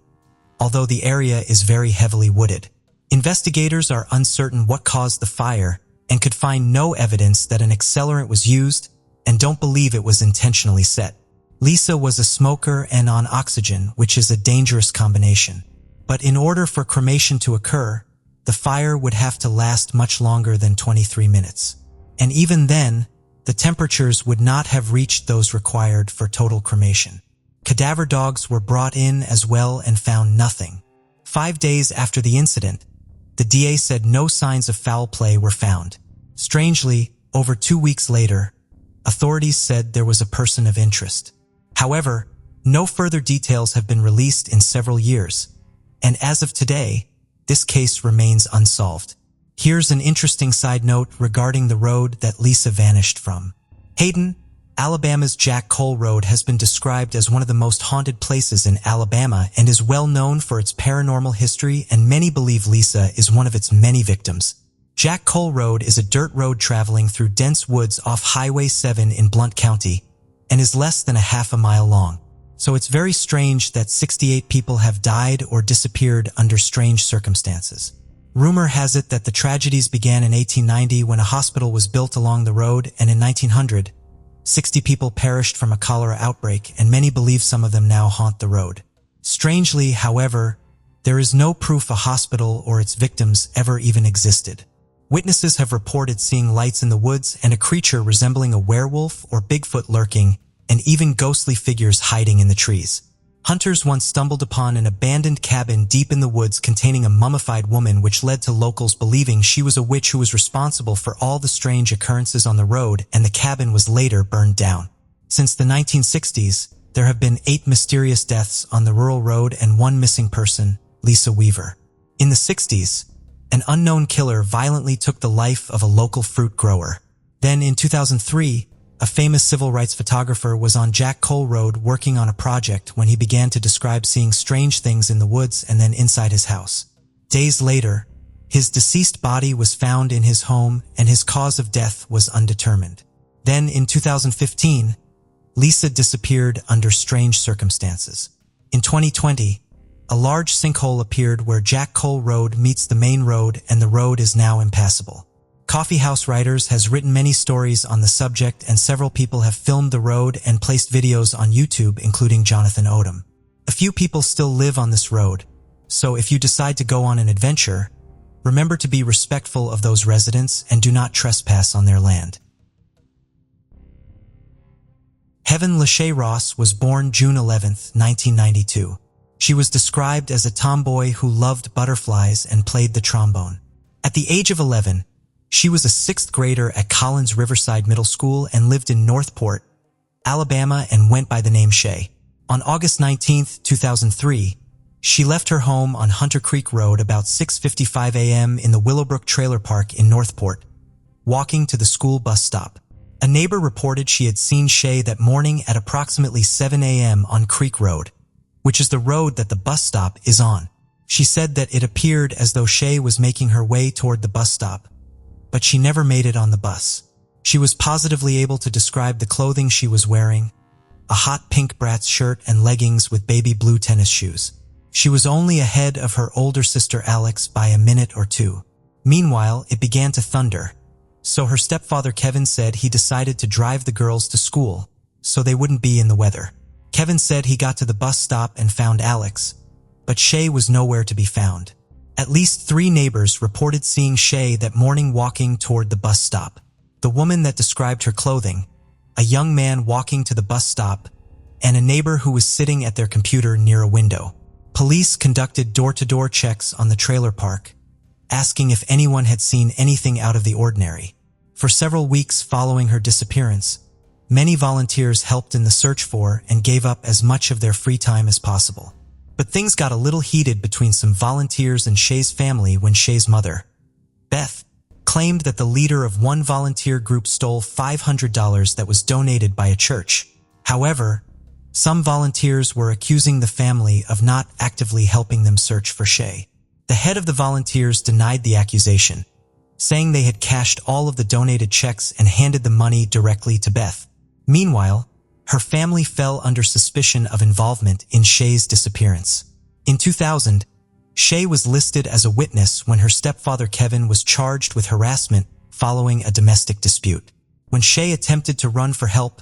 although the area is very heavily wooded. Investigators are uncertain what caused the fire and could find no evidence that an accelerant was used and don't believe it was intentionally set. Lisa was a smoker and on oxygen, which is a dangerous combination. But in order for cremation to occur, the fire would have to last much longer than 23 minutes. And even then, the temperatures would not have reached those required for total cremation. Cadaver dogs were brought in as well and found nothing. 5 days after the incident, the DA said no signs of foul play were found. Strangely, over 2 weeks later, authorities said there was a person of interest. However, no further details have been released in several years, and as of today, this case remains unsolved. Here's an interesting side note regarding the road that Lisa vanished from. Hayden, Alabama's Jack Cole Road has been described as one of the most haunted places in Alabama and is well known for its paranormal history, and many believe Lisa is one of its many victims. Jack Cole Road is a dirt road traveling through dense woods off Highway 7 in Blount County and is less than a half a mile long. So it's very strange that 68 people have died or disappeared under strange circumstances. Rumor has it that the tragedies began in 1890 when a hospital was built along the road, and in 1900, 60 people perished from a cholera outbreak, and many believe some of them now haunt the road. Strangely, however, there is no proof a hospital or its victims ever even existed. Witnesses have reported seeing lights in the woods and a creature resembling a werewolf or Bigfoot lurking, and even ghostly figures hiding in the trees. Hunters once stumbled upon an abandoned cabin deep in the woods containing a mummified woman, which led to locals believing she was a witch who was responsible for all the strange occurrences on the road, and the cabin was later burned down. Since the 1960s, there have been 8 mysterious deaths on the rural road and 1 missing person, Lisa Weaver. In the 60s, an unknown killer violently took the life of a local fruit grower. Then in 2003, a famous civil rights photographer was on Jack Cole Road working on a project when he began to describe seeing strange things in the woods and then inside his house. Days later, his deceased body was found in his home and his cause of death was undetermined. Then in 2015, Lisa disappeared under strange circumstances. In 2020, a large sinkhole appeared where Jack Cole Road meets the main road, and the road is now impassable. Coffeehouse Writers has written many stories on the subject, and several people have filmed the road and placed videos on YouTube, including Jonathan Odom. A few people still live on this road, so if you decide to go on an adventure, remember to be respectful of those residents and do not trespass on their land. Heaven Lachey Ross was born June 11, 1992. She was described as a tomboy who loved butterflies and played the trombone. At the age of 11, she was a 6th grader at Collins Riverside Middle School and lived in Northport, Alabama, and went by the name Shay. On August 19, 2003, she left her home on Hunter Creek Road about 6:55 a.m. in the Willowbrook Trailer Park in Northport, walking to the school bus stop. A neighbor reported she had seen Shay that morning at approximately 7 a.m. on Creek Road, which is the road that the bus stop is on. She said that it appeared as though Shay was making her way toward the bus stop, but she never made it on the bus. She was positively able to describe the clothing she was wearing, a hot pink Bratz shirt and leggings with baby blue tennis shoes. She was only ahead of her older sister Alex by a minute or two. Meanwhile, it began to thunder, so her stepfather Kevin said he decided to drive the girls to school so they wouldn't be in the weather. Kevin said he got to the bus stop and found Alex, but Shay was nowhere to be found. At least 3 neighbors reported seeing Shay that morning walking toward the bus stop. The woman that described her clothing, a young man walking to the bus stop, and a neighbor who was sitting at their computer near a window. Police conducted door-to-door checks on the trailer park, asking if anyone had seen anything out of the ordinary. For several weeks following her disappearance, many volunteers helped in the search for and gave up as much of their free time as possible. But things got a little heated between some volunteers and Shay's family when Shay's mother, Beth, claimed that the leader of one volunteer group stole $500 that was donated by a church. However, some volunteers were accusing the family of not actively helping them search for Shay. The head of the volunteers denied the accusation, saying they had cashed all of the donated checks and handed the money directly to Beth. Meanwhile, her family fell under suspicion of involvement in Shay's disappearance. In 2000, Shay was listed as a witness when her stepfather Kevin was charged with harassment following a domestic dispute. When Shay attempted to run for help,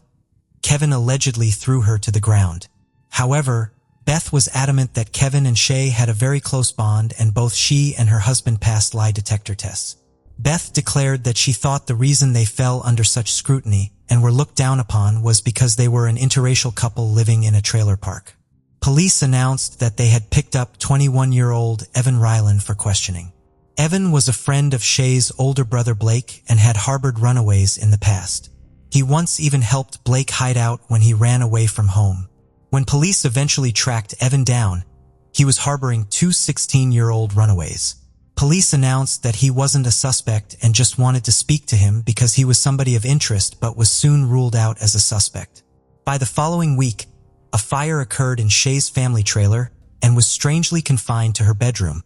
Kevin allegedly threw her to the ground. However, Beth was adamant that Kevin and Shay had a very close bond and both she and her husband passed lie detector tests. Beth declared that she thought the reason they fell under such scrutiny and were looked down upon was because they were an interracial couple living in a trailer park. Police announced that they had picked up 21-year-old Evan Ryland for questioning. Evan was a friend of Shay's older brother Blake and had harbored runaways in the past. He once even helped Blake hide out when he ran away from home. When police eventually tracked Evan down, he was harboring 2 16-year-old runaways. Police announced that he wasn't a suspect and just wanted to speak to him because he was somebody of interest but was soon ruled out as a suspect. By the following week, a fire occurred in Shay's family trailer and was strangely confined to her bedroom,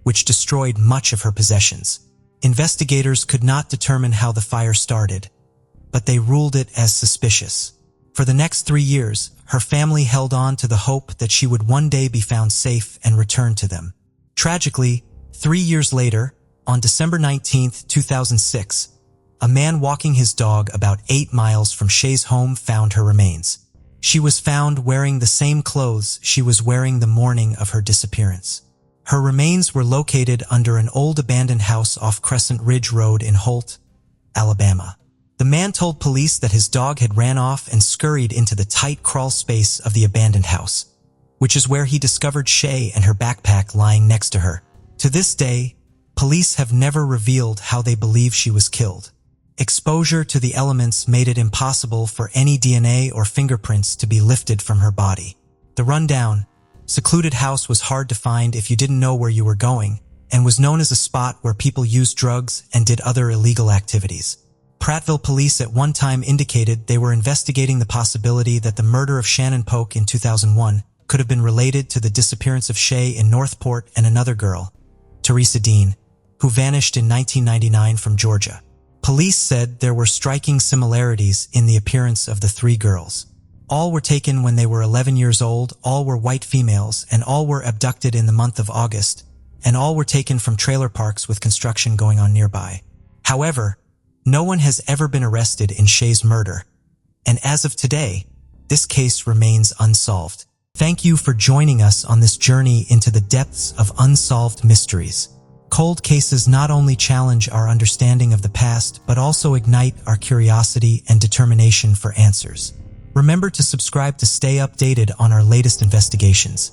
which destroyed much of her possessions. Investigators could not determine how the fire started, but they ruled it as suspicious. For the next 3 years, her family held on to the hope that she would one day be found safe and return to them. Tragically, 3 years later, on December 19, 2006, a man walking his dog about 8 miles from Shay's home found her remains. She was found wearing the same clothes she was wearing the morning of her disappearance. Her remains were located under an old abandoned house off Crescent Ridge Road in Holt, Alabama. The man told police that his dog had ran off and scurried into the tight crawl space of the abandoned house, which is where he discovered Shay and her backpack lying next to her. To this day, police have never revealed how they believe she was killed. Exposure to the elements made it impossible for any DNA or fingerprints to be lifted from her body. The rundown, secluded house was hard to find if you didn't know where you were going, and was known as a spot where people used drugs and did other illegal activities. Prattville police at one time indicated they were investigating the possibility that the murder of Shannon Polk in 2001 could have been related to the disappearance of Shay in Northport and another girl, Teresa Dean, who vanished in 1999 from Georgia. Police said there were striking similarities in the appearance of the 3 girls. All were taken when they were 11 years old, all were white females, and all were abducted in the month of August, and all were taken from trailer parks with construction going on nearby. However, no one has ever been arrested in Shay's murder, and as of today, this case remains unsolved. Thank you for joining us on this journey into the depths of unsolved mysteries. Cold cases not only challenge our understanding of the past, but also ignite our curiosity and determination for answers. Remember to subscribe to stay updated on our latest investigations.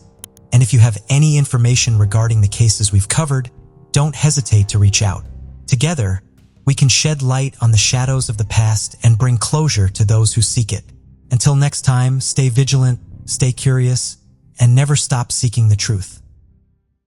And if you have any information regarding the cases we've covered, don't hesitate to reach out. Together, we can shed light on the shadows of the past and bring closure to those who seek it. Until next time, stay vigilant, stay curious, and never stop seeking the truth.